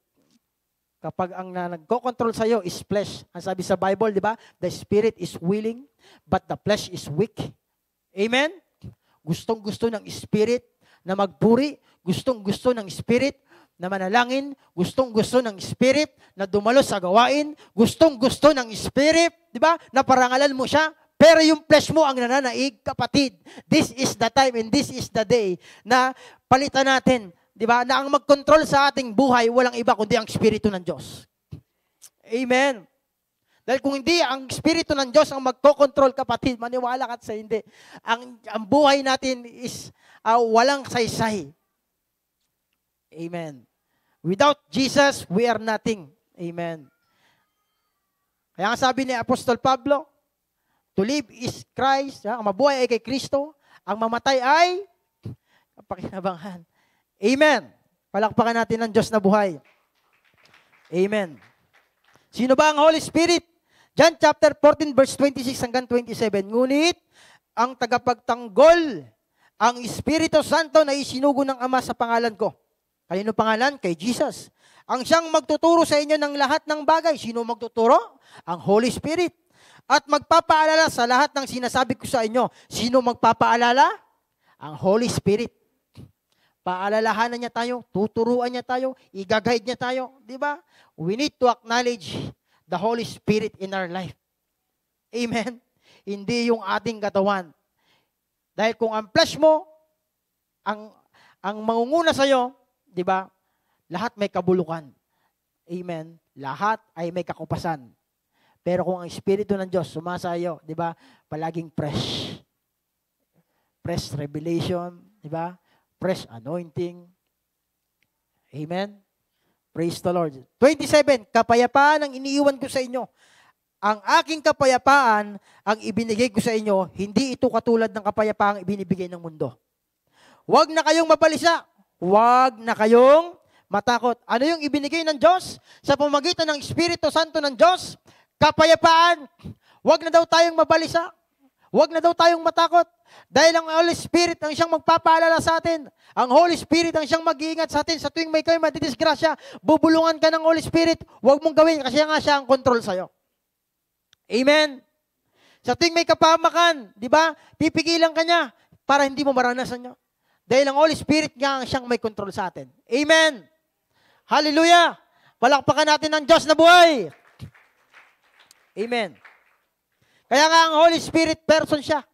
Kapag ang nagko-control sa'yo is flesh. Ang sabi sa Bible, di ba? The spirit is willing, but the flesh is weak. Amen? Gustong-gusto ng spirit na magpuri. Gustong-gusto ng spirit na manalangin. Gustong-gusto ng spirit na dumalo sa gawain. Gustong-gusto ng spirit, di ba? Na parangalan mo siya. Pero yung flesh mo ang nananaig, kapatid. This is the time and this is the day na palitan natin. Di ba? Na ang mag-control sa ating buhay, walang iba kundi ang Espiritu ng Diyos. Amen. Dahil kung hindi ang Espiritu ng Diyos ang magko-control, kapatid, maniwala ka sa hindi. Ang buhay natin is walang saysay. Amen. Without Jesus, we are nothing. Amen. Kaya nga sabi ni Apostol Pablo, to live is Christ, ang mabuhay ay kay Kristo, ang mamatay ay kapakinabangan. Amen. Palakpakan natin ang Diyos na buhay. Amen. Sino ba ang Holy Spirit? John chapter 14 verse 26 hanggang 27. Ngunit ang tagapagtanggol, ang Espiritu Santo na isinugo ng Ama sa pangalan ko. Kanino pangalan? Kay Jesus. Ang siyang magtuturo sa inyo ng lahat ng bagay. Sino magtuturo? Ang Holy Spirit. At magpapaalala sa lahat ng sinasabi ko sa inyo. Sino magpapaalala? Ang Holy Spirit. Paalalahanan niya tayo, tuturuan niya tayo, i-guide niya tayo, di ba? We need to acknowledge the Holy Spirit in our life. Amen? Hindi yung ating katawan. Dahil kung ang flesh mo, ang mangunguna sa'yo, di ba? Lahat may kabulukan. Amen? Lahat ay may kakupasan. Pero kung ang Espiritu ng Diyos sumasa iyo, di ba? Palaging fresh. Fresh revelation, di ba? Fresh anointing. Amen? Praise the Lord. 27, kapayapaan ang iniiwan ko sa inyo. Ang aking kapayapaan ang ibinigay ko sa inyo, hindi ito katulad ng kapayapaang ibinibigay ng mundo. Huwag na kayong mabalisa. Huwag na kayong matakot. Ano yung ibinigay ng Diyos? Sa pamamagitan ng Espiritu Santo ng Diyos, kapayapaan. Huwag na daw tayong mabalisa. Huwag na daw tayong matakot. Dahil ang Holy Spirit ang siyang magpapaalala sa atin. Ang Holy Spirit ang siyang mag-iingat sa atin. Sa tuwing may kayo madidisgrasya, bubulungan ka ng Holy Spirit, huwag mong gawin kasi nga siya ang control sa'yo. Amen? Sa tuwing may kapamakan, di ba? Pipigilan ka niya para hindi mo maranasan niya. Dahil ang Holy Spirit nga ang siyang may control sa atin. Amen? Hallelujah! Palakpakan natin ang Diyos na buhay. Amen. Kaya nga ang Holy Spirit person siya.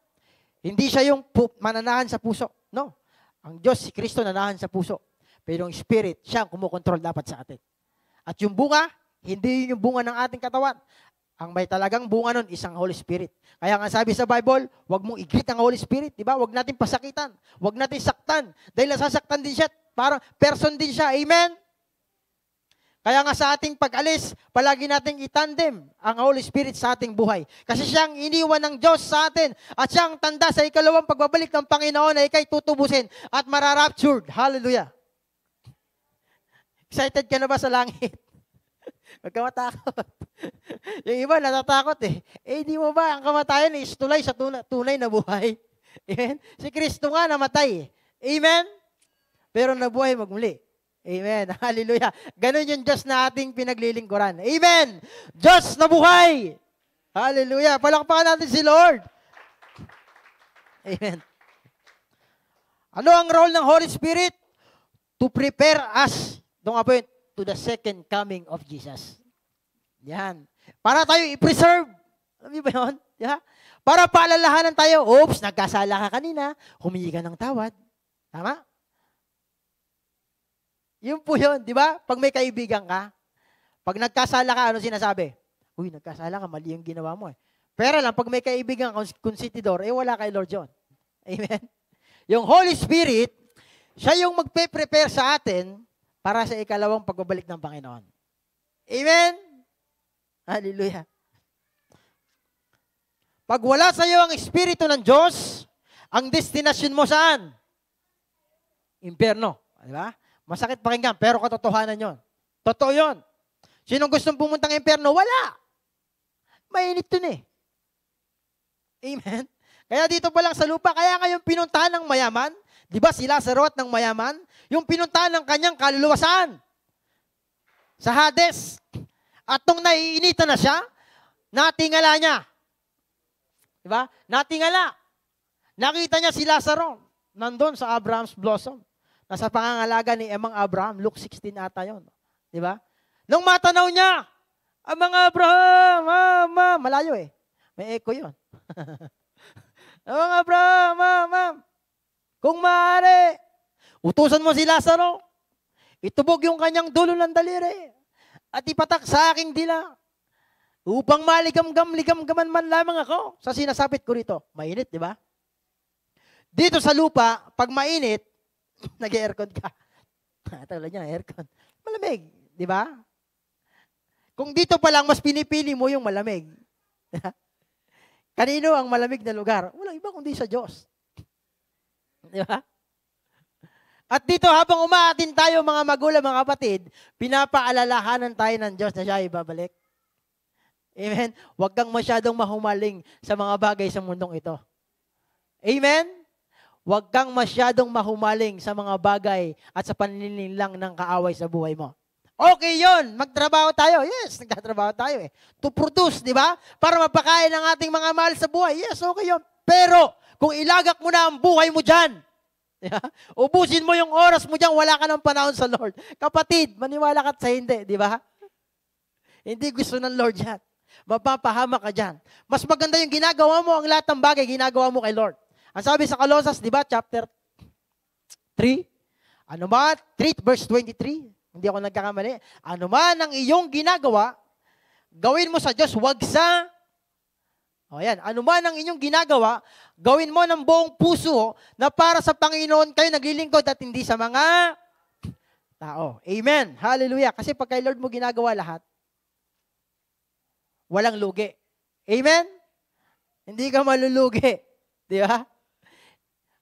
Hindi siya yung mananahan sa puso. No. Ang Diyos, si Kristo, nanahan sa puso. Pero yung Spirit, siya ang kumukontrol dapat sa atin. At yung bunga, hindi yung bunga ng ating katawan. Ang may talagang bunga nun, isang Holy Spirit. Kaya nga sabi sa Bible, huwag mong i-greet ang Holy Spirit. Diba? Huwag natin pasakitan. Huwag natin saktan. Dahil nasasaktan din siya. Parang person din siya. Amen? Kaya nga sa ating pag-alis, palagi nating itandem ang Holy Spirit sa ating buhay. Kasi siyang iniwan ng Diyos sa atin at siyang tanda sa ikalawang pagbabalik ng Panginoon na ikay tutubusin at mararaptured. Hallelujah! Excited ka na ba sa langit? Huwag ka matakot. Yung iba natatakot eh. Di mo ba ang kamatayan is tulay sa tunay na buhay? Amen? Si Kristo nga namatay. Amen? pero nabuhay magmuli. Amen. Hallelujah. Ganon yung Diyos na ating pinaglilingkuran. Amen. Diyos na buhay. Hallelujah. Palakpakan natin si Lord. Amen. Ano ang role ng Holy Spirit? To prepare us, to the second coming of Jesus. Yan. Para tayo i-preserve. Alam niyo ba yun? Yeah? Para paalalahanan tayo, oops, nagkasala ka kanina, humingi ka ng tawad. Tama? Yun po yun, di ba? Pag may kaibigan ka, pag nagkasala ka, ano sinasabi? Uy, nagkasala ka, mali yung ginawa mo eh. Pero lang, pag may kaibigan kang konsentidor, wala kay Lord John. Amen? Yung Holy Spirit, siya yung magpe-prepare sa atin para sa ikalawang pagbabalik ng Panginoon. Amen? Hallelujah. Pag wala sa iyo ang Espiritu ng Diyos, ang destinasyon mo saan? Impyerno. Di ba? Masakit pakinggan, pero katotohanan yon. Totoo yon. Sinong gustong pumuntang impyerno? Wala. Mainit dun eh. Amen? Kaya dito pa lang sa lupa, kaya kayong pinuntahan ng mayaman, di ba sila sa rot ng mayaman, yung pinuntahan ng kanyang kaluluwa saan? Sa Hades. At nung naiinitan na siya, natingala niya. Di ba? Natingala. Nakita niya si Lazaro, nandun sa Abraham's blossom. Nasa pangangalaga ni Emang Abraham, Luke 16 ata yun. Di ba? Nung matanaw niya, Amang Abraham, mama, malayo eh. May echo yun. Amang Abraham, mama, kung maaari, utusan mo si Lazaro, itubog yung kanyang dulo ng daliri, at ipatak sa aking dila, upang maligam-gaman man lamang ako sa sinasapit ko rito. Mainit, di ba? Dito sa lupa, pag mainit, nag-aircon ka. Tawala niya, aircon. Malamig, di ba? Kung dito pa lang, mas pinipili mo yung malamig. Kanino ang malamig na lugar? Walang iba kundi sa Diyos. Di ba? At dito, habang umaatin tayo, mga magulang, mga kapatid, pinapaalalahanan tayo ng Diyos na siya ibabalik. Amen? Huwag kang masyadong mahumaling sa mga bagay sa mundong ito. Amen? Huwag kang masyadong mahumaling sa mga bagay at sa paninilang ng kaaway sa buhay mo. Okay yon, magtrabaho tayo. Yes, nagtatrabaho tayo eh. To produce, di ba? Para mapakain ang ating mga mahal sa buhay. Yes, okay yon. Pero, kung ilagak mo na ang buhay mo dyan, ubusin mo yung oras mo dyan, wala ka ng panahon sa Lord. Kapatid, maniwala ka sa hindi, di ba? Hindi gusto ng Lord yan. Mapapahama ka dyan. Mas maganda yung ginagawa mo, ang lahat ng bagay, ginagawa mo kay Lord. Ang sabi sa Colossus, di ba, chapter 3, 3 verse 23, hindi ako nagkakamali, ano man ang iyong ginagawa, gawin mo sa Diyos, wag sa, ano man ang inyong ginagawa, gawin mo ng buong puso na para sa Panginoon kayo naglilingkod at hindi sa mga tao. Amen. Hallelujah. Kasi pag kay Lord mo ginagawa lahat, walang lugi. Amen? Hindi ka malulugi. Di ba?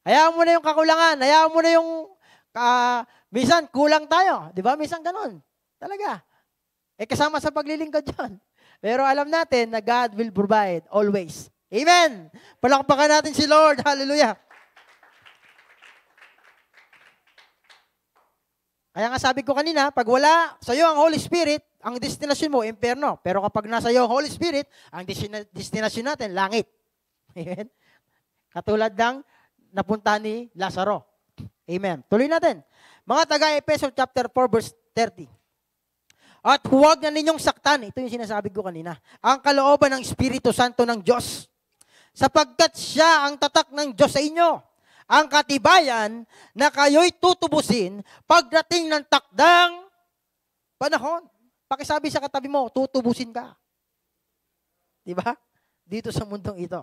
Hayaan mo na yung kakulangan. Hayaan mo na yung minsan kulang tayo. Di ba? Minsan ganun. Talaga. Kasama sa paglilingkod yun. Pero alam natin na God will provide always. Amen. Palakpakan natin si Lord. Hallelujah. Kaya nga sabi ko kanina, pag wala sa iyo ang Holy Spirit, ang destinasyon mo, impyerno. Pero kapag nasa iyo ang Holy Spirit, ang destinasyon natin, langit. Amen. Katulad ng napunta ni Lazaro. Amen. Tuloy natin. Mga taga-Efeso chapter 4 verse 30. At huwag na ninyong saktan, ito yung sinasabi ko kanina, ang kalooban ng Espiritu Santo ng Diyos, sapagkat siya ang tatak ng Diyos sa inyo, ang katibayan na kayo'y tutubusin pagdating ng takdang panahon. Pakisabi sa katabi mo, tutubusin ka. Diba? Dito sa mundong ito.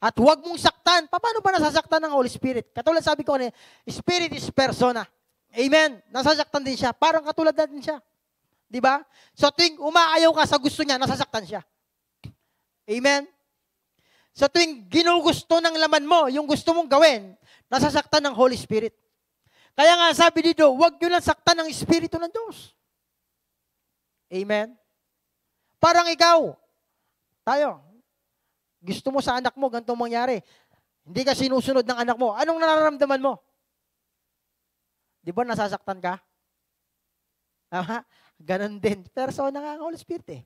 At huwag mong saktan. Paano ba nasasaktan ng Holy Spirit? Katulad sabi ko kanina, Spirit is persona. Amen. Nasasaktan din siya. Parang katulad natin siya. Diba? So tuwing umaayaw ka sa gusto niya, nasasaktan siya. Amen? Sa tuwing ginugusto ng laman mo, yung gusto mong gawin, nasasaktan ng Holy Spirit. Kaya nga sabi dito, huwag nyo lang saktan ng Espiritu ng Diyos. Amen? Parang ikaw, tayo, gusto mo sa anak mo, ganitong mangyari. Hindi ka sinusunod ng anak mo. Anong nararamdaman mo? Di ba nasasaktan ka? Tama? Ganon din. Persona nga ang Holy Spirit eh.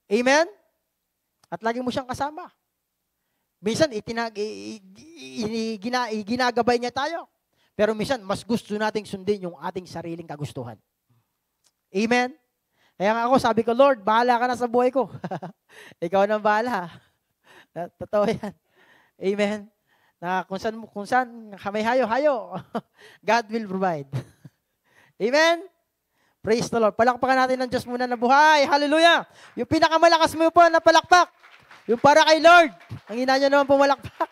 Amen? At lagi mo siyang kasama. Minsan, ginagabay niya tayo. Pero minsan, mas gusto nating sundin yung ating sariling kagustuhan. Amen? Kaya nga ako, sabi ko, Lord, bahala ka na sa buhay ko. Ikaw nang bahala. Totoo yan. Amen? Na kung saan may hayo. God will provide. Amen? Praise the Lord. Palakpakan natin ng Diyos muna na buhay. Hallelujah! Yung pinakamalakas mo po na palakpak. Yung para kay Lord. Ang ina niya naman pumalakpak.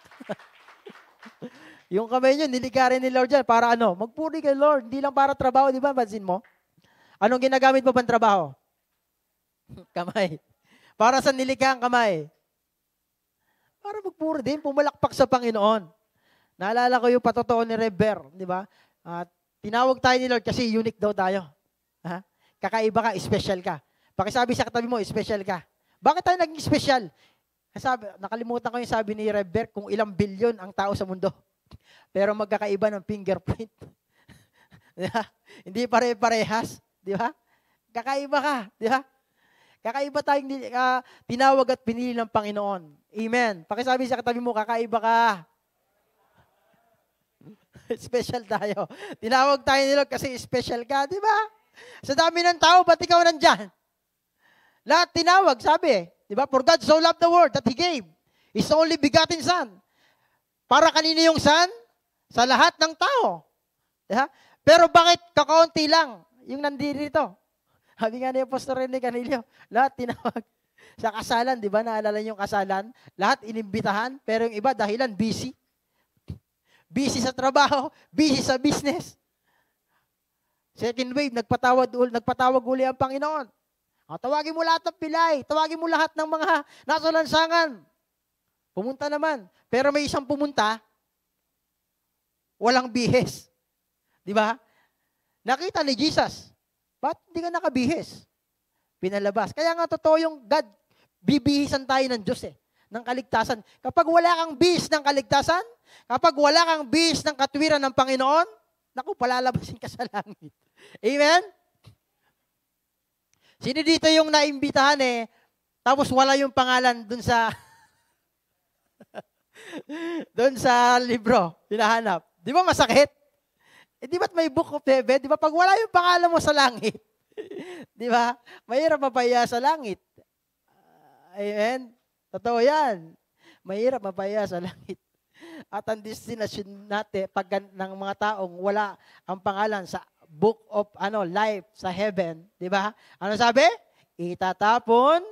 Yung kamay niyo, nilikarin ni Lord dyan. Para ano? Magpuri kay Lord. Hindi lang para trabaho, di ba? Pansin mo? Anong ginagamit mo pang trabaho? Kamay. Para sa nilikha ang kamay? Para magpuri din. Pumalakpak sa Panginoon. Naalala ko yung patotoo ni Rever. Di ba? Tinawag tayo ni Lord kasi unique daw tayo. Ha? Kakaiba ka, special ka. Pakisabi sa katabi mo, special ka. Bakit tayo naging special? Nakalimutan ko yung sabi ni Rever kung ilang bilyon ang tao sa mundo. Pero magkakaiba ng fingerprint. Hindi pare-parehas. Di ba? Kakaiba ka. Di ba? Kakaiba tayong tinawag at pinili ng Panginoon. Amen. Pakisabi sa katabi mo, kakaiba ka. Special tayo. Tinawag tayo ni Lord kasi special ka. Di ba? Sa dami ng tao, ba't ikaw nandyan? Lahat tinawag, sabi. Di ba? For God so loved the world that He gave His only begotten Son. Para kanino yung Son? Sa lahat ng tao. Di ba? Pero bakit kakaunti lang yung nandito? Sabi nga ni Pastor Rene Canillo, lahat tinawag. Sa kasalan, di ba? Naalala niyo yung kasalan? Lahat inimbitahan, pero yung iba dahilan busy. Busy sa trabaho, busy sa business. Second wave, nagpatawag uli ang Panginoon. Tawagin mo lahat ng pilay. Tawagin mo lahat ng mga nasa lansangan. Pumunta naman. Pero may isang pumunta, walang bihis. Di ba? Nakita ni Jesus. Ba't hindi ka nakabihis? Pinalabas. Kaya nga totoo yung God, bibihisan tayo ng Diyos ng kaligtasan. Kapag wala kang bihis ng kaligtasan, kapag wala kang bihis ng katwiran ng Panginoon, naku, palalabasin ka sa langit. Amen? Sino dito yung naimbitahan tapos wala yung pangalan dun sa dun sa libro, hinahanap. Di ba masakit? Di ba't may book of heaven? Di ba pag wala yung pangalan mo sa langit, di ba? Mahirap mapahiya sa langit. Amen? Totoo yan. Mahirap mapahiya sa langit. At ang destination natin, pag ng mga taong wala ang pangalan sa book of life sa heaven, di ba? Ano sabi? Itatapon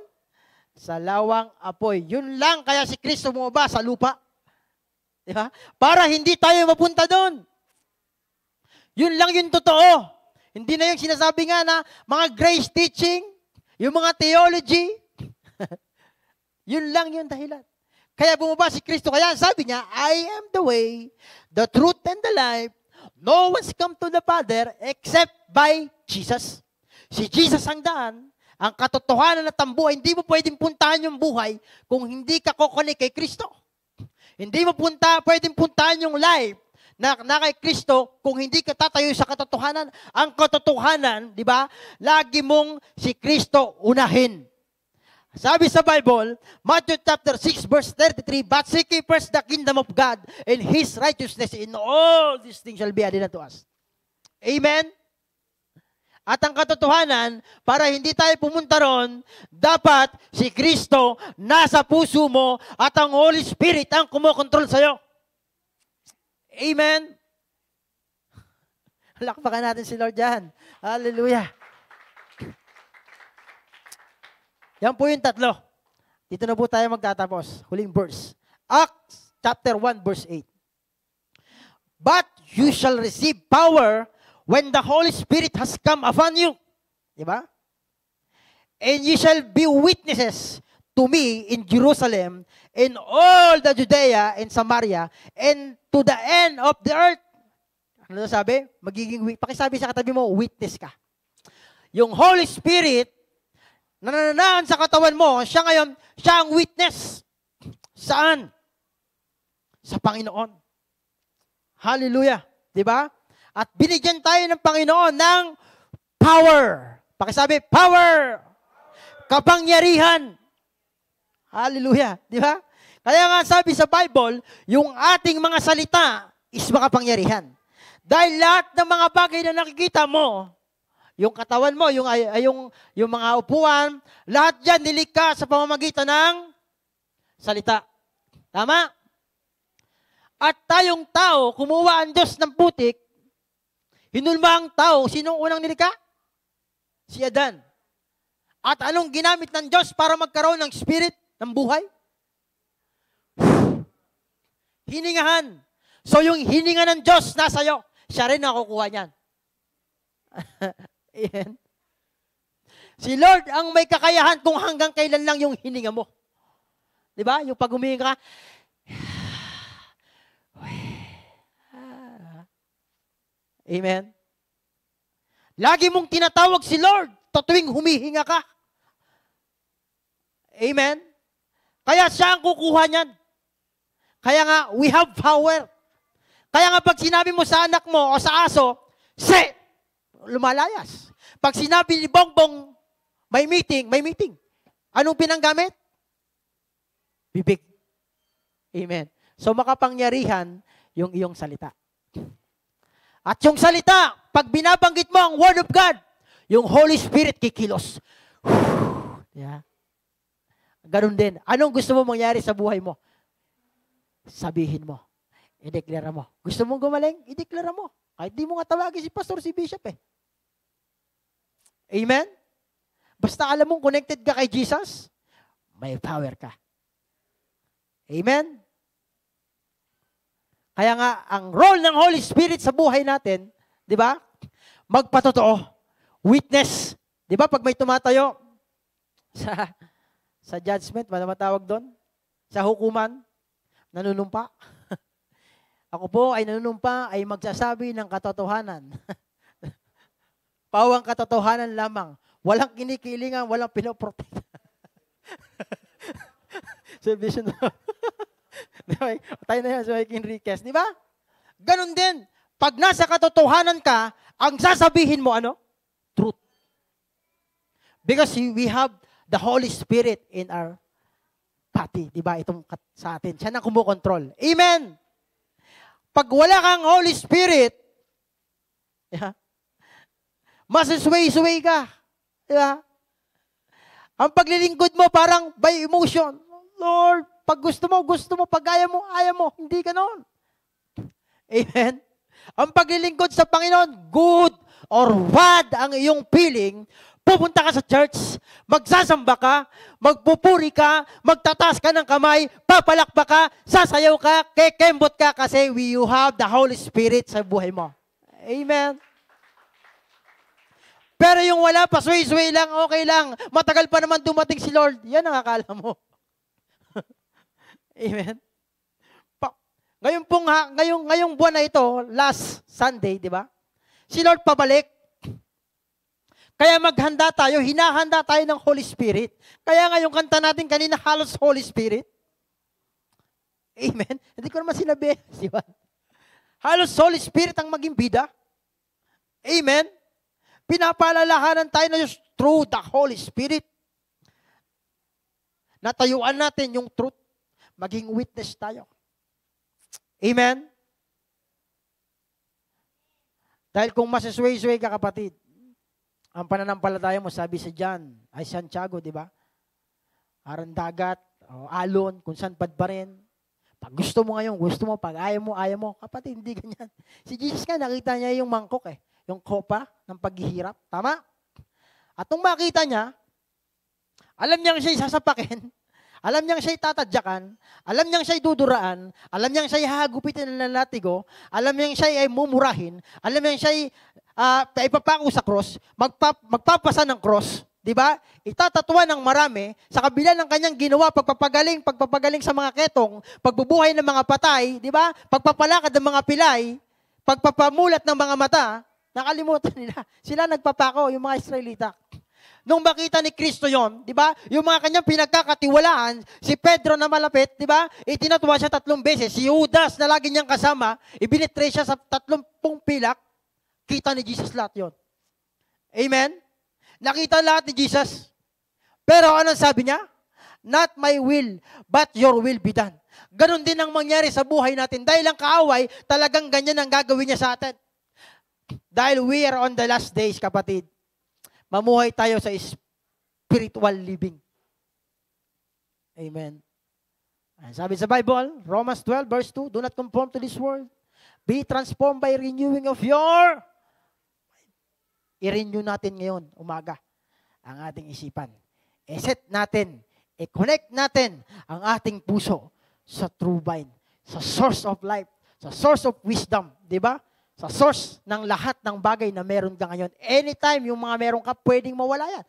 sa lawang apoy. Yun lang kaya si Kristo bumaba sa lupa. Di ba? Para hindi tayo mapunta doon. Yun lang yung totoo. Hindi na yung sinasabi nga na mga grace teaching, yung mga theology. Yun lang yung dahilan. Kaya bumaba si Kristo. Kaya sabi niya, I am the way, the truth, and the life. No one's come to the Father except by Jesus. Si Jesus ang daan, ang katotohanan at ang buhay. Hindi mo pwedeng puntahan yung buhay kung hindi ka kukonek kay Kristo. Hindi mo pwedeng puntahan yung life na kay Kristo kung hindi ka tatayo sa katotohanan. Ang katotohanan, di ba, lagi mong si Kristo unahin. Sabi sa Bible, Matthew chapter 6 verse 33, but seek ye first the kingdom of God and His righteousness, in all these things shall be added unto us. Amen? At ang katotohanan, para hindi tayo pumunta ron, dapat si Kristo nasa puso mo at ang Holy Spirit ang kumokontrol sa'yo. Amen? Lakpakan natin si Lord dyan. Hallelujah. Yan po yung tatlo. Dito na po tayo magtatapos. Huling verse. Acts chapter 1 verse 8. But you shall receive power when the Holy Spirit has come upon you. Diba? And you shall be witnesses to me in Jerusalem, in all the Judea and Samaria, and to the end of the earth. Ano sabi? Pakisabi sa katabi mo, witness ka. Yung Holy Spirit, nananaan sa katawan mo, siya ang witness. Saan? Sa Panginoon. Hallelujah. Diba? At binigyan tayo ng Panginoon ng power. Pakisabi, power! Kapangyarihan. Hallelujah. Di ba? Kaya nga sabi sa Bible, yung ating mga salita is makapangyarihan. Dahil lahat ng mga bagay na nakikita mo, yung katawan mo, yung mga upuan, lahat yan nilikha sa pamamagitan ng salita. Tama? At tayong tao, kumuha ang Diyos ng putik, hinulma ang tao, sinong unang nilikha? Si Adan. At anong ginamit ng Diyos para magkaroon ng spirit ng buhay? Hiningahan. So yung hininga ng Diyos nasa iyo, siya rin nakukuha niyan. Amen. Si Lord ang may kakayahan kung hanggang kailan lang yung hininga mo. Di ba? Yung pag huminga ka, amen. Lagi mong tinatawag si Lord tuwing humihinga ka. Amen. Kaya siya ang kukuha niyan. Kaya nga, we have power. Kaya nga pag sinabi mo sa anak mo o sa aso, lumalayas. Pag sinabi ni Bongbong, may meeting. Anong pinanggamit? Bibig. Amen. So makapangyarihan yung iyong salita. At yung salita, pag binabanggit mo ang Word of God, yung Holy Spirit kikilos. Yeah. Ganun din. Anong gusto mo mangyari sa buhay mo? Sabihin mo. Ideklara mo. Gusto mong gumaling? Ideklara mo. Kahit di mo nga tawagin si pastor, si bishop eh. Amen? Basta alam mong connected ka kay Jesus, may power ka. Amen? Kaya nga, ang role ng Holy Spirit sa buhay natin, di ba? Magpatotoo. Witness. Di ba? Pag may tumatayo sa judgment, ano matawag doon? Sa hukuman, nanunumpa. Ako po ay nanunumpa ay magsasabi ng katotohanan. Pawang katotohanan lamang. Walang kinikilingan, walang pinoprotekta. So, vision na. Tayo na yan, so Enriquez. Di ba? Ganon din. Pag nasa katotohanan ka, ang sasabihin mo, ano? Truth. Because we have the Holy Spirit in our body. Di ba? Itong sa atin. Siya na kumukontrol. Amen! Pag wala kang Holy Spirit, masasway-sway ka. Di ba? Ang paglilingkod mo parang by emotion. Lord, pag gusto mo, pag ayaw mo, hindi ganon. Amen? Ang paglilingkod sa Panginoon, good or bad ang iyong feeling, pupunta ka sa church, magsasamba ka, magpupuri ka, magtataas ka ng kamay, papalakpak ka, sasayaw ka, kekembot ka kasi you have the Holy Spirit sa buhay mo. Amen? Pero yung wala pa, sway-sway lang, okay lang, matagal pa naman dumating si Lord, yan ang akala mo. Amen? Ngayong buwan na ito, last Sunday, di ba? Si Lord pabalik. Kaya maghanda tayo, hinahanda tayo ng Holy Spirit. Kaya nga yung kanta natin kanina, halos Holy Spirit. Amen? Hindi ko naman sinabi. Diba? Halos Holy Spirit ang maging bida. Amen? Pinapaalalahanan tayo na Diyos through the Holy Spirit. Natayuan natin yung truth. Maging witness tayo. Amen? Dahil kung masasway-sway ka, kapatid, ang pananampalataya mo, sabi sa John, ay Santiago, di ba? Arang dagat, o alon, kung saan padparin. Pag gusto mo ngayon, gusto mo. Pag ayaw mo. Kapatid, hindi ganyan. Si Jesus nga, nakita niya yung mangkok eh. Yung kopa ng paghihirap. Tama? At nung makita niya, alam niyang siya'y sasapakin, alam niyang siya'y tatadyakan, alam niyang siya'y duduraan, alam niyang siya'y hagupitin ng latigo, alam niyang siya'y mumurahin, alam niyang siya'y ipapako sa cross, magpapasa ng cross, di ba? Itatatuan ng marami sa kabila ng kanyang ginawa, pagpapagaling sa mga ketong, pagbubuhay ng mga patay, di ba? Pagpapalakad ng mga pilay, pagpapamulat ng mga mata, nakalimutan nila. Sila nagpapako, yung mga Israelita. Nung makita ni Kristo yon, di ba? Yung mga kanyang pinagkakatiwalaan, si Pedro na malapit, di ba? Itinatuwa siya 3 beses. Si Judas na lagi niyang kasama, ibinitray siya sa 30 pilak. Kita ni Jesus lahat yon. Amen? Nakita lahat ni Jesus. Pero anong sabi niya? Not my will, but your will be done. Ganon din ang mangyari sa buhay natin. Dahil ang kaaway, talagang ganyan ang gagawin niya sa atin. Dahil we are on the last days, kapatid. Mamuhay tayo sa spiritual living. Amen. Sabi sa Bible, Romans 12 verse 2, do not conform to this world. Be transformed by renewing of your... I-renew natin ngayon, umaga, ang ating isipan. I-set natin, i-connect natin ang ating puso sa true vine, sa source of life, sa source of wisdom, di ba? Sa source ng lahat ng bagay na meron ka ngayon. Anytime yung mga meron ka, pwedeng mawala yan.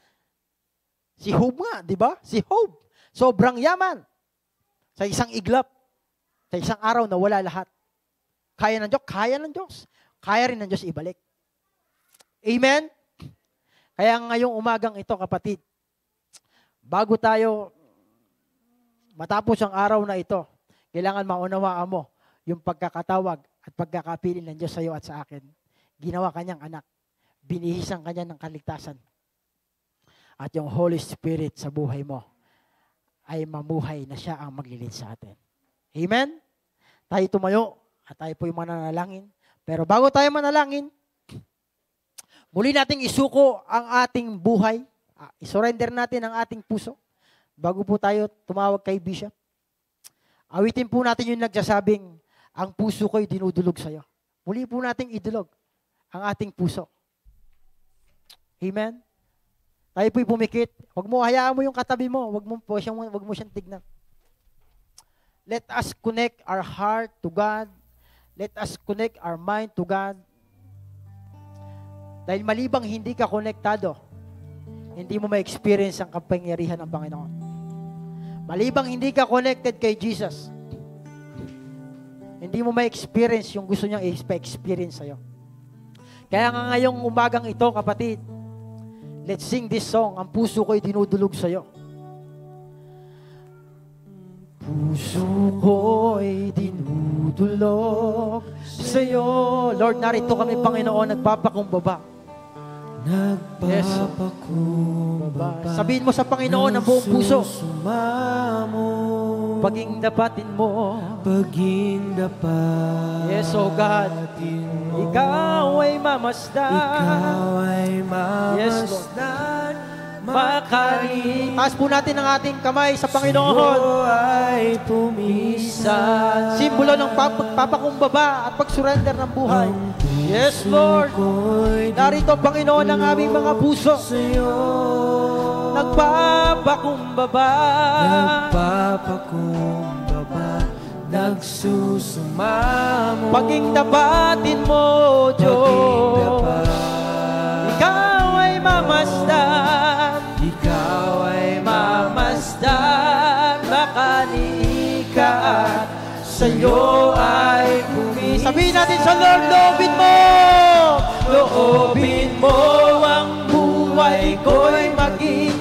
Si Job nga, di ba? Si Job, sobrang yaman. Sa isang iglap, sa isang araw na wala lahat. Kaya ng Diyos, kaya ng Diyos. Kaya rin ng Diyos ibalik. Amen? Kaya ngayong umagang ito, kapatid, bago tayo matapos ang araw na ito, kailangan maunawaan mo yung pagkakatawag at pagkakapili ng Diyos sa iyo at sa akin. Ginawa kanyang anak. Binihisan kanya ng kaligtasan. At yung Holy Spirit sa buhay mo ay mamuhay na siya ang maglilid sa atin. Amen? Tayo tumayo at tayo po'y mananalangin. Pero bago tayo manalangin, muli nating isuko ang ating buhay. Isurrender natin ang ating puso. Bago po tayo tumawag kay Bishop. Awitin po natin yung nagsasabing, ang puso ko'y dinudulog sa'yo. Muli po nating idulog ang ating puso. Amen? Tayo po'y pumikit. Huwag mo, hayaan mo yung katabi mo. Huwag mo siyang tignan. Let us connect our heart to God. Let us connect our mind to God. Dahil malibang hindi ka konektado, hindi mo ma-experience ang kapangyarihan ng Panginoon. Malibang hindi ka connected kay Jesus, hindi mo ma-experience yung gusto niyang i-experience sa'yo. Kaya nga ngayong umagang ito, kapatid, let's sing this song, ang puso ko'y dinudulog sa'yo. Puso ko'y dinudulog sa'yo. Lord, narito kami, Panginoon, nagpapakumbaba. Nagpapakumbaba. Sabihin mo sa Panginoon ang buong puso. Paging dapatin mo. Paging dapatin. Yes, oh God. Ikaw ay mamasdan. Ikaw ay mamasdan. Makari. Taas po natin ang ating kamay sa Panginoon. Ay pumisan. Simbolo ng pagpapakumbaba at pag-surrender ng buhay. Yes, Lord. Narito, Panginoon, ang aming mga puso. Nagpapakumbaba. Nagpapakumbaba. Nagsusumamo. Paging dapatin mo, Diyos. Ikaw ay mamasdan. Ikaw ay mamasdan. Makaniika. Sa'yo ay pumisan. Sabihin natin sa Lord, loobin mo. Loobin mo ang buhay ko'y maging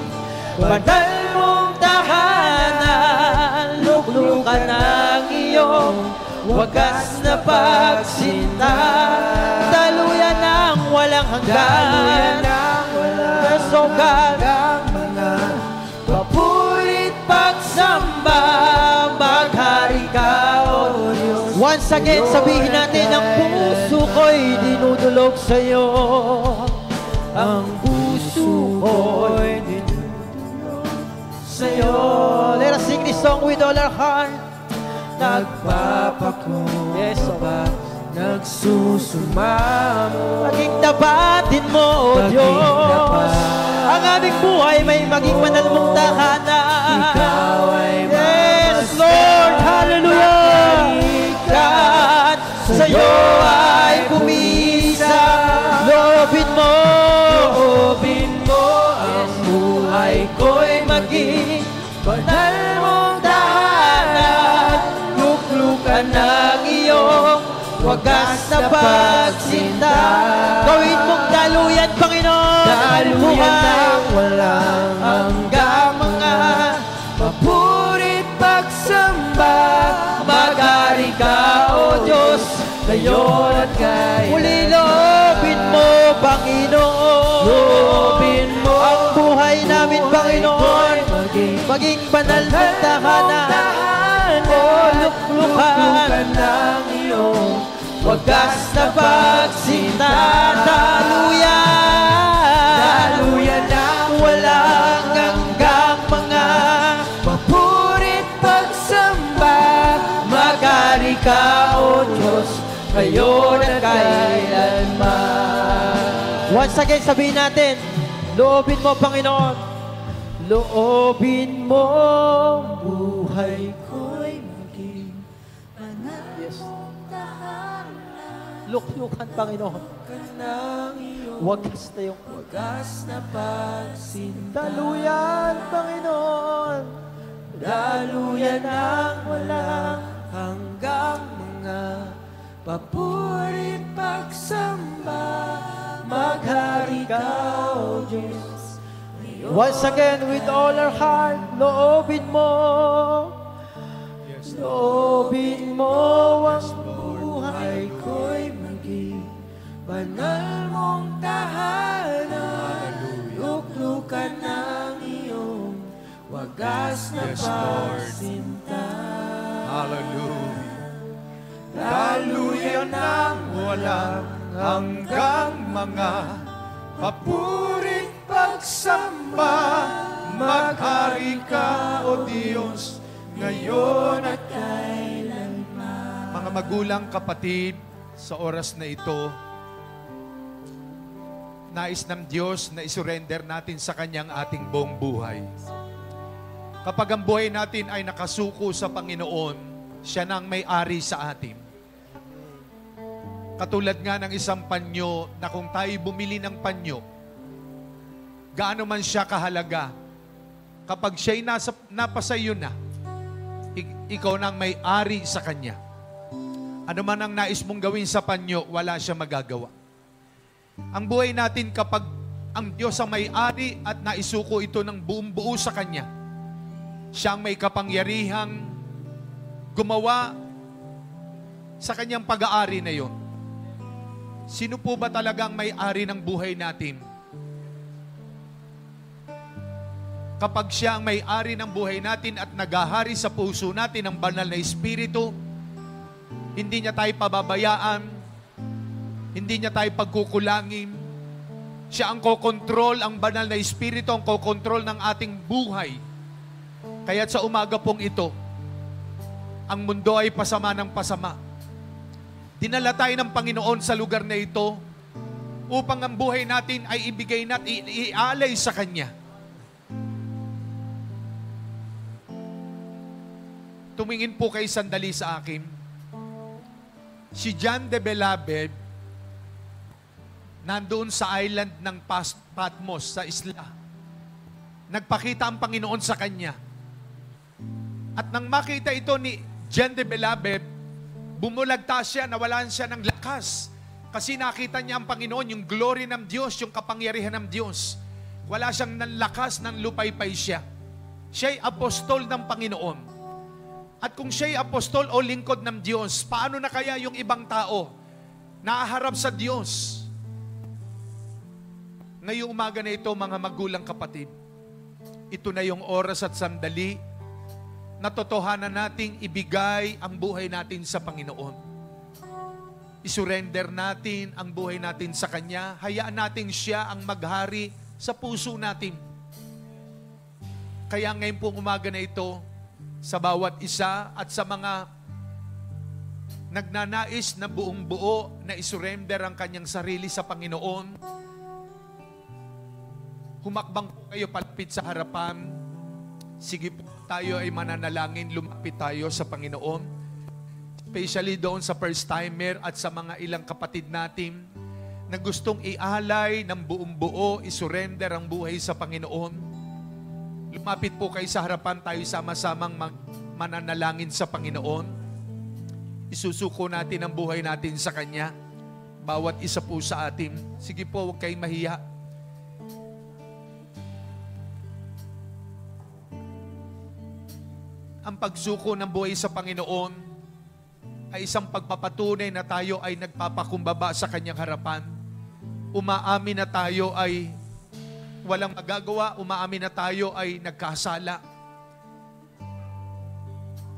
banal mong tahanan. Luklukan ang iyong wagas na pagsinta. Daluyan ng walang hanggan. Hanggang mga papurit pagsamba. Maghari ka, O Diyos. Once again, sabihin natin, ang puso ko'y dinudulog sa'yo. Ang puso ko'y dinudulog sa'yo. Let us sing this song with all our heart. Nagpapakumbaba, nagsusumamo. Maging dapatin mo, O Diyos. Ang aming buhay may maging banal mong tahanan. Ikaw ay yes, Lord, hallelujah. Sa'yo ay pumisang. Loobin mo. Loobin mo ang buhay ko'y maging banal mong tahanan. Luklukan ng iyong wagas na pagsinta. Gawin mong daluyan, Panginoon. Daluyan ng walang hanggang mga mapurit pagsamba. Magari ka, O Diyos, ngayon at kailan. Muli loobin mo. maging banal ng tahanan, o luklukan ng iyong wagas na pagsinta. Daluyan na walang hanggang mga papurit pagsamba. Magari ka, O Diyos, ngayon at kailanman. Once again, sabihin natin, loobin mo, Panginoon. Loobin mo buhay ko'y maging Banal mong tahanan. luklukan, Panginoon. Wagas na yung Wagas na pagsinta. daluyan, Panginoon. Daluyan ang walang hanggang mga papurit pagsamba. Maghari ka, O Diyos. Once again, with all our heart, loobin mo. Loobin mo ang buhay Ko'y maging banal mong tahanan. Luklukan ng iyong wagas na pagsinta. Hallelujah. Daluyan ng walang hanggang mga papurit pagsamba. Maghari ka, O Diyos, ngayon at kailanman. Mga magulang, kapatid, sa oras na ito, nais ng Diyos na isurrender natin sa Kanyang ating buong buhay. Kapag ang buhay natin ay nakasuko sa Panginoon, Siya nang may-ari sa atin. Katulad nga ng isang panyo na kung tayo bumili ng panyo, gaano man siya kahalaga, kapag siya'y napasayo na, ikaw nang may-ari sa kanya. Ano man ang nais mong gawin sa panyo, wala siya magagawa. Ang buhay natin kapag ang Diyos ang may-ari at naisuko ito ng buong buo sa Kanya, siya ang may kapangyarihang gumawa sa Kanyang pag-aari na yon. Sino po ba talagang may-ari ng buhay natin? Kapag siya ang may-ari ng buhay natin at naghahari sa puso natin ang banal na Espiritu, hindi niya tayo pababayaan, hindi niya tayo pagkukulangin. Siya ang kokontrol, ang banal na Espiritu ang kokontrol ng ating buhay. Kaya't sa umaga pong ito, ang mundo ay pasama ng pasama. Dinala tayo ng Panginoon sa lugar na ito upang ang buhay natin ay ibigay natin, ialay sa Kanya. Tumingin po kayo sandali sa akin. Si John de Belabed, nandoon sa island ng Patmos, sa isla. Nagpakita ang Panginoon sa kanya. At nang makita ito ni John de Belabed, bumulagta siya, nawalan siya ng lakas. Kasi nakita niya ang Panginoon, yung glory ng Diyos, yung kapangyarihan ng Diyos. Wala siyang nanlakas, ng lupaypay siya. Siya'y apostol ng Panginoon. At kung siya'y apostol o lingkod ng Diyos, paano na kaya yung ibang tao naaharap sa Diyos? Ngayong umaga na ito, mga magulang kapatid, ito na yung oras at sandali na totohanan nating ibigay ang buhay natin sa Panginoon. Isurrender natin ang buhay natin sa Kanya. Hayaan natin siya ang maghari sa puso natin. Kaya ngayon pong umaga na ito, sa bawat isa at sa mga nagnanais na buong buo na isurrender ang kanyang sarili sa Panginoon, humakbang po kayo palapit sa harapan. Sige po, tayo ay mananalangin, lumapit tayo sa Panginoon. Especially doon sa first timer at sa mga ilang kapatid natin na gustong ialay ng buong buo, isurrender ang buhay sa Panginoon. Lumapit po kayo sa harapan, tayo sama-samang mananalangin sa Panginoon. Isusuko natin ang buhay natin sa Kanya. Bawat isa po sa atin. Sige po, huwag kayong mahiya. Ang pagsuko ng buhay sa Panginoon ay isang pagpapatunay na tayo ay nagpapakumbaba sa Kanyang harapan. Umaamin na tayo ay walang magagawa, umaamin na tayo ay nagkasala.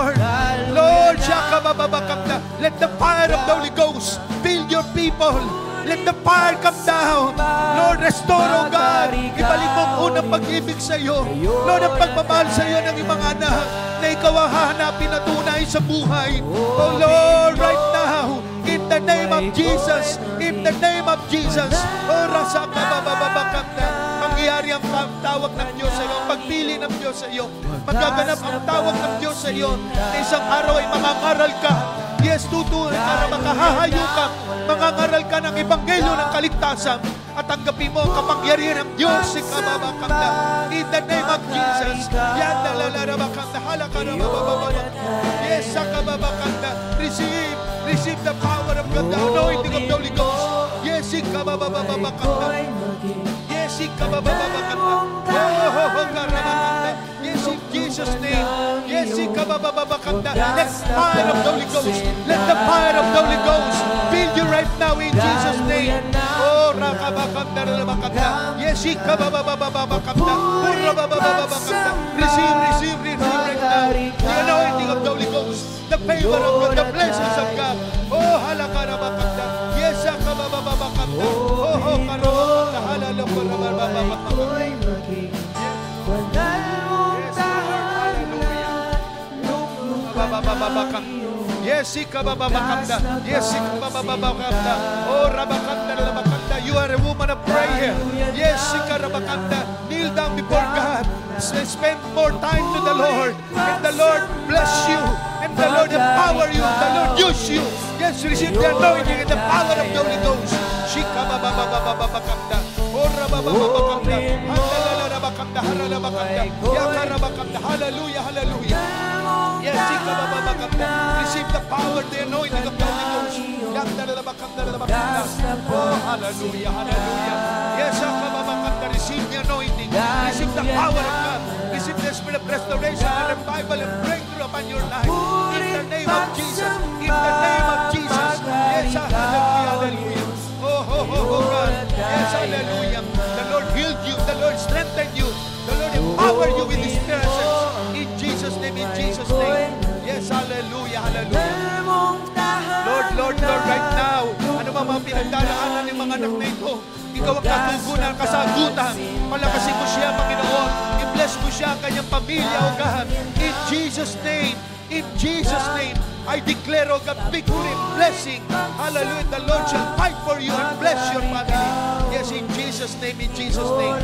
Lord. Lord, let the fire of the Holy Ghost fill your people. Let the fire come down. Lord, restore, oh God. Ibalik mo ang unang pag-ibig sa iyo. Lord, ang pagmamahal sa iyo ng iyong mga anak na ikaw ang hahanapin na tunay sa buhay. Oh Lord, right now, in the name of Jesus, in the name of Jesus, oh rasa ka babababakam na mangyayari ang tawag ng Diyos sa iyo, ang pagpili ng Diyos sa iyo. Magaganap ang tawag ng Diyos sa iyo na isang araw ay mangangaral ka. Yes, tutuloy para makahahayo ka. Mangangaral ka ng ebanghelyo ng kaligtasan. at tanggapin mo ang kapangyarihan ng Diyos. Ikababakanda. In the name of Jesus. Yadalalabakanda. Halakarababababa. Yes, akababakanda. Receive the power of God, the anointing of the Holy Ghost. Yes, ikababababakanda. Yes, ikababababakanda. Karabakanda. Yes, in Jesus' name. Yes, ikababababakanda. Let the fire of the Holy Ghost. Let the fire of the Holy Ghost fill you right now in Jesus' name. Oh, rakabakanda, rabakanda. Yes, ikababababakanda. Rababababakanda. Receive right now. The anointing of the Holy Ghost. The favor of God, the blessings of God. Oh, halakarabakanda. Yes, akababababakanda. Oh, karabakanda. Halakarabababakanda. Yes, ikabababakanda. Yes, ikabababakanda. Oh, rabakanda, rabakanda. You are a woman of prayer. Yes, ikarabakanda. Kneel down before God. Spend more time to the Lord. And the Lord bless you. And the Lord empower you. The Lord use you. Yes, receive the anointing and the power of the Holy Ghost. Shikababababakanda. Oh, rababababakanda. Halalalabakanda. Haralabakanda. Yakarabakanda. Hallelujah, hallelujah. Yes, receive the power, the anointing of the Holy Ghost. Oh, hallelujah, hallelujah. Yes, receive the anointing. Receive the power of God. Receive the spirit of restoration and revival and breakthrough upon your life. In the name of Jesus. In the name of Jesus. Yes, hallelujah, hallelujah. Oh, God. Yes, hallelujah. The Lord healed you. The Lord strengthened you. The Lord empowered you with His presence. In Jesus' name, in Jesus' name. Yes, hallelujah, hallelujah. Lord, right now, ano ba mga pinagdaraanan ng mga anak na ito? Ikaw ang katugunan, kasagutan. Palakasin mo siya, Panginoon. I-bless mo siya, kanyang pamilya, O God. In Jesus' name, in Jesus' name, I declare, O God, victory and blessing. Hallelujah. The Lord shall fight for you and bless your family. Yes, in Jesus' name, in Jesus' name.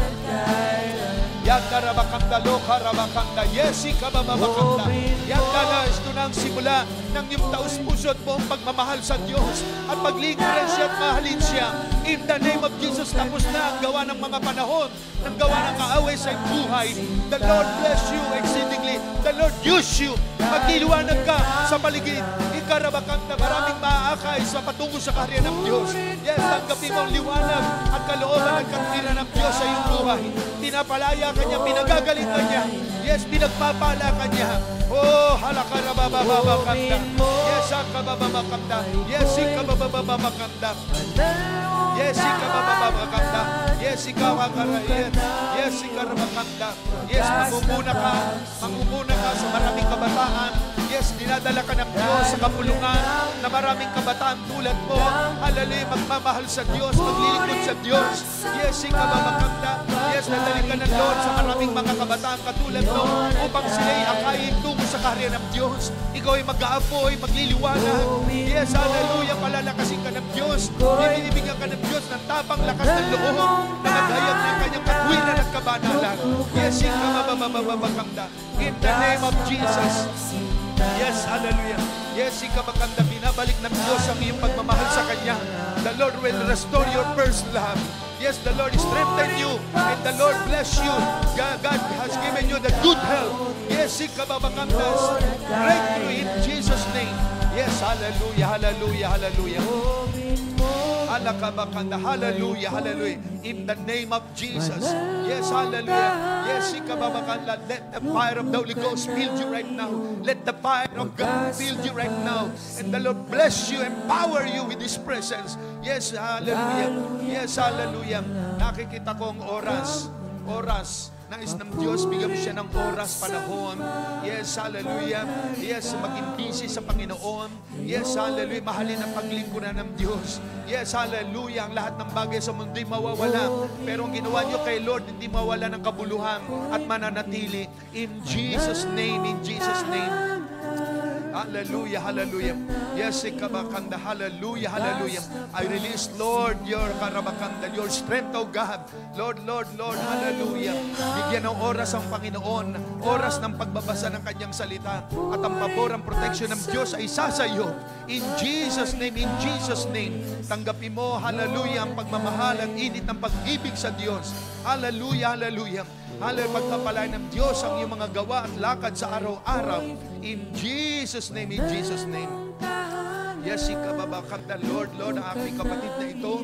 Yakarabakanda, lokarabakanda, yesi kabababakanda. Yakala, ito na ang simula ng iyong taus-pusod mo ang pagmamahal sa Diyos at paglingkuran siya at mahalin siya. In the name of Jesus, tapos na ang gawa ng mga panahon, ng gawa ng kaaway sa iyong buhay. The Lord bless you exceedingly. The Lord use you. Magliliwanag ka sa paligid. Ikarabakanda, maraming maaakay sa patungo sa kaharian ng Diyos. Yes, tanggapin mo ang liwanag at kalooban at katuwiran ng Diyos sa iyong buhay. Pinapalaya ka niya, pinagagaling ka niya. Yes, pinagpapala ka niya. Oh, halakarabababakanda. Yes, akabababakanda. Yes, ikabababakanda. Yes, ikabababakanda. Yes, ikawakarayet. Yes, ikarabakanda. Yes, mangunguna ka sa maraming kabataan. Yes, dinadala ka ng Diyos sa kapulungan na maraming kabataan tulad mo. Halali, magmamahal sa Diyos, maglilingkod sa Diyos. Yes, ikababakanda. Yes, nadali ka ng Lord sa maraming mga kabataan katulad mo upang sila'y akayin tungo sa kaharian ng Diyos. Ikaw ay mag-aapoy, magliliwanag. Yes, hallelujah, palalakasin ka ng Diyos. Binibigyan ka ng Diyos ng tapang lakas ng loob na maghayag ng kanyang katwiran at kabanalan. Yes, ikababababakanda. In the name of Jesus. Yes, hallelujah. Yes, ikabakanda, binabalik ng Diyos ang iyong pagmamahal sa Kanya. The Lord will restore your first love. Yes, the Lord strengthen you and the Lord bless you. God has given you the good health. Yes, ikababakanda, breakthrough in Jesus' name. Yes, hallelujah, hallelujah, hallelujah. Alakabakanda, hallelujah, hallelujah. In the name of Jesus. Yes, hallelujah. Yes, ikababakanda. Let the fire of the Holy Ghost fill you right now. Let the fire of God fill you right now. And the Lord bless you, empower you with His presence. Yes, hallelujah. Yes, hallelujah. Nakikita ko ang oras. Nais ng Diyos, bigyan mo siya ng oras, panahon. Yes, hallelujah. Yes, maging busy sa Panginoon. Yes, hallelujah. Mahalin ang paglingkuran ng Diyos. Yes, hallelujah. Ang lahat ng bagay sa mundo ay mawawala. Pero ang ginawa niyo kay Lord, hindi mawala ng kabuluhan at mananatili. In Jesus' name, in Jesus' name. Hallelujah, hallelujah. Yes, ikabakanda, hallelujah, hallelujah. I release, Lord, your karabakanda, your strength, oh God. Lord, Lord, Lord, hallelujah. Bigyan ng oras ang Panginoon, oras ng pagbabasa ng kanyang salita, at ang pabor, ang protection ng Diyos ay sasayo. In Jesus' name, in Jesus' name, tanggapin mo, hallelujah, ang pagmamahal at init ng pag-ibig sa Diyos. Hallelujah, hallelujah. Hallelujah, pagpapalain ng Diyos ang iyong mga gawa at lakad sa araw-araw. In Jesus' name, in Jesus' name. Yes, ikababakanda, Lord, Lord, ang aking kapatid na ito,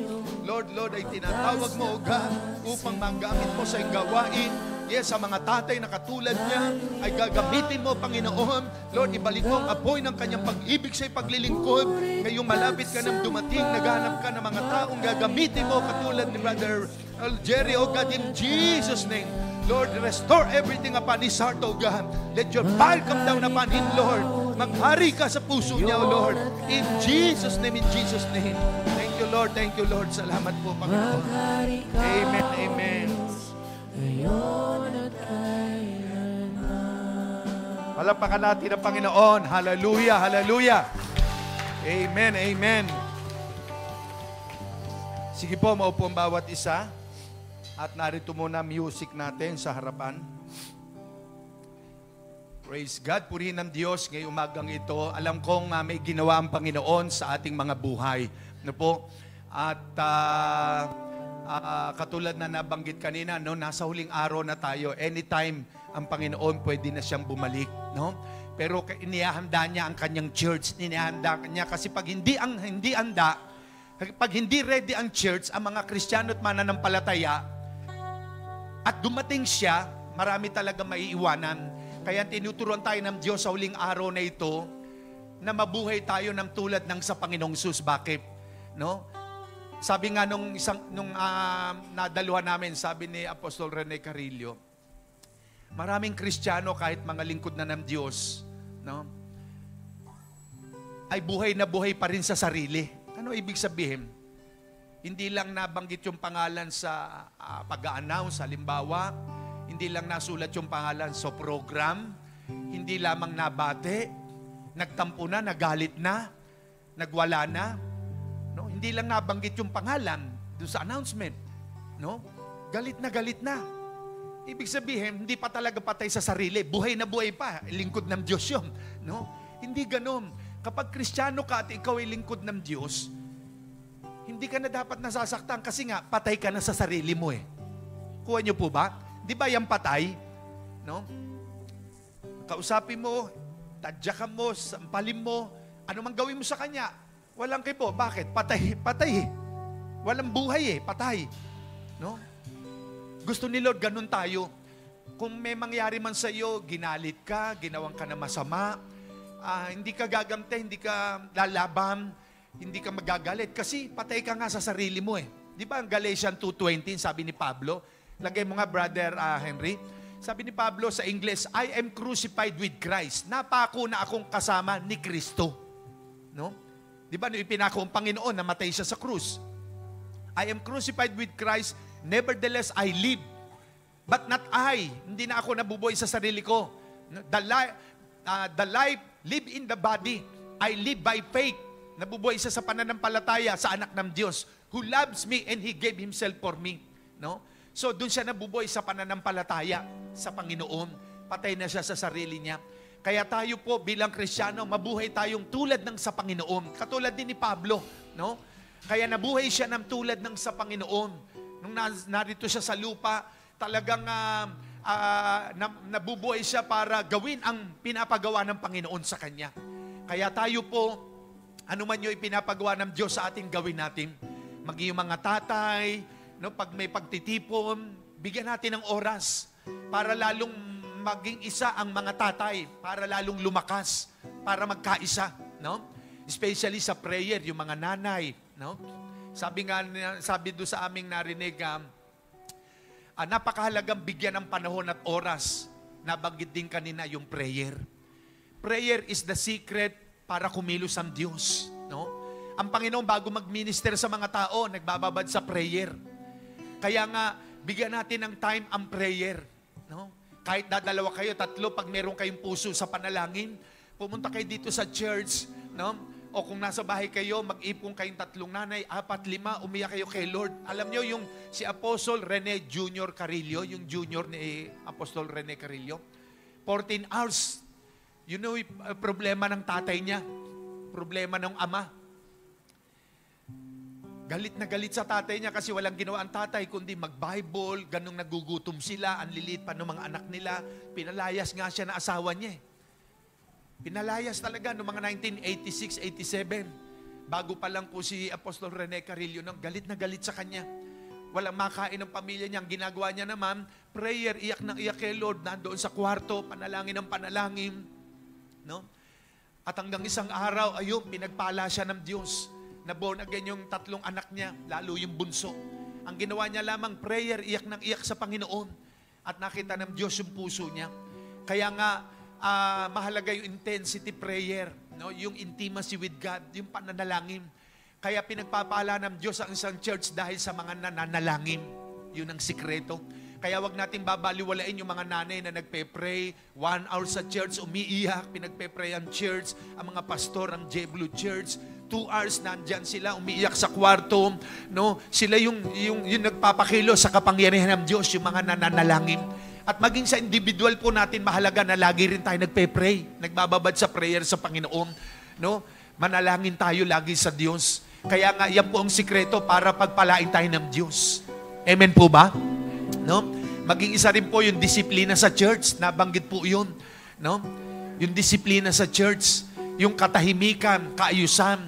Lord, Lord, ay tinatawag mo, O God, upang magamit mo sa iyong gawain. Yes, sa mga tatay na katulad niya, ay gagamitin mo, Panginoon. Lord, ibalik mo ang apoy ng kanyang pag-ibig sa paglilingkod. Ngayong malapit ka nang dumating, naghanap ka ng mga taong gagamitin mo, katulad ni Brother Jerry, O God, in Jesus' name. Lord, restore everything upon his heart, O God. Let your fire come down upon him, Lord. Maghari ka sa puso niya, O Lord. In Jesus' name, in Jesus' name. Thank you, Lord. Thank you, Lord. Salamat po, Panginoon. Amen, amen. Palapakan natin ang Panginoon. Hallelujah, hallelujah. Amen, amen. Sige po, maupo ang bawat isa. At narito muna music natin sa harapan. Praise God, purihin ng Diyos ngayong umagang ito. Alam kong may ginawa ang Panginoon sa ating mga buhay. Ano po? At katulad na nabanggit kanina, no, nasa huling araw na tayo. Anytime ang Panginoon pwede na siyang bumalik. No? Pero inihahanda niya ang kanyang church. Inihahanda niya kasi pag hindi ready ang church, ang mga Kristiyano at mananampalataya, at dumating siya, marami talaga maiiwanan. Kaya tinuturuan tayo ng Diyos sa huling araw na ito na mabuhay tayo ng tulad ng sa Panginoong Sus. Bakit? No? Sabi nga nung nadaluhan namin, sabi ni Apostol Rene Carrillo, maraming Kristiyano kahit mga lingkod na ng Diyos, no, ay buhay na buhay pa rin sa sarili. Ano ibig sabihin? Hindi lang nabanggit yung pangalan sa pag-a-announce, halimbawa, hindi lang nasulat yung pangalan sa program, hindi lamang nabate, nagtampo na, nagalit na, nagwala na, no? Hindi lang nabanggit yung pangalan doon sa announcement, no? Galit na. Ibig sabihin, hindi pa talaga patay sa sarili, buhay na buhay pa, lingkod ng Diyos yun, no? Hindi ganon. Kapag Kristiyano ka at ikaw ay lingkod ng Diyos, hindi ka na dapat nasasaktan kasi nga, patay ka na sa sarili mo eh. Kuha niyo po ba? Di ba yung patay? No? Kausapin mo, tadyakan mo, sampalin mo, ano mang gawin mo sa kanya, walang kipo. Bakit? Patay eh. Walang buhay eh, patay. No? Gusto ni Lord, ganun tayo. Kung may mangyari man sa iyo, ginalit ka, ginawang ka na masama, hindi ka gagamte, hindi ka lalaban, hindi ka magagalit kasi patay ka nga sa sarili mo eh. Di ba ang Galatians 2:20, sabi ni Pablo, lagay mo nga Brother Henry, sabi ni Pablo sa English, I am crucified with Christ. Napako na akong kasama ni Kristo. No? Di ba, ipinako ang Panginoon na matay siya sa krus. I am crucified with Christ, nevertheless I live. But not I. Hindi na ako nabubuhay sa sarili ko. The life live in the body. I live by faith. Nabubuhay siya sa pananampalataya sa anak ng Diyos who loves me and He gave Himself for me. No? So, doon siya nabubuhay sa pananampalataya sa Panginoon. Patay na siya sa sarili niya. Kaya tayo po bilang Kristiyano, mabuhay tayong tulad ng sa Panginoon. Katulad din ni Pablo. No? Kaya nabuhay siya ng tulad ng sa Panginoon. Nung narito siya sa lupa, talagang nabubuhay siya para gawin ang pinapagawa ng Panginoon sa kanya. Kaya tayo po, ano man yung ipinapagawa ng Diyos sa ating gawin natin. Maging yung mga tatay, no, pag may pagtitipon, bigyan natin ng oras para lalong maging isa ang mga tatay, para lalong lumakas, para magkaisa. No? Especially sa prayer, yung mga nanay. No? Sabi doon sa aming narinig, napakahalagang bigyan ng panahon at oras. Nabanggit din kanina yung prayer. Prayer is the secret para kumilos ang Diyos. No? Ang Panginoon bago mag-minister sa mga tao, nagbababad sa prayer. Kaya nga, bigyan natin ng time ang prayer. No? Kahit dadalawa kayo, tatlo, pag meron kayong puso sa panalangin, Pumunta kayo dito sa church, no? O kung nasa bahay kayo, mag-ipon kayong 3 nanay, 4, 5, umiyak kayo kay Lord. Alam nyo, yung si Apostol Rene Jr. Carillo, yung junior ni Apostol Rene Carillo, 14 hours. You know, problema ng tatay niya, problema ng ama. Galit na galit sa tatay niya kasi walang ginawa ang tatay kundi mag-Bible, ganung nagugutom sila, ang lilit pa ng mga anak nila. Pinalayas nga siya na asawa niya. Pinalayas talaga noong mga 1986, 87. Bago pa lang po si Apostol Rene Carillo, no? Galit na galit sa kanya. Walang makain ng pamilya niya. Ang ginagawa niya naman, prayer, iyak ng iyak kay Lord, nandoon sa kwarto, panalangin ng panalangin. No? At hanggang isang araw, ayun, pinagpala siya ng Diyos. Na born again yung 3 anak niya, lalo yung bunso. Ang ginawa niya lamang, prayer, iyak ng iyak sa Panginoon. At nakita ng Diyos yung puso niya. Kaya nga, mahalaga yung intensity prayer, no? Yung intimacy with God, yung pananalangin. Kaya pinagpapala ng Diyos ang isang church dahil sa mga nananalangin. Yun ang sikreto. Kaya wag natin babaliwalain yung mga nanay na nagpe-pray, 1 hour sa church, umiiyak, pinagpe-pray ang church, ang mga pastor, ang J-Blue Church, 2 hours nandyan sila, umiiyak sa kwarto, no? Sila yung nagpapakilo sa kapangyarihan ng Diyos, yung mga nananalangin. At maging sa individual po natin, mahalaga na lagi rin tayo nagpe-pray, nagbababad sa prayer sa Panginoon. No? Manalangin tayo lagi sa Diyos. Kaya nga, yan po ang sikreto para pagpalain tayo ng Diyos. Amen po ba? No? Maging isa rin po yung disiplina sa church. Nabanggit po yun. No? Yung disiplina sa church, yung katahimikan, kaayusan.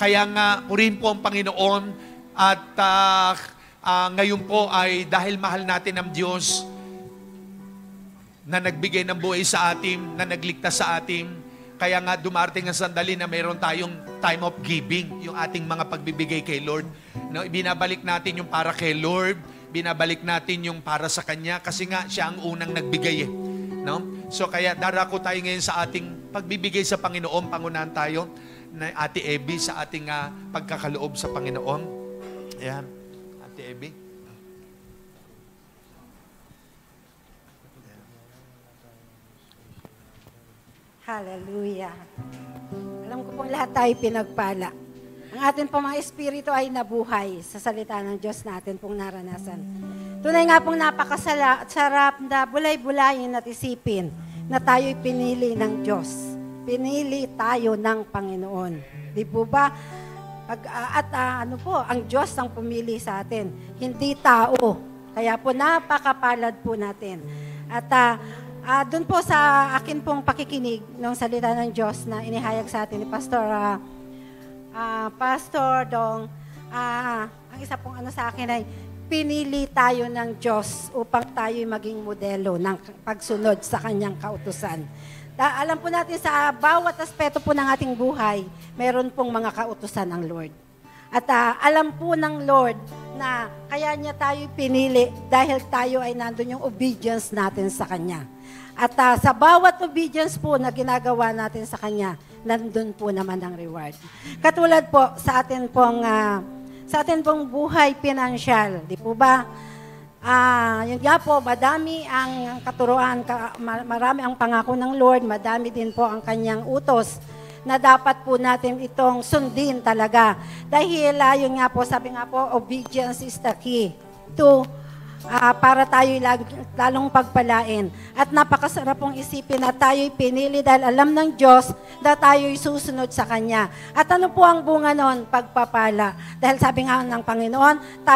Kaya nga, purihin po ang Panginoon at ngayon po ay dahil mahal natin ang Diyos, na nagbigay ng buhay sa atin, na nagligtas sa atin. Kaya nga dumarating ang sandali na mayroon tayong time of giving, yung ating mga pagbibigay kay Lord. No, binabalik natin yung para kay Lord, binabalik natin yung para sa Kanya, kasi nga siya ang unang nagbigay. No? So kaya darako tayo ngayon sa ating pagbibigay sa Panginoon, pangunahan tayo na Ate Abby sa ating pagkakaloob sa Panginoon. Ayan, Ate Abby. Hallelujah. Alam ko pong lahat tayo pinagpala. Ang atin pong mga espiritu ay nabuhay sa salita ng Diyos natin pong naranasan. Tunay nga pong napakasarap na bulay-bulayin at isipin na tayo'y pinili ng Diyos. Pinili tayo ng Panginoon. Di po ba? Ang Diyos ang pumili sa atin, hindi tao. Kaya po napakapalad po natin. At doon po sa akin pong pakikinig ng salita ng Diyos na inihayag sa atin ni Pastor Dong, ang isa pong sa akin ay pinili tayo ng Diyos upang tayo'y maging modelo ng pagsunod sa Kanyang kautusan. Alam po natin sa bawat aspeto po ng ating buhay, meron pong mga kautusan ng Lord. At alam po ng Lord na kaya niya tayo pinili dahil tayo ay nandun yung obedience natin sa Kanya. At sa bawat obedience po na ginagawa natin sa Kanya, nandun po naman ang reward. Katulad po sa atin pong buhay pinansyal, di po ba? Yun nga po, madami ang katuruan, marami ang pangako ng Lord, madami din po ang Kanyang utos na dapat po natin itong sundin talaga. Dahil yun nga po, sabi nga po, obedience is the key to para tayo lalong pagpalain. At napakasarap pong isipin na tayo'y pinili dahil alam ng Diyos na tayo'y susunod sa Kanya. At ano po ang bunga nun? Pagpapala. Dahil sabi nga ng Panginoon,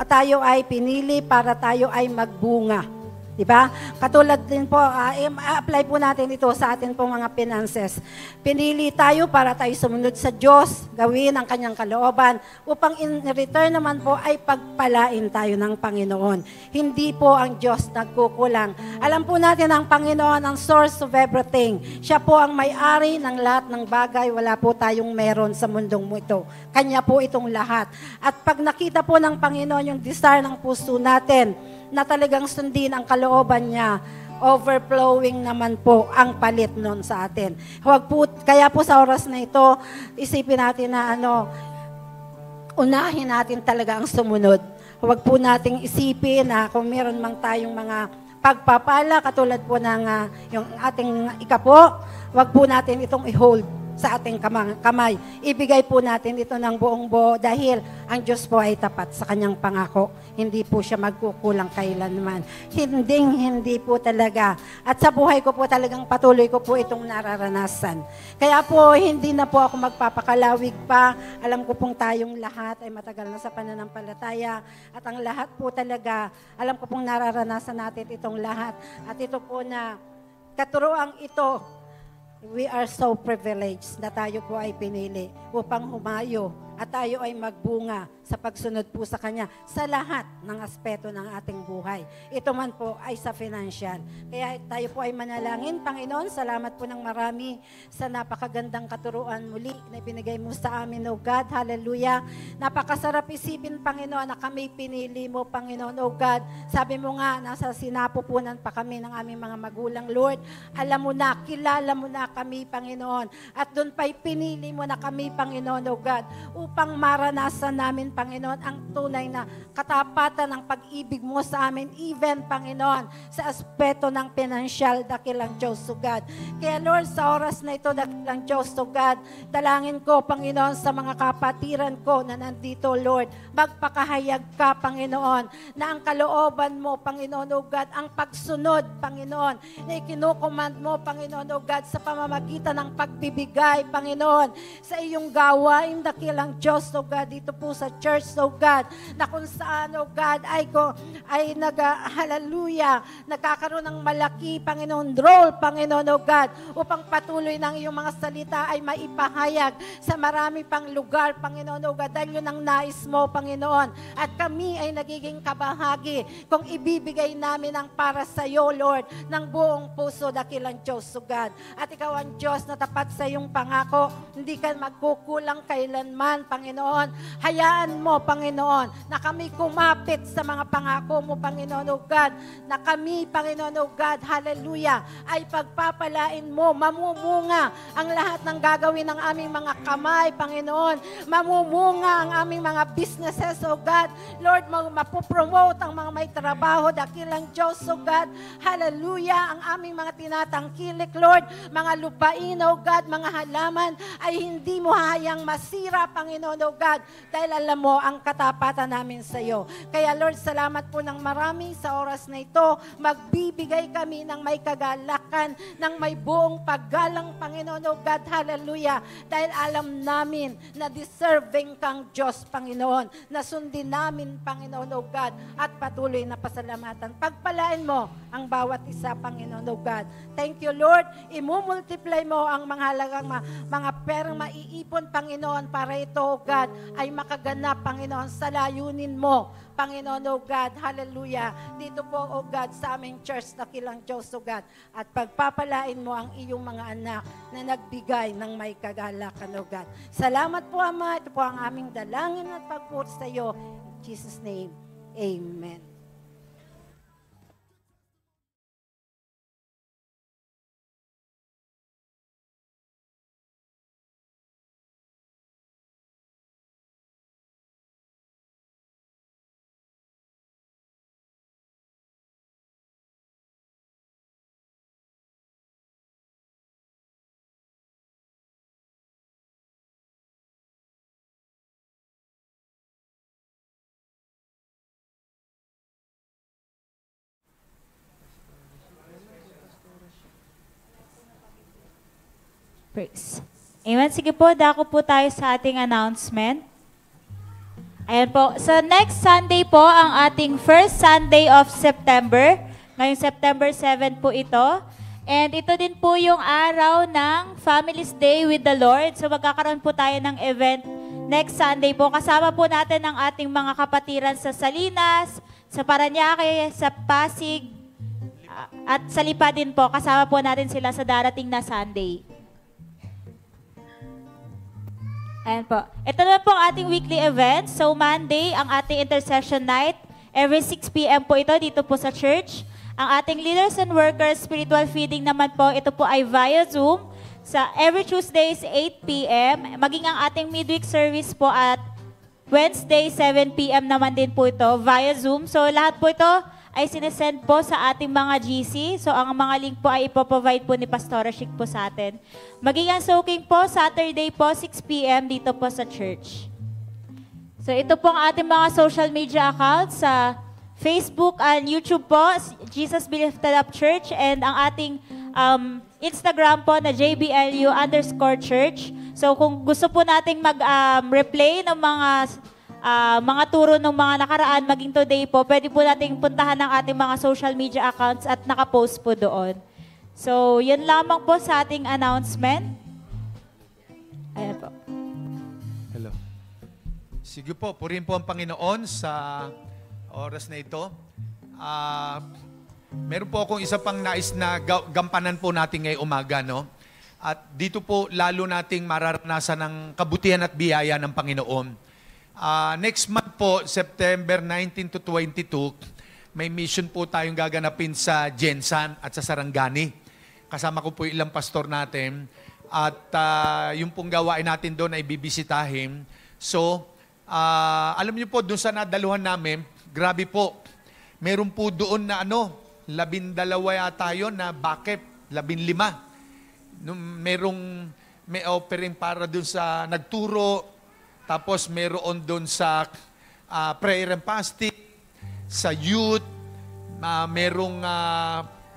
tayo ay pinili para tayo ay magbunga. Diba? Katulad din po, apply po natin ito sa atin pong mga finances. Pinili tayo para tayo sumunod sa Diyos, gawin ang Kanyang kalooban, upang in return naman po ay pagpalain tayo ng Panginoon. Hindi po ang Diyos nagkukulang. Alam po natin ang Panginoon ang source of everything. Siya po ang may-ari ng lahat ng bagay. Wala po tayong meron sa mundong mo ito. Kanya po itong lahat. At pag nakita po ng Panginoon yung desire ng puso natin, na talagang sundin ang kalooban niya, overflowing naman po ang palit nun sa atin. Kaya po sa oras na ito, isipin natin na unahin natin talaga ang sumunod. Huwag po nating isipin na kung meron mang tayong mga pagpapala, katulad po ng yung ating ikapo, wag po natin itong i-hold sa ating kamay. Ibigay po natin ito ng buong buo dahil ang Diyos po ay tapat sa kanyang pangako. Hindi po siya magkukulang kailanman. Hindi po talaga. At sa buhay ko po talagang patuloy ko po itong nararanasan. Kaya po hindi na po ako magpapakalawig pa. Alam ko pong tayong lahat ay matagal na sa pananampalataya. At ang lahat po talaga, alam ko pong nararanasan natin itong lahat. At ito po na katuroang ito, we are so privileged na tayo po ay pinili upang humayo at tayo ay magbunga sa pagsunod po sa Kanya sa lahat ng aspeto ng ating buhay. Ito man po ay sa financial. Kaya tayo po ay manalangin. Panginoon, salamat po ng marami sa napakagandang katuruan muli na ibinigay mo sa amin, O God. Hallelujah. Napakasarap isipin, Panginoon, na kami pinili mo, Panginoon, O God. Sabi mo nga, nasa sinapupunan pa kami ng aming mga magulang, Lord. Alam mo na, kilala mo na kami, Panginoon. At doon pa'y pinili mo na kami, Panginoon, O God, upang maranasan namin, Panginoon, ang tunay na katapatan ng pag-ibig mo sa amin, even, Panginoon, sa aspeto ng financial, dakilang Diyos, O God. Kaya, Lord, sa oras na ito, dakilang Diyos, O God, dalangin ko, Panginoon, sa mga kapatiran ko na nandito, Lord, magpakahayag ka, Panginoon, na ang kalooban mo, Panginoon, O God, ang pagsunod, Panginoon, na ikinukomand mo, Panginoon, O God, sa pamamagitan ng pagbibigay, Panginoon, sa iyong gawain, dakilang Diyos, O God, dito po sa church, O God, na kung saan, O God, ay hallelujah, nagkakaroon ng malaki, Panginoon, role, Panginoon, O God, upang patuloy ng iyong mga salita ay maipahayag sa marami pang lugar, Panginoon, O God, dahil yun ang nais mo, Panginoon, at kami ay nagiging kabahagi kung ibibigay namin ang para sa iyo, Lord, ng buong puso, dakilang Diyos, O God, at ikaw ang Diyos na tapat sa iyong pangako, hindi ka magkukulang kailanman, Panginoon. Hayaan mo, Panginoon, na kami kumapit sa mga pangako mo, Panginoon, O God, na kami, Panginoon, O God, hallelujah, ay pagpapalain mo, mamumunga ang lahat ng gagawin ng aming mga kamay, Panginoon, mamumunga ang aming mga businesses, O God, Lord, mapupromote ang mga may trabaho, dakilang Diyos, O God, hallelujah, ang aming mga tinatangkilik, Lord, mga lupain, O God, mga halaman, ay hindi mo hayang masira, Panginoon, O God, dahil alam mo ang katapatan namin sa iyo. Kaya Lord, salamat po ng marami sa oras na ito. Magbibigay kami ng may kagalakan, ng may buong paggalang, Panginoon, O God, hallelujah, dahil alam namin na deserving kang Diyos, Panginoon, na sundin namin, Panginoon, O God, at patuloy na pasalamatan. Pagpalain mo ang bawat isa, Panginoon, O God. Thank you, Lord. Imumultiply mo ang mga halagang mga perang maiipon, Panginoon, para ito, O God, ay makaganap, Panginoon, sa layunin mo, Panginoon, O God, hallelujah, dito po, O God, sa aming church, dakilang Diyos, O God, at pagpapalain mo ang iyong mga anak na nagbigay ng may kagalakan, O God. Salamat po, Ama, ito po ang aming dalangin at pagpuri sa iyo. In Jesus' name, Amen. Praise. Amen. Sige po, dako po tayo sa ating announcement. Ayan po. Sa next Sunday po, ang ating first Sunday of September. Ngayong September 7 po ito. And ito din po yung araw ng Family's Day with the Lord. So magkakaroon po tayo ng event next Sunday po. Kasama po natin ang ating mga kapatiran sa Salinas, sa Parañaque, sa Pasig, at sa Lipa din po. Kasama po natin sila sa darating na Sunday. Ayan po. Ito na po ang ating weekly event. So Monday, ang ating intercession night. Every 6 p.m. po ito dito po sa church. Ang ating leaders and workers spiritual feeding naman po, ito po ay via Zoom. Sa every Tuesdays, 8 p.m. Maging ang ating midweek service po at Wednesday, 7 p.m. naman din po ito via Zoom. So lahat po ito ay sinesend po sa ating mga GC. So ang mga link po ay ipoprovide po ni Pastora Chic po sa atin. Maging ang soaking po, Saturday po, 6 p.m. dito po sa church. So ito po ang ating mga social media accounts sa Facebook and YouTube po, Jesus Be Lifted Up Church, and ang ating Instagram po na JBLU_church. So kung gusto po nating mag-replay ng mga turo ng mga nakaraan, maging today po, pwede po nating puntahan ng ating mga social media accounts at nakapost po doon. So yun lamang po sa ating announcement. Ayan po. Hello. Sige po, purihin po ang Panginoon sa oras na ito. Meron po akong isa pang nais na gampanan po natin ngayong umaga, no? At dito po lalo nating mararanasan ng kabutihan at biyaya ng Panginoon. Next month po, September 19 to 22, may mission po tayong gaganapin sa Jensan at sa Sarangani. Kasama ko po ilang pastor natin. At yung pong gawain natin doon ay bibisitahin. So, alam niyo po, doon sa nadaluhan namin, grabe po, meron po doon na 12 yata yun na bakit, 15. May offering para doon sa nagturo, tapos meron doon sa prayer and fasting, sa youth, merong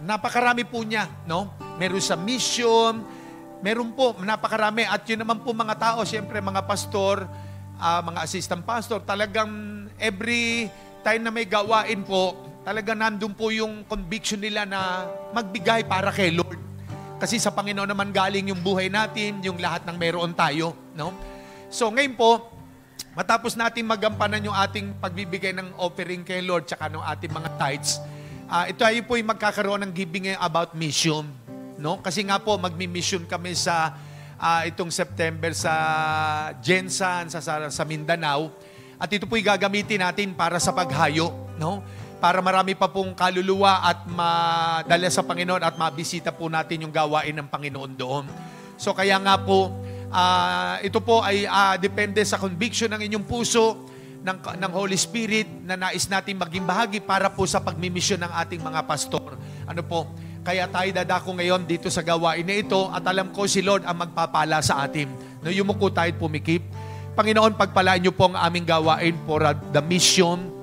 napakarami po niya, no? Meron sa mission, meron po, napakarami. At yun naman po mga tao, siyempre mga pastor, mga assistant pastor, talagang every time na may gawain po, talagang nandun po yung conviction nila na magbigay para kay Lord. Kasi sa Panginoon naman galing yung buhay natin, yung lahat ng meron tayo, no? So ngayon po, matapos natin magampanan yung ating pagbibigay ng offering kay Lord tsaka ng ating mga tithes, ito ay po yung magkakaroon ng giving about mission, no? Kasi nga po, magmi-mission kami sa itong September sa Jensan, sa Mindanao. At ito po'y gagamitin natin para sa paghayo, no? Para marami pa pong kaluluwa at madala sa Panginoon at mabisita po natin yung gawain ng Panginoon doon. So kaya nga po, ito po ay depende sa conviction ng inyong puso, ng Holy Spirit na nais natin maging bahagi para po sa pagmimisyon ng ating mga pastor. Ano po? Kaya tayo dadako ngayon dito sa gawain na ito at alam ko si Lord ang magpapala sa atin. No, yumuko tayo pumikip. Panginoon, pagpalaan niyo po ang aming gawain for the mission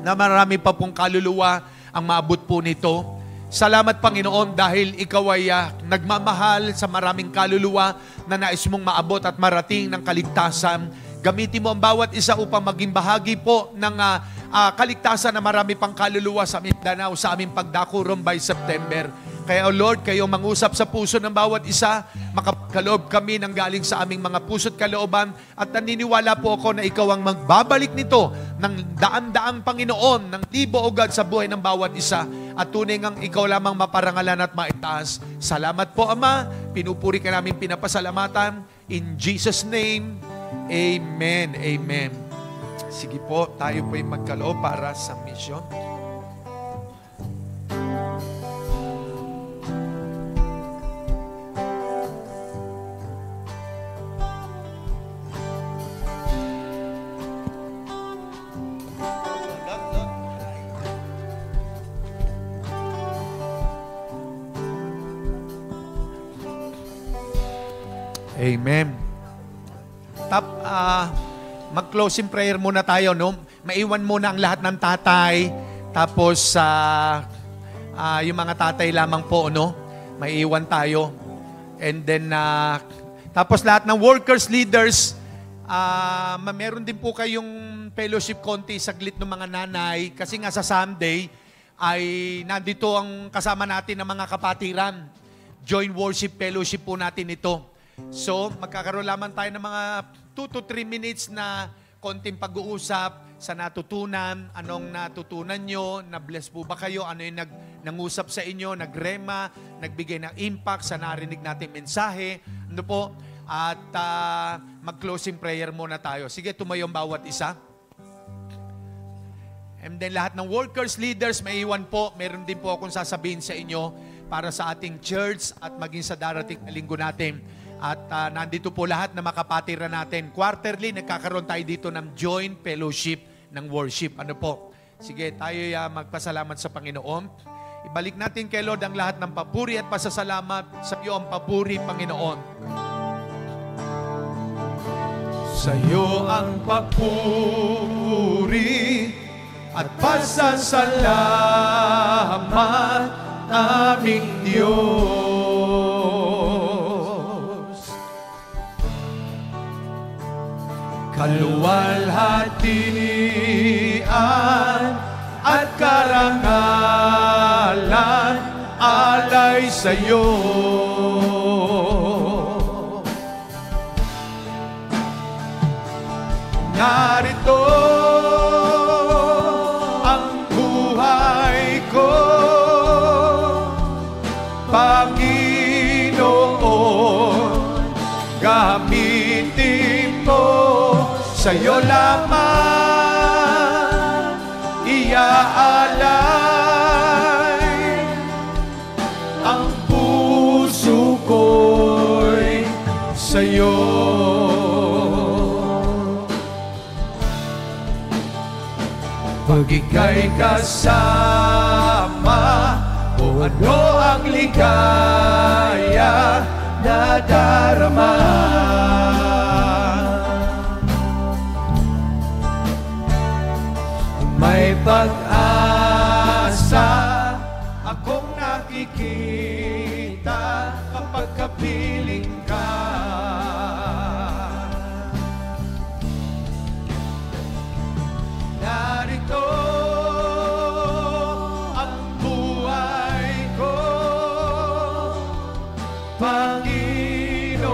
na marami pa pong kaluluwa ang maabot po nito. Salamat, Panginoon, dahil Ikaw ay nagmamahal sa maraming kaluluwa na nais mong maabot at marating ng kaligtasan. Gamitin mo ang bawat isa upang maging bahagi po ng kaligtasan na marami pang kaluluwa sa Mindanao sa aming pagdakuron by September. Kaya, O Lord, kayo mangusap sa puso ng bawat isa, makapagkaloob kami ng galing sa aming mga puso't kalooban at naniniwala po ako na Ikaw ang magbabalik nito ng daan-daang Panginoon, ng libo o God sa buhay ng bawat isa at tunay ngang Ikaw lamang maparangalan at maitaas. Salamat po, Ama. Pinupuri ka namin, pinapasalamatan. In Jesus' name, Amen. Amen. Sige po, tayo po'y magkaloob para sa mission. Amen. Mag-closing prayer muna tayo, no? Maiwan muna ang lahat ng tatay, tapos yung mga tatay lamang po, no? Maiwan tayo. And then, tapos lahat ng workers, leaders, meron din po kayong fellowship konti saglit ng mga nanay, kasi nga sa Sunday, ay nandito ang kasama natin ng mga kapatiran. Join worship fellowship po natin ito. So, magkakaroon lamang tayo ng mga 2 to 3 minutes na konting pag-uusap sa natutunan, anong natutunan nyo, na-bless po ba kayo, ano yung nangusap sa inyo, nagrema, nagbigay ng impact sa narinig natin mensahe, ano po, at mag-closing prayer muna tayo. Sige, tumayo ang bawat isa. And then lahat ng workers, leaders, may iwan po, meron din po akong sasabihin sa inyo para sa ating church at maging sa darating na linggo natin. At nandito po lahat na makapatira natin. Quarterly, nagkakaroon tayo dito ng joint fellowship ng worship. Ano po? Sige, tayo magpasalamat sa Panginoon. Ibalik natin kay Lord ang lahat ng papuri at pasasalamat. Sa iyo ang papuri, Panginoon. Sa iyo ang papuri at pasasalamat, aming Diyos. Kaluwalhatian at karangalan alay sa iyo. Narito ang buhay ko, Panginoon, gamitin mo, sa iyo lamang iaalay ang puso ko'y sa iyo. Pag ika'y kasama, o ano ang ligaya na darama. May pag-asa akong nakikita kapag kapiling ka. Narito ang buhay ko, Panginoon,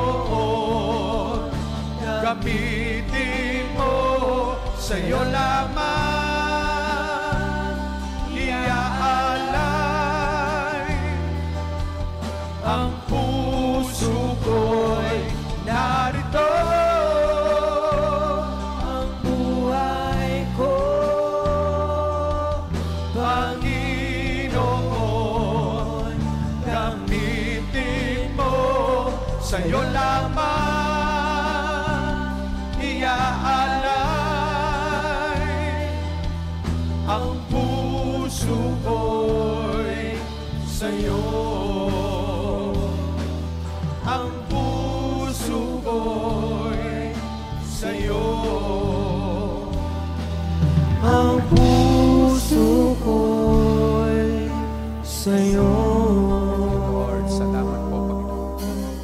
gamitin mo, sa iyo lamang iaalay ang puso ko'y narito. Sa iyo lamang iaalay ang puso ko'y sa iyo. Ang puso ko'y sa iyo. Ang puso ko'y sa iyo. Lord, salamat po, Panginoon.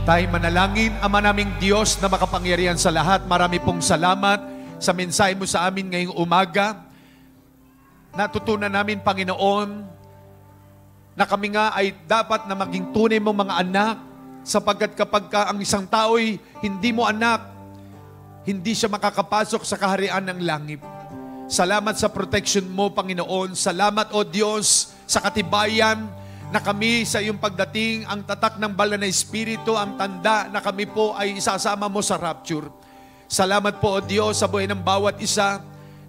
Tayo manalangin. Ama naming Diyos na makapangyarihan sa lahat, marami pong salamat sa mensahe mo sa amin ngayong umaga. Natutunan namin, Panginoon, na kami nga ay dapat na maging tunay mong mga anak, sapagkat kapag ang isang tao'y hindi mo anak, hindi siya makakapasok sa kaharian ng langit. Salamat sa protection mo, Panginoon. Salamat, O Diyos, sa katibayan na kami sa iyong pagdating, ang tatak ng banal na Espiritu, ang tanda na kami po ay isasama mo sa rapture. Salamat po, O Diyos, sa buhay ng bawat isa.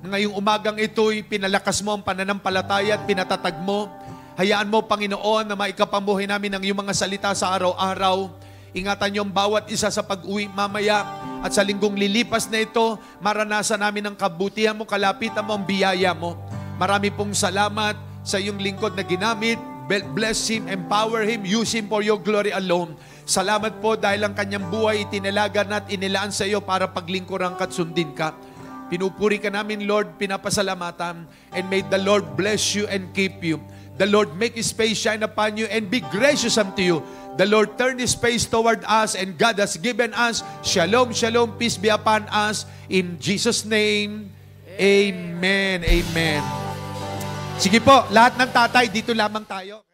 Ngayong umagang ito'y pinalakas mo ang pananampalataya at pinatatag mo. Hayaan mo, Panginoon, na maikapamuhay namin ang iyong mga salita sa araw-araw. Ingatan niyo ang bawat isa sa pag-uwi mamaya at sa linggong lilipas na ito, maranasan namin ang kabutihan mo, kalapitan mo, ang biyaya mo. Marami pong salamat sa iyong lingkod na ginamit. Bless him, empower him, use him for your glory alone. Salamat po dahil ang kanyang buhay itinalagan at inilaan sa iyo para paglingkuran ka at sundin ka. Pinupuri ka namin, Lord, pinapasalamatan. And may the Lord bless you and keep you. The Lord make His face shine upon you and be gracious unto you. The Lord turn His face toward us and God has given us shalom, shalom, peace be upon us. In Jesus' name, amen, amen. Sige po, lahat ng tatay, dito lamang tayo.